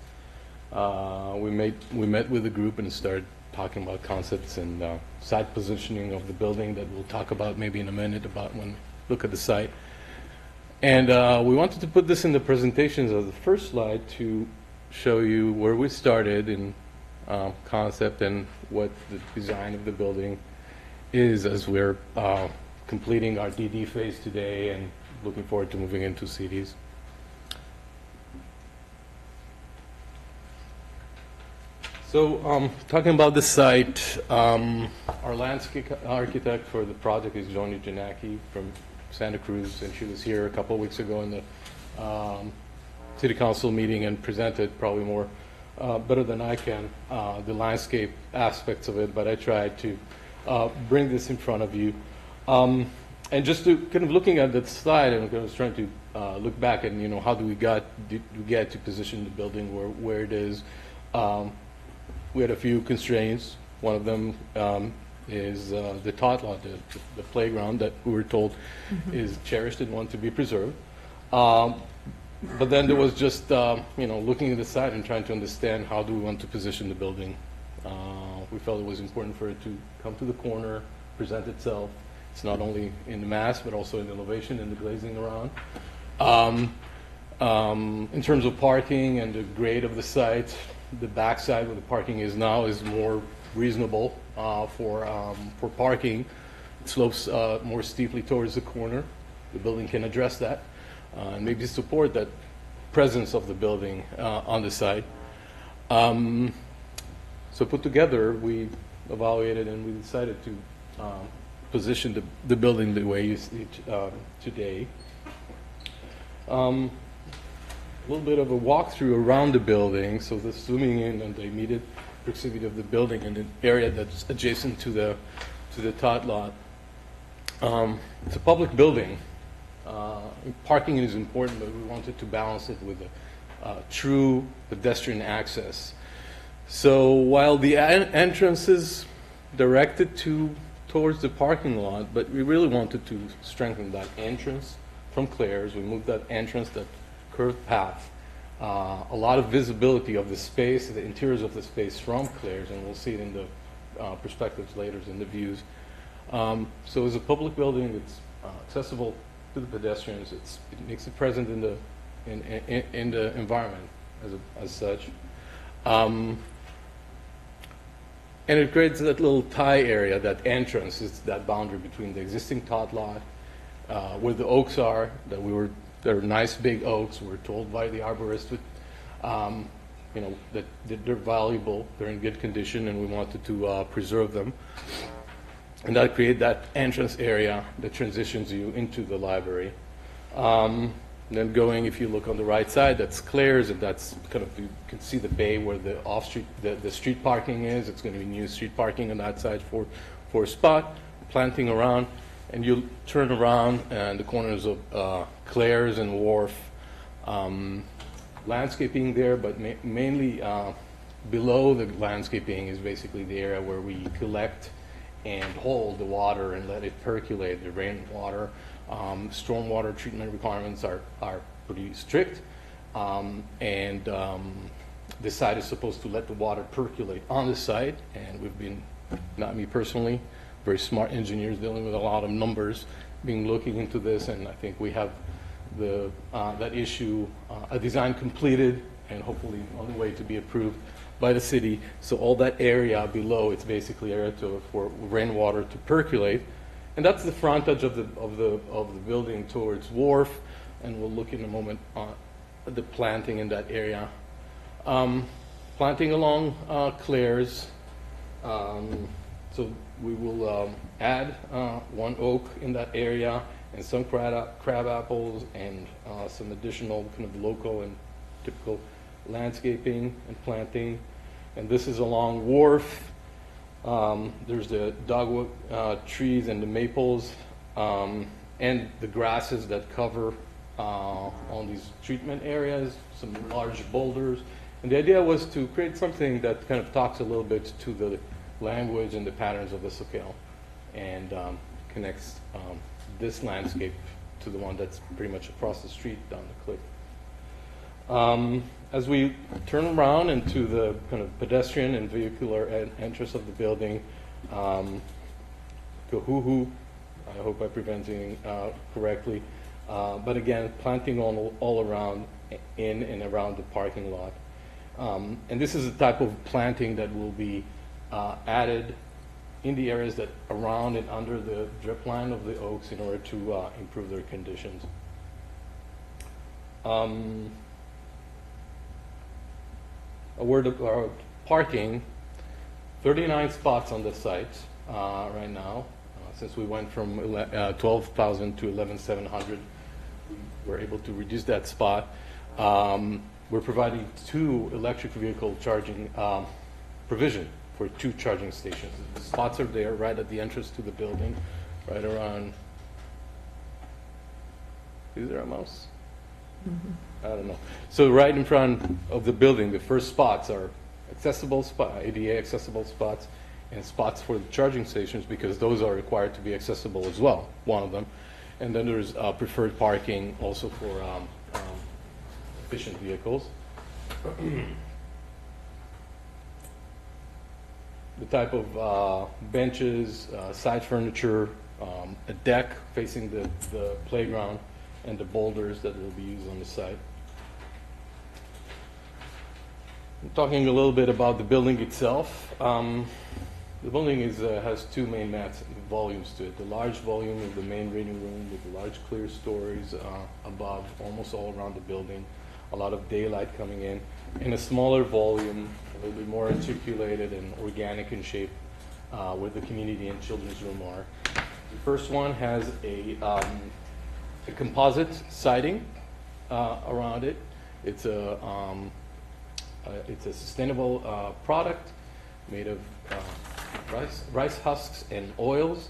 we met with the group and started talking about concepts and site positioning of the building that we'll talk about maybe in a minute about when we look at the site. And we wanted to put this in the presentations as the first slide to show you where we started in concept and what the design of the building is as we're completing our DD phase today and looking forward to moving into CDs. So talking about the site, our landscape architect for the project is Joni Janaki from Santa Cruz, and she was here a couple of weeks ago in the city council meeting and presented probably more better than I can the landscape aspects of it, but I tried to bring this in front of you. And just to kind of looking at that slide, and I was trying to look back and, you know, how do we get to position the building where it is. We had a few constraints. One of them is the tot lot, the playground that we were told is cherished and want to be preserved. But then there was just, you know, looking at the site and trying to understand how do we want to position the building. We felt it was important for it to come to the corner, present itself. It's not only in the mass, but also in the elevation and the glazing around. In terms of parking and the grade of the site, the backside where the parking is now is more reasonable for parking. It slopes more steeply towards the corner. The building can address that and maybe support that presence of the building on the site. So put together, we evaluated and we decided to position the building the way you see it today. A little bit of a walkthrough around the building, so the zooming in on the immediate proximity of the building and the area that's adjacent to the tot lot. It's a public building. Parking is important, but we wanted to balance it with a true pedestrian access. So while the entrance is directed towards the parking lot, but we really wanted to strengthen that entrance from Claire's. We moved that entrance, that curved path, a lot of visibility of the space, the interiors of the space from Claire's, and we'll see it in the perspectives later in the views. So as a public building, it's accessible to the pedestrians. It makes it present in the environment as such. And it creates that little tie area, that entrance, is that boundary between the existing tot lot, where the oaks are, they're nice big oaks. We're told by the arborist, you know, that they're valuable, they're in good condition, and we wanted to preserve them. And that created that entrance area that transitions you into the library. Then going, if you look on the right side, that's Claire's, and that's kind of, you can see the bay where the off-street, the street parking is. It's going to be new street parking on that side for a spot, planting around, and you turn around, and the corners of Claire's and Wharf, landscaping there, but mainly below the landscaping is basically the area where we collect and hold the water and let it percolate, the rainwater. Stormwater treatment requirements are pretty strict, and the site is supposed to let the water percolate on the site, and we've been, not me personally, very smart engineers dealing with a lot of numbers, been looking into this, and I think we have that issue, a design completed and hopefully on the way to be approved by the city. So all that area below, it's basically area for rainwater to percolate. And that's the frontage of the building towards Wharf, and we'll look in a moment at the planting in that area. Planting along Claire's, so we will add one oak in that area, and some crab apples, and some additional kind of local and typical landscaping and planting. And this is along Wharf. There's the dogwood trees and the maples, and the grasses that cover on these treatment areas, some large boulders. And the idea was to create something that kind of talks a little bit to the language and the patterns of the Soquel, and connects this landscape to the one that's pretty much across the street down the cliff. As we turn around into the kind of pedestrian and vehicular entrance of the building, Kahuhu, I hope I'm pronouncing correctly, But again, planting all around, in and around the parking lot. And this is the type of planting that will be added in the areas that around and under the drip line of the oaks in order to improve their conditions. A word about parking. 39 spots on the site right now. Since we went from 12,000 to 11,700, we were able to reduce that spot. We're providing 2 electric vehicle charging provision for 2 charging stations. The spots are there right at the entrance to the building, right around. Is there a mouse? I don't know. So right in front of the building, the first spots are accessible ADA accessible spots, and spots for the charging stations, because those are required to be accessible as well, one of them. And then there's preferred parking also for efficient vehicles. The type of benches, side furniture, a deck facing the playground, and the boulders that will be used on the site. I'm talking a little bit about the building itself. The building has 2 main volumes to it. The large volume is the main reading room with the large clear stories above, almost all around the building. A lot of daylight coming in. And a smaller volume, a little bit more articulated and organic in shape, where the community and children's room are. The first one has a composite siding around it. It's a sustainable product made of rice husks and oils,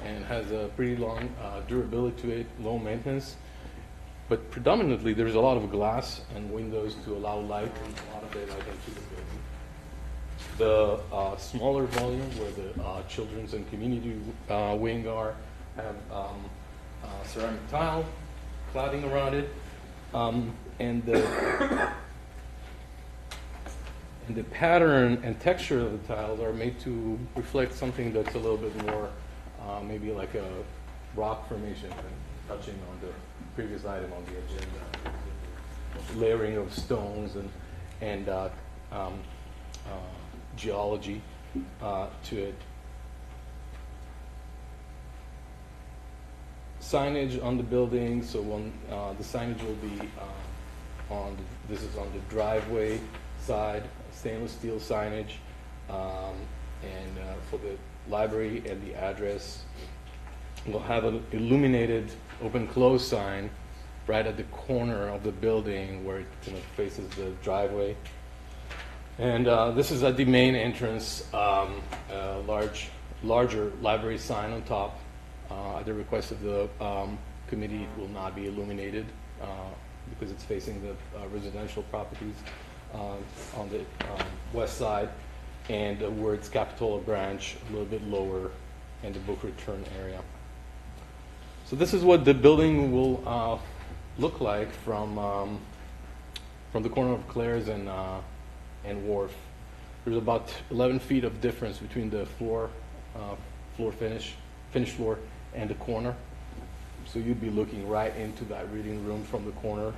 and has a pretty long durability to it, low maintenance. But predominantly, there's a lot of glass and windows to allow light and a lot of daylight into the building. The smaller volume, where the children's and community wing are, have ceramic tile cladding around it, and the pattern and texture of the tiles are made to reflect something that's a little bit more, maybe like a rock formation, touching on the previous item on the agenda, layering of stones and geology to it. Signage on the building, so the signage will be this is on the driveway side, stainless steel signage, and for the library and the address. We'll have an illuminated open-close sign right at the corner of the building where it kind of faces the driveway. And this is at the main entrance, a larger library sign on top. At the request of the committee, it will not be illuminated because it's facing the residential properties on the west side, and the words Capitola branch a little bit lower in the book return area. So this is what the building will look like from the corner of Claire's and Wharf. There's about 11 feet of difference between the finished floor, and the corner. So you'd be looking right into that reading room from the corner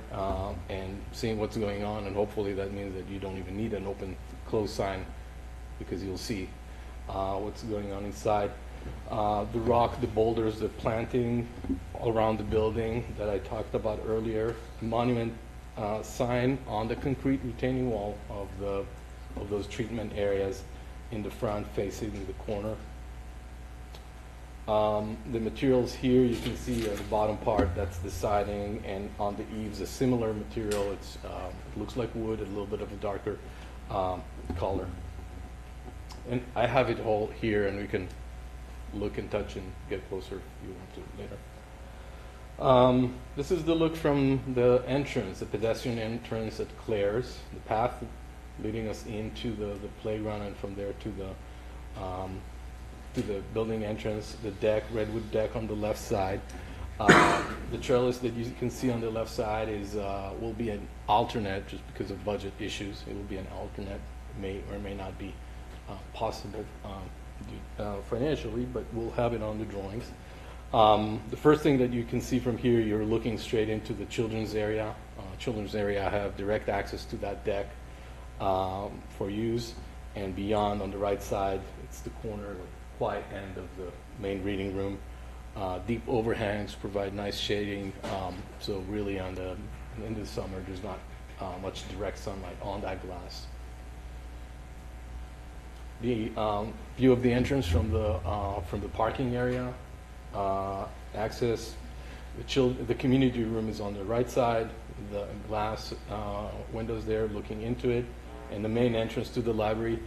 and seeing what's going on, and hopefully that means that you don't even need an open-close sign because you'll see what's going on inside. The rock, the boulders, the planting around the building that I talked about earlier, monument sign on the concrete retaining wall of those treatment areas in the front facing the corner. The materials here, you can see the bottom part, that's the siding, and on the eaves, a similar material. It looks like wood, a little bit of a darker color. And I have it all here, and we can look and touch and get closer if you want to later. This is the look from the entrance, the pedestrian entrance at Claire's, the path leading us into the playground, and from there to the building entrance, the deck, redwood deck on the left side. The trellis that you can see on the left side will be an alternate, just because of budget issues. It will be an alternate, may or may not be possible financially, but we'll have it on the drawings. The first thing that you can see from here, you're looking straight into the children's area. Children's area have direct access to that deck for use, and beyond on the right side, it's the corner, quiet end of the main reading room. Deep overhangs provide nice shading, so really in the summer, there's not much direct sunlight on that glass. The view of the entrance from the parking area, access, the community room is on the right side, the glass windows there looking into it, and the main entrance to the library.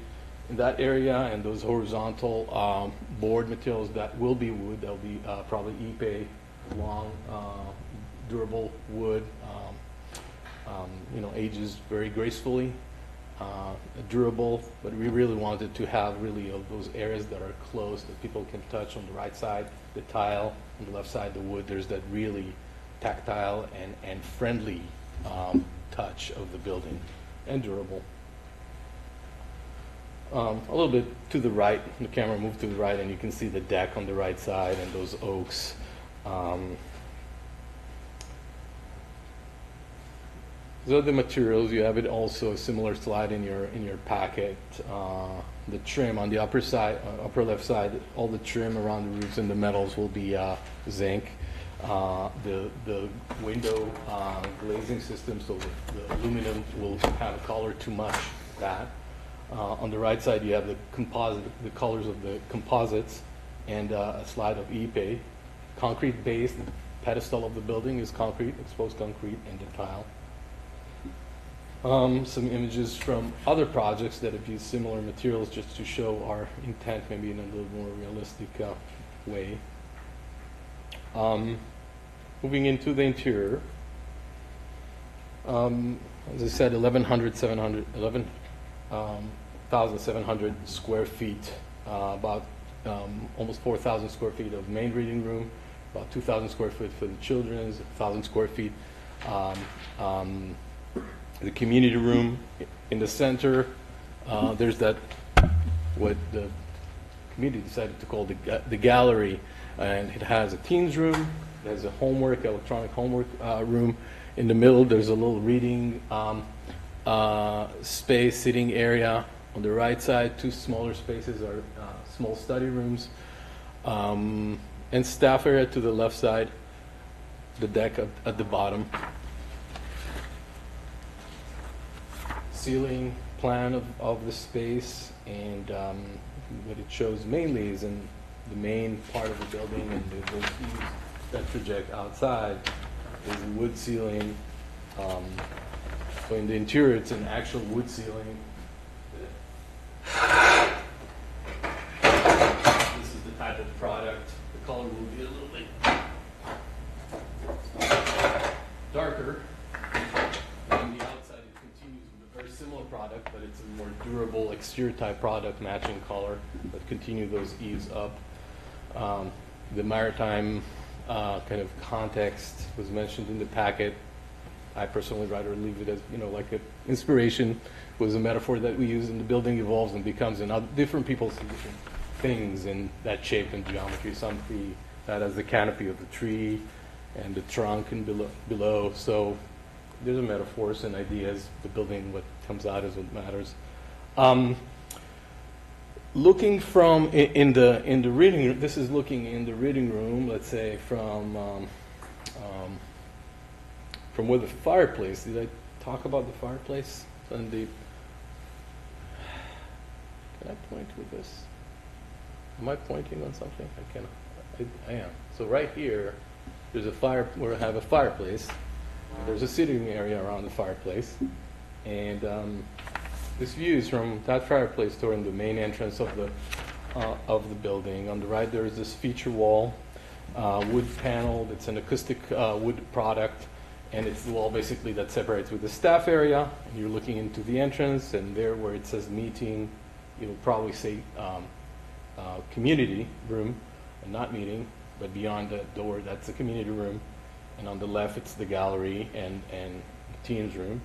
In that area and those horizontal board materials, that will be wood, that'll be probably Ipe, long, durable wood, ages very gracefully. Durable, but we really wanted to have really of those areas that are close that people can touch. On the right side, the tile, on the left side, the wood. There's that really tactile and friendly touch of the building, and durable. A little bit to the right, the camera moved to the right, and you can see the deck on the right side and those oaks. So the materials, you have it also a similar slide in your packet. The trim on the upper side, upper left side, all the trim around the roofs and the metals will be zinc. The window glazing system, so the aluminum will have a color to match that. On the right side, you have the colors of the composites, and a slide of Ipe. Concrete base, the pedestal of the building is concrete, exposed concrete, and the tile. Some images from other projects that have used similar materials just to show our intent maybe in a little more realistic way. Moving into the interior, as I said, 11,700 square feet, about almost 4,000 square feet of main reading room, about 2,000 square feet for the children's, 1,000 square feet. The community room in the center, there's that, what the community decided to call the gallery, and it has a teens room, there's a electronic homework room. In the middle, there's a little reading space, sitting area. On the right side, two smaller spaces are small study rooms, and staff area to the left side, the deck at the bottom. Ceiling plan of the space, and what it shows mainly is in the main part of the building, and those views that project outside is a wood ceiling. So in the interior, it's an actual wood ceiling. This is the type of product. The color will be a little bit darker. Similar product, but it's a more durable exterior type product, matching color, but continue those eaves up. The maritime kind of context was mentioned in the packet. I personally rather leave it as, like an inspiration, was a metaphor that we use, and the building evolves and becomes different people see different things in that shape and geometry. Some see that as the canopy of the tree and the trunk and below. So there's a metaphors and ideas. The building, what comes out is what matters. Looking from in the reading room, this is looking in the reading room. Let's say from where the fireplace. Did I talk about the fireplace? And can I point with this? Am I pointing on something? I cannot. I am. So right here, there's a fire. Where I have a fireplace. There's a sitting area around the fireplace, and this view is from that fireplace toward the main entrance of the building. On the right, there is this feature wall, wood panel. It's an acoustic wood product, and it's the wall basically that separates with the staff area. And you're looking into the entrance, and there where it says meeting, it'll probably say community room, and not meeting, but beyond that door, that's the community room. And on the left, it's the gallery and the teens room.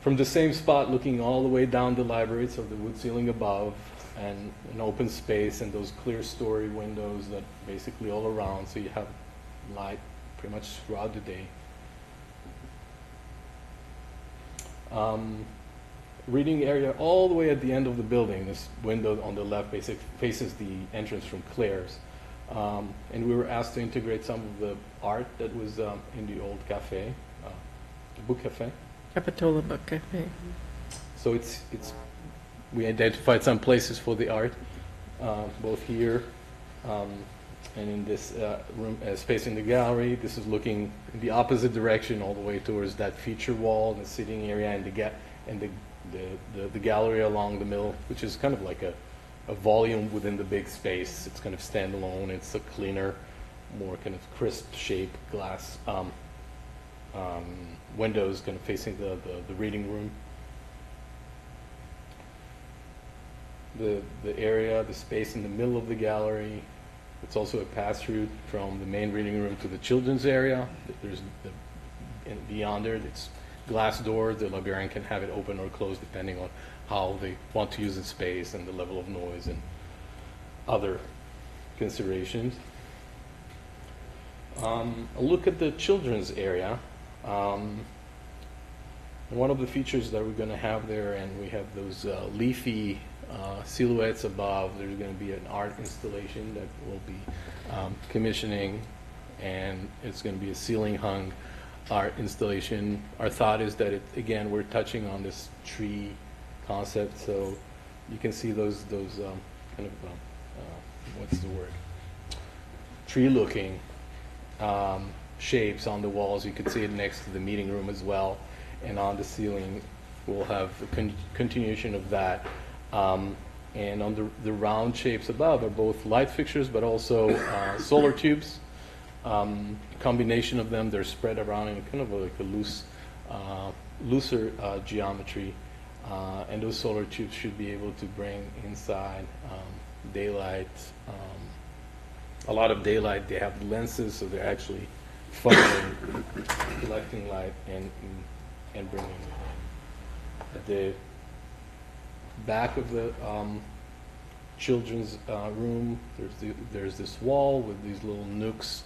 From the same spot, looking all the way down the library, so the wood ceiling above, and an open space and those clear story windows that basically all around, so you have light pretty much throughout the day. Reading area all the way at the end of the building. This window on the left basically faces the entrance from Claire's. And we were asked to integrate some of the art that was in the old cafe, the book cafe. Capitola Book Cafe. So we identified some places for the art, both here and in this room space in the gallery. This is looking in the opposite direction all the way towards that feature wall and the sitting area and the gallery along the middle, which is kind of like a volume within the big space. It's kind of standalone. It's a cleaner, more kind of crisp shape glass windows kind of facing the reading room. The area, the space in the middle of the gallery, it's also a pass-through from the main reading room to the children's area. There's and beyond there, it's glass door. The librarian can have it open or closed depending on how they want to use the space and the level of noise and other considerations. A look at the children's area. One of the features that we're going to have there, and we have those leafy silhouettes above. There's going to be an art installation that we'll be commissioning, and it's going to be a ceiling hung art installation. Our thought is that again, we're touching on this tree concept, so you can see those kind of what's the word, tree looking shapes on the walls. You could see it next to the meeting room as well, and on the ceiling we'll have a continuation of that. And on the round shapes above are both light fixtures but also solar tubes. Combination of them, they're spread around in kind of like a looser geometry, and those solar tubes should be able to bring inside daylight, a lot of daylight. They have lenses, so they're actually funneling, collecting light and bringing it in. At the back of the children's room, there's this wall with these little nooks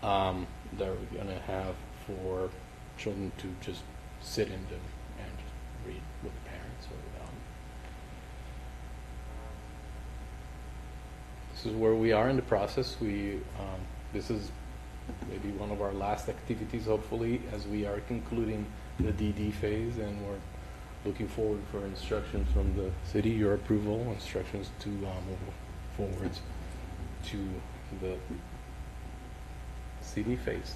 that we're going to have for children to just sit in them and just read with the parents. This is where we are in the process. This is maybe one of our last activities, hopefully, as we are concluding the DD phase, and we're looking forward for instructions from the city, your approval, instructions to move forwards to the CD phase.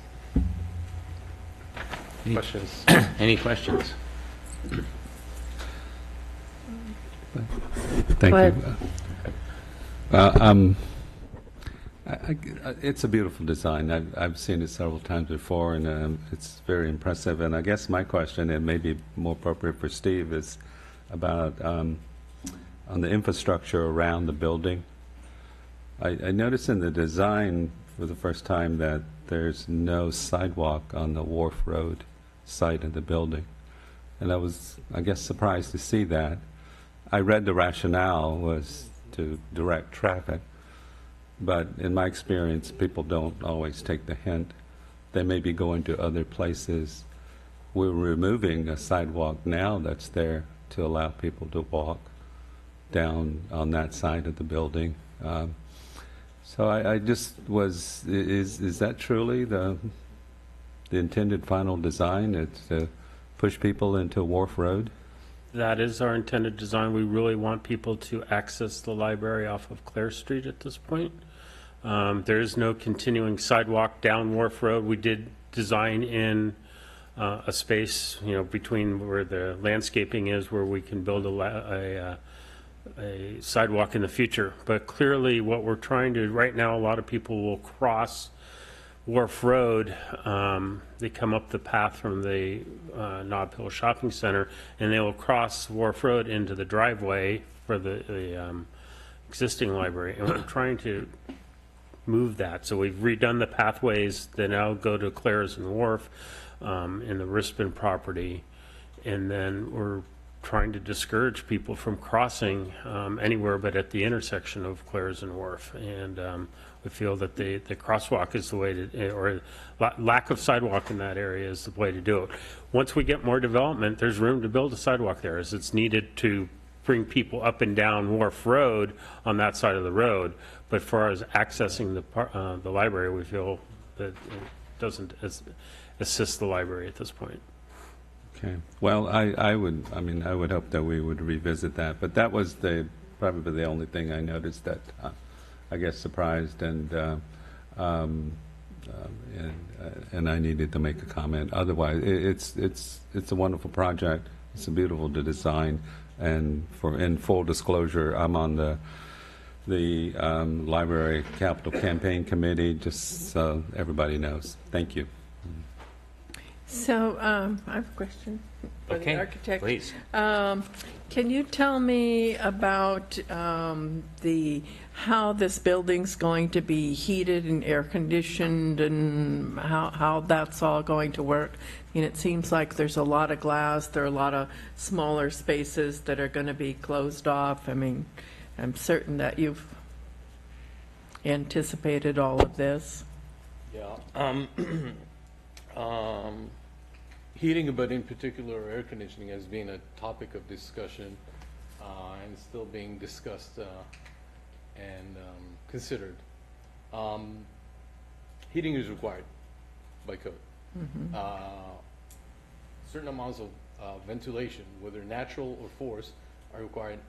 Questions? Any questions? Thank Go you. It's a beautiful design. I've seen it several times before, and it's very impressive. And I guess my question, and maybe more appropriate for Steve, is about on the infrastructure around the building. I noticed in the design for the first time that there's no sidewalk on the Wharf Road side of the building. And I was, I guess, surprised to see that. I read the rationale was to direct traffic. But in my experience, people don't always take the hint. They may be going to other places. We're removing a sidewalk now that's there to allow people to walk down on that side of the building. So I just was, is that truly the intended final design? It's to push people into Wharf Road? That is our intended design. We really want people to access the library off of Clare Street at this point. There is no continuing sidewalk down Wharf Road. We did design in a space, between where the landscaping is, where we can build a sidewalk in the future. But clearly, what we're trying to right now, a lot of people will cross Wharf Road. They come up the path from the Nob Hill Shopping Center, and they will cross Wharf Road into the driveway for the existing library. And we're trying to move that. So we've redone the pathways that now go to Claire's and Wharf in the Rispin property. And then we're trying to discourage people from crossing anywhere but at the intersection of Clares and Wharf. And we feel that the crosswalk is the way to, or lack of sidewalk in that area is the way to do it. Once we get more development, there's room to build a sidewalk there, as it's needed to bring people up and down Wharf Road on that side of the road. But as far as accessing the library, we feel that it doesn't assist the library at this point. Okay. Well, I would hope that we would revisit that, but that was probably the only thing I noticed that I guess surprised, and I needed to make a comment. Otherwise, it's a wonderful project. It's a beautiful design, and in full disclosure, I'm on the Library Capital Campaign Committee, just so everybody knows. Thank you. So I have a question for Okay, the architect. please. Can you tell me about how this building's going to be heated and air conditioned, and how that's all going to work? I mean, it seems like there's a lot of glass. There are a lot of smaller spaces that are going to be closed off. I mean, I'm certain that you've anticipated all of this. Yeah. Heating, but in particular air conditioning, has been a topic of discussion and still being discussed and considered. Heating is required by code. Certain amounts of ventilation, whether natural or forced, are required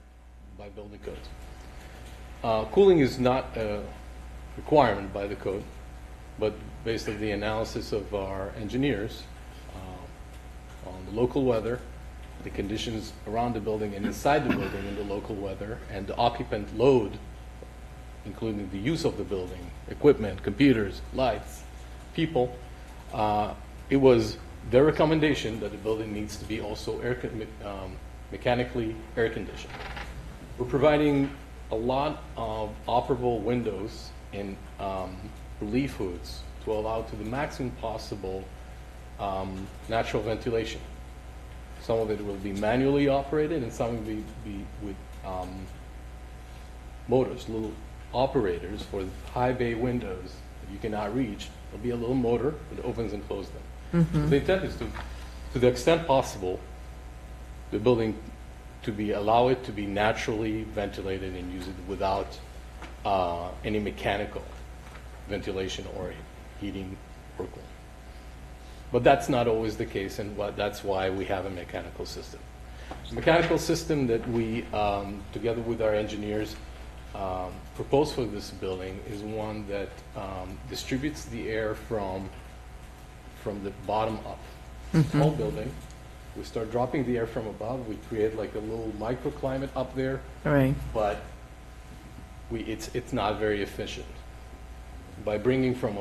by building codes. Cooling is not a requirement by the code, but based on the analysis of our engineers on the local weather, the conditions around the building and inside the building in the local weather, and the occupant load, including the use of the building, equipment, computers, lights, people, it was their recommendation that the building needs to be also mechanically air conditioned. We're providing a lot of operable windows in relief hoods to allow to the maximum possible natural ventilation. Some of it will be manually operated, and some will be with motors, little operators for high bay windows that you cannot reach. There'll be a little motor that opens and closes them. So the intent is to the extent possible, the building allow it to be naturally ventilated and use it without any mechanical ventilation or heating or cooling. But that's not always the case, and that's why we have a mechanical system. The mechanical system that we, together with our engineers, proposed for this building is one that distributes the air from the bottom up. It's a tall building. We start dropping the air from above. We create like a little microclimate up there, Right. but it's not very efficient. By bringing from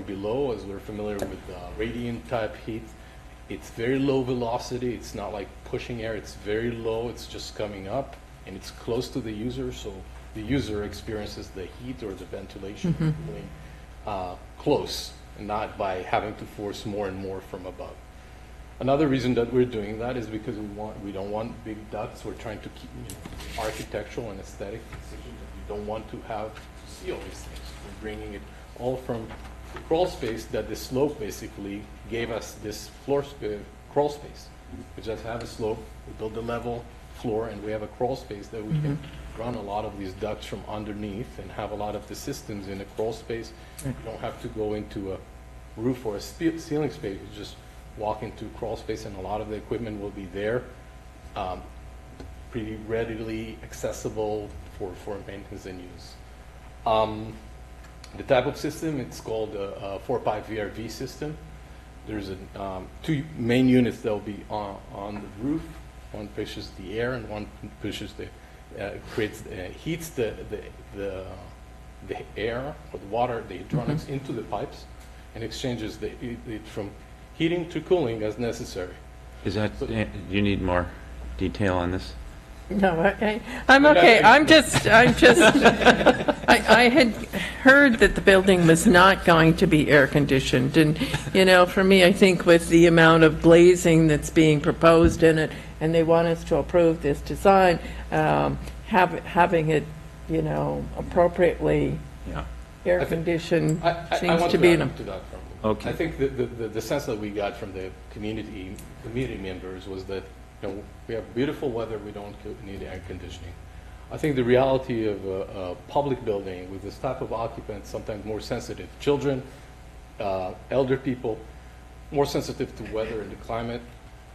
below, as we're familiar with radiant type heat, it's very low velocity. It's not like pushing air. It's very low. It's just coming up, and it's close to the user, so the user experiences the heat or the ventilation cooling close, and not by having to force more and more from above. Another reason that we're doing that is because we don't want big ducts. We're trying to keep architectural and aesthetic decisions. We don't want to have to see all these things. We're bringing it all from the crawl space that the slope basically gave us this crawl space. We just have a slope, we build a level floor, and we have a crawl space that we can run a lot of these ducts from underneath and have a lot of the systems in a crawl space. You don't have to go into a roof or a ceiling space. You just walk into crawl space, and a lot of the equipment will be there, pretty readily accessible for maintenance and use. The type of system, it's called a 4-pipe VRV system. There's two main units that will be on the roof. One pushes the air, and one pushes heats the air or the water, the electronics into the pipes, and exchanges it from heating to cooling as necessary. Do you need more detail on this? No, I'm okay. I had heard that the building was not going to be air conditioned, and for me, I think with the amount of glazing that's being proposed in it, and they want us to approve this design, having it, you know, appropriately air-conditioned I seems want to be an... add to that, Franklin. Okay. I think the sense that we got from the community members was that, you know, we have beautiful weather, we don't need air conditioning. I think the reality of a public building with this type of occupants, sometimes more sensitive, children, elder people, more sensitive to weather and the climate,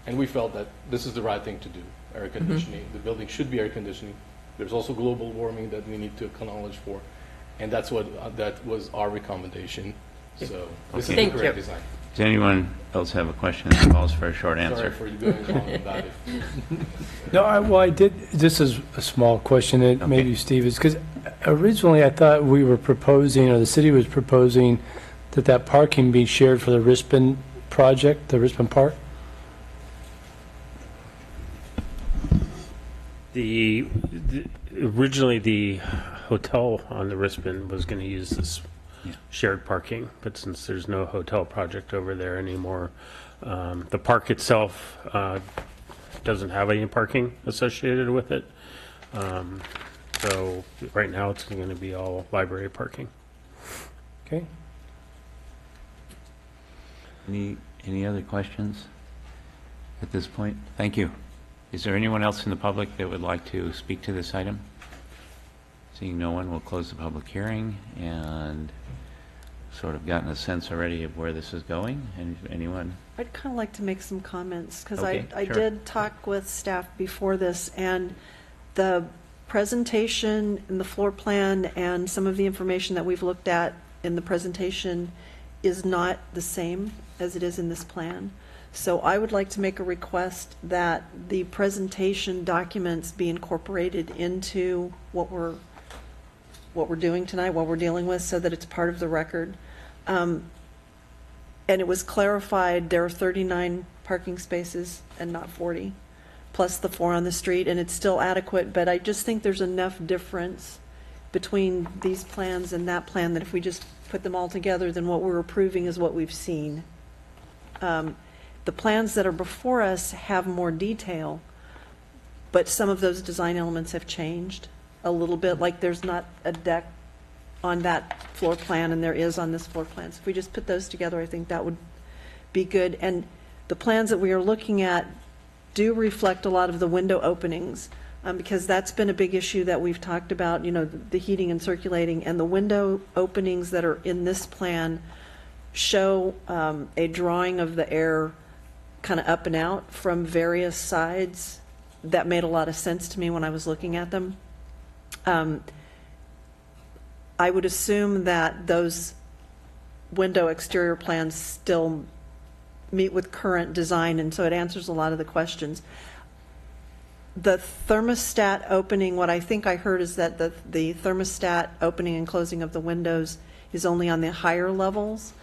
and we felt that this is the right thing to do, air conditioning. The building should be air conditioning. There's also global warming that we need to acknowledge for, and that's what that was our recommendation. So this is the correct design. Does anyone else have a question that calls for a short answer? Sorry for you going on about it. No, I did, this is a small question that maybe Steve is, because originally I thought we were proposing, or the city was proposing, that parking be shared for the Rispin project, the Rispin Park? Originally, the hotel on the Rispin was going to use this shared parking, but since there's no hotel project over there anymore, the park itself doesn't have any parking associated with it. So right now it's going to be all library parking. Okay. Any other questions at this point? Thank you. Is there anyone else in the public that would like to speak to this item? Seeing no one, we'll close the public hearing and sort of gotten a sense already of where this is going. Anyone? I'd kind of like to make some comments, because Okay, I sure. did talk with staff before this, and the presentation and the floor plan and some of the information that we've looked at in the presentation is not the same as it is in this plan. So I would like to make a request that the presentation documents be incorporated into what we're doing tonight, what we're dealing with, so that it's part of the record. And it was clarified there are 39 parking spaces and not 40, plus the 4 on the street, and it's still adequate, but I just think there's enough difference between these plans and that plan that if we just put them all together, then what we're approving is what we've seen. The plans that are before us have more detail, but some of those design elements have changed a little bit, like there's not a deck on that floor plan and there is on this floor plan. So if we just put those together, I think that would be good. And the plans that we are looking at do reflect a lot of the window openings, because that's been a big issue that we've talked about, you know, the heating and circulating, and the window openings that are in this plan show a drawing of the air kind of up and out from various sides. That made a lot of sense to me when I was looking at them. I would assume that those window exterior plans still meet with current design, and so it answers a lot of the questions. The thermostat opening, what I think I heard is that the thermostat opening and closing of the windows is only on the higher levels.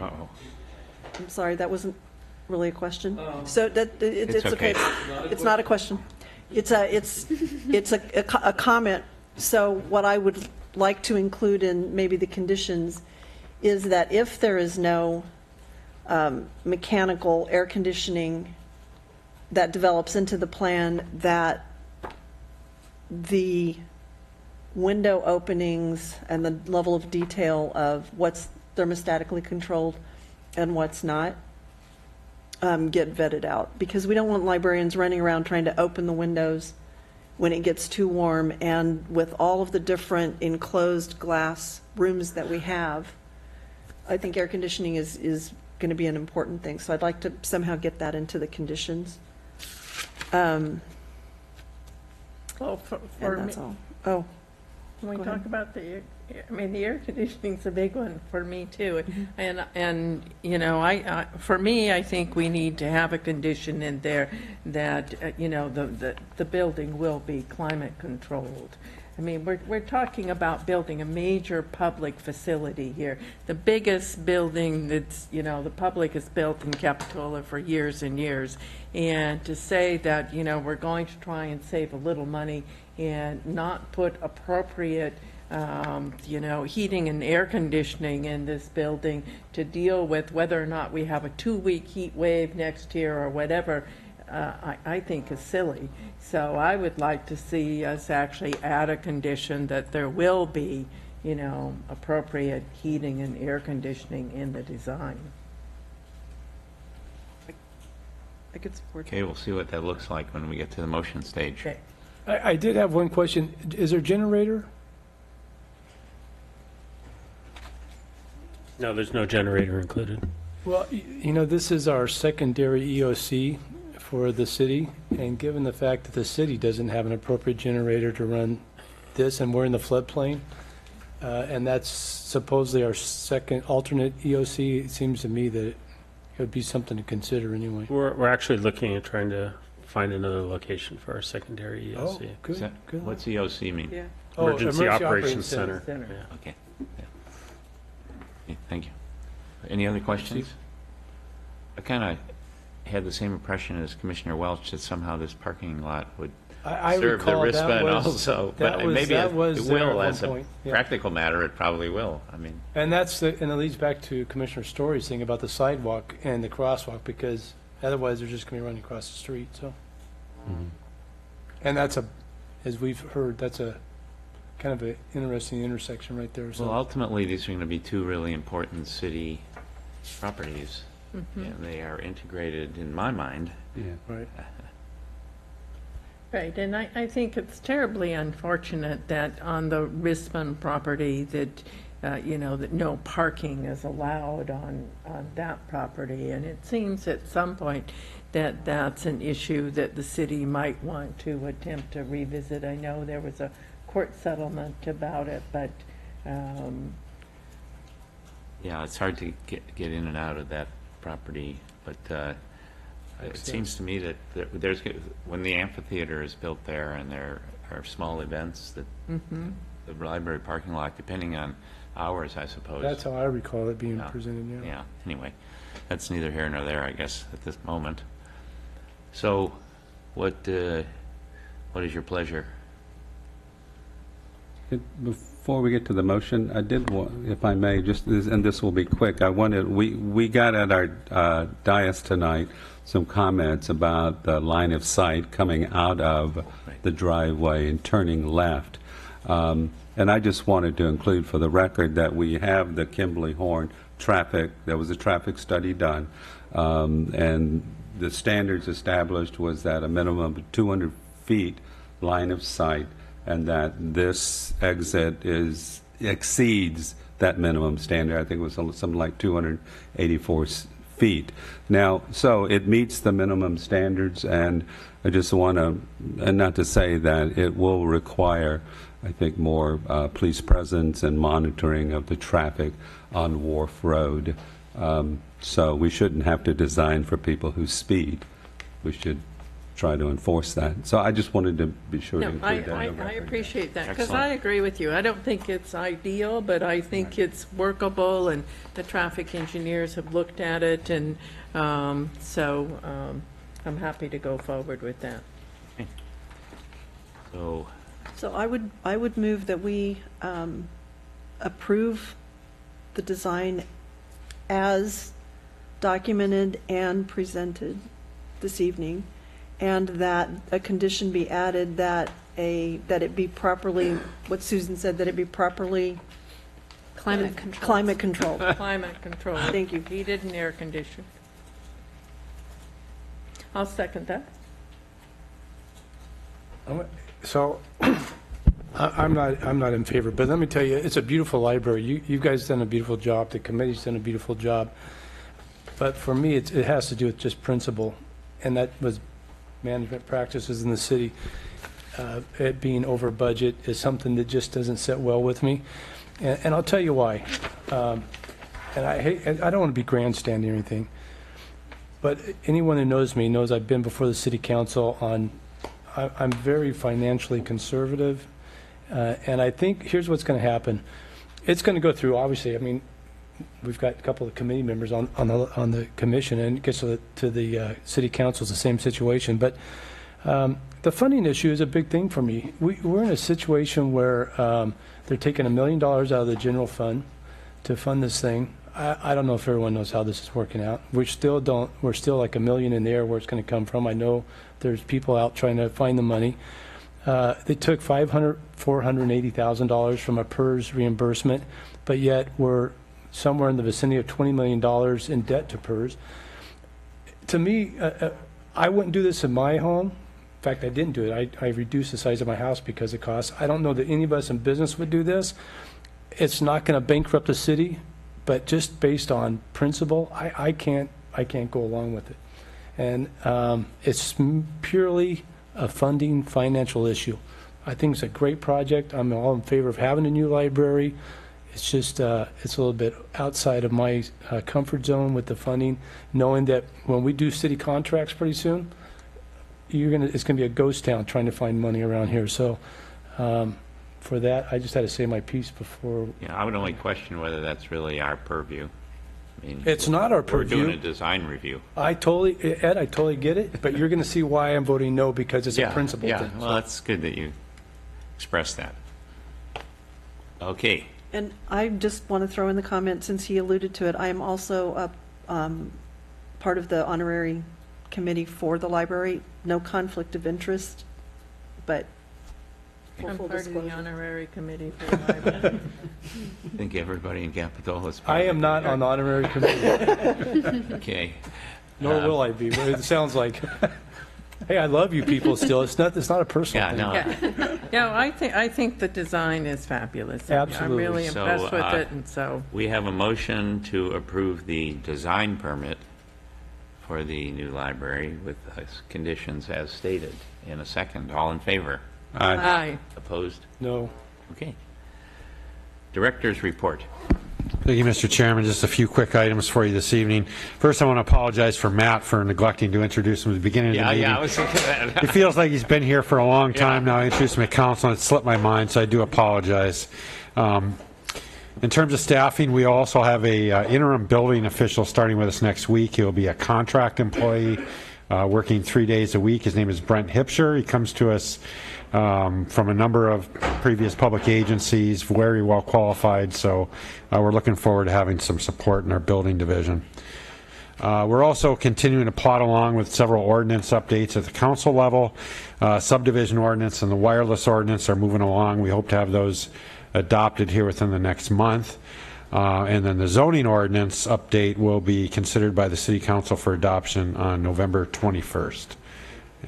Uh-oh. I'm sorry, that wasn't really a question. So that it's okay. It's not a question. It's a comment. So what I would like to include in maybe the conditions is that if there is no mechanical air conditioning that develops into the plan, that the window openings and the level of detail of what's thermostatically controlled and what's not get vetted out, because we don't want librarians running around trying to open the windows when it gets too warm. And with all of the different enclosed glass rooms that we have, I think air conditioning is going to be an important thing. So I'd like to somehow get that into the conditions. Well, for and that's me, all. Oh, when we go talk ahead. about the air conditioning's a big one for me too. Mm-hmm. And you know, for me, I think we need to have a condition in there that you know, the building will be climate controlled. I mean, we're talking about building a major public facility here. The biggest building that's, you know, the public has built in Capitola for years and years. And to say that, you know, we're going to try and save a little money and not put appropriate, you know, heating and air conditioning in this building to deal with whether or not we have a 2-week heat wave next year or whatever, I think is silly. So I would like to see us actually add a condition that there will be, you know, appropriate heating and air conditioning in the design. I could support Okay, we'll see what that looks like when we get to the motion stage. Okay. I did have one question. Is there a generator? No, there's no generator included. Well, you know, this is our secondary EOC for the city, and given the fact that the city doesn't have an appropriate generator to run this, and we're in the floodplain, and that's supposedly our second alternate EOC, it seems to me that it would be something to consider anyway. We're actually looking at trying to find another location for our secondary EOC. Oh, good, Is that- good. What's EOC mean? Yeah. Emergency Operations Operations Center. Center. Yeah. Okay. Yeah. Okay, thank you. Any other questions? I kind of had the same impression as Commissioner Welch that somehow this parking lot would I serve the recall that RISPA and was- also, that but was- maybe that it was there at will one as a point, yeah. practical matter. It probably will. I mean, And and it leads back to Commissioner Story's thing about the sidewalk and the crosswalk, because otherwise they're just going to be running across the street, so. And that's as we've heard, that's a kind of an interesting intersection right there, so. well, ultimately, these are going to be two really important city properties, Mhm. and they are integrated in my mind. Yeah. Right. Right, and I think it's terribly unfortunate that on the Risman property that, you know, that no parking is allowed on that property. And it seems at some point that that's an issue that the city might want to attempt to revisit. I know there was a court settlement about it, but, Yeah, it's hard to get in and out of that property, but it seems to me that there's, when the amphitheater is built there and there are small events, that mhm. the library parking lot, depending on hours, I suppose. That's how I recall it being Yeah. presented, yeah. Yeah, anyway, that's neither here nor there, I guess, at this moment. So, what is your pleasure? Before we get to the motion, I did want, if I may, and this will be quick, we got at our dais tonight some comments about the line of sight coming out of the driveway and turning left. And I just wanted to include for the record that we have the Kimberly Horn traffic, there was a traffic study done, and the standards established was that a minimum of 200 feet line of sight, and that this exit exceeds that minimum standard. I think it was something like 284 feet. Now, so it meets the minimum standards, and I just want to, and not to say that it will require, I think, more police presence and monitoring of the traffic on Wharf Road. So we shouldn't have to design for people who speed. We should try to enforce that. So I just wanted to be sure to No, include that. I in the record. appreciate that, because Excellent. I agree with you. I don't think it's ideal, but I think it's workable, and the traffic engineers have looked at it, and so I'm happy to go forward with that. So, So I would move that we approve the design as documented and presented this evening, and that a condition be added that it be properly, what Susan said, that it be properly Climate control. climate controlled. Climate control. Thank you. Heated and air conditioned. I'll second that. So, I'm not in favor, but let me tell you, it's a beautiful library. You guys done a beautiful job, the committee's done a beautiful job. But for me, it has to do with just principle, and that was management practices in the city. It being over budget is something that just doesn't sit well with me, and I'll tell you why. And I don't want to be grandstanding or anything, but anyone who knows me knows I've been before the city council on. I'm very financially conservative, and I think here's what's going to happen. It's going to go through, obviously. I mean, we've got a couple of committee members on the commission, and it gets to the city council, it's the same situation. But the funding issue is a big thing for me. We're in a situation where they're taking $1 million out of the general fund to fund this thing. I don't know if everyone knows how this is working out. We're still like $1 million in the air where it's going to come from. I know there's people out trying to find the money. They took $480,000 from a PERS reimbursement, but yet we're somewhere in the vicinity of $20 million in debt to PERS. To me, I wouldn't do this in my home. In fact, I didn't do it. I reduced the size of my house because of costs. I don't know that any of us in business would do this. It's not going to bankrupt the city, but just based on principle, I can't go along with it. And it's purely a funding financial issue. I think it's a great project. I'm all in favor of having a new library. It's just it's a little bit outside of my comfort zone with the funding, knowing that when we do city contracts pretty soon, it's going to be a ghost town trying to find money around here. So for that, I just had to say my piece before. Yeah, I would only question whether that's really our purview. I mean, it's not our purview. We're doing a design review. Ed, I totally get it, but you're going to see why I'm voting no, because it's a principle thing. Yeah, well, that's good that you expressed that. Okay. And I just want to throw in the comment, since he alluded to it, I am also part of the honorary committee for the library. No conflict of interest, but I'm part of the honorary committee for the library. I think everybody in Capitola is I am not on the honorary committee. Okay. Nor will I be, but it sounds like, hey, I love you people still. It's not a personal thing. Yeah, no, I think the design is fabulous. Absolutely. I'm really impressed with it, and so. We have a motion to approve the design permit for the new library with conditions as stated. In a second, all in favor? Aye. Opposed? No. Okay. Director's report. Thank you, Mr. Chairman. Just a few quick items for you this evening. First, I want to apologize for Matt for neglecting to introduce him at the beginning of the meeting. Yeah, I was thinking that. He feels like he's been here for a long time now. I introduced him at council, and it slipped my mind, so I do apologize. In terms of staffing, we also have a interim building official starting with us next week. He'll be a contract employee working 3 days a week. His name is Brent Hipsher. He comes to us from a number of previous public agencies, very well qualified, so we're looking forward to having some support in our building division. We're also continuing to plot along with several ordinance updates at the council level. Subdivision ordinance and the wireless ordinance are moving along. We hope to have those adopted here within the next month. And then the zoning ordinance update will be considered by the City Council for adoption on November 21st.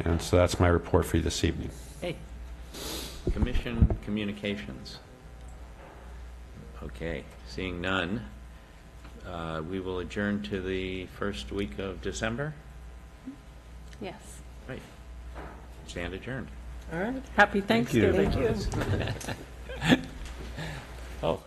And so that's my report for you this evening. Hey. Commission communications. Okay, seeing none, we will adjourn to the first week of December. Yes. Right. Stand adjourned. All right. Happy Thanksgiving. Thank you. Oh.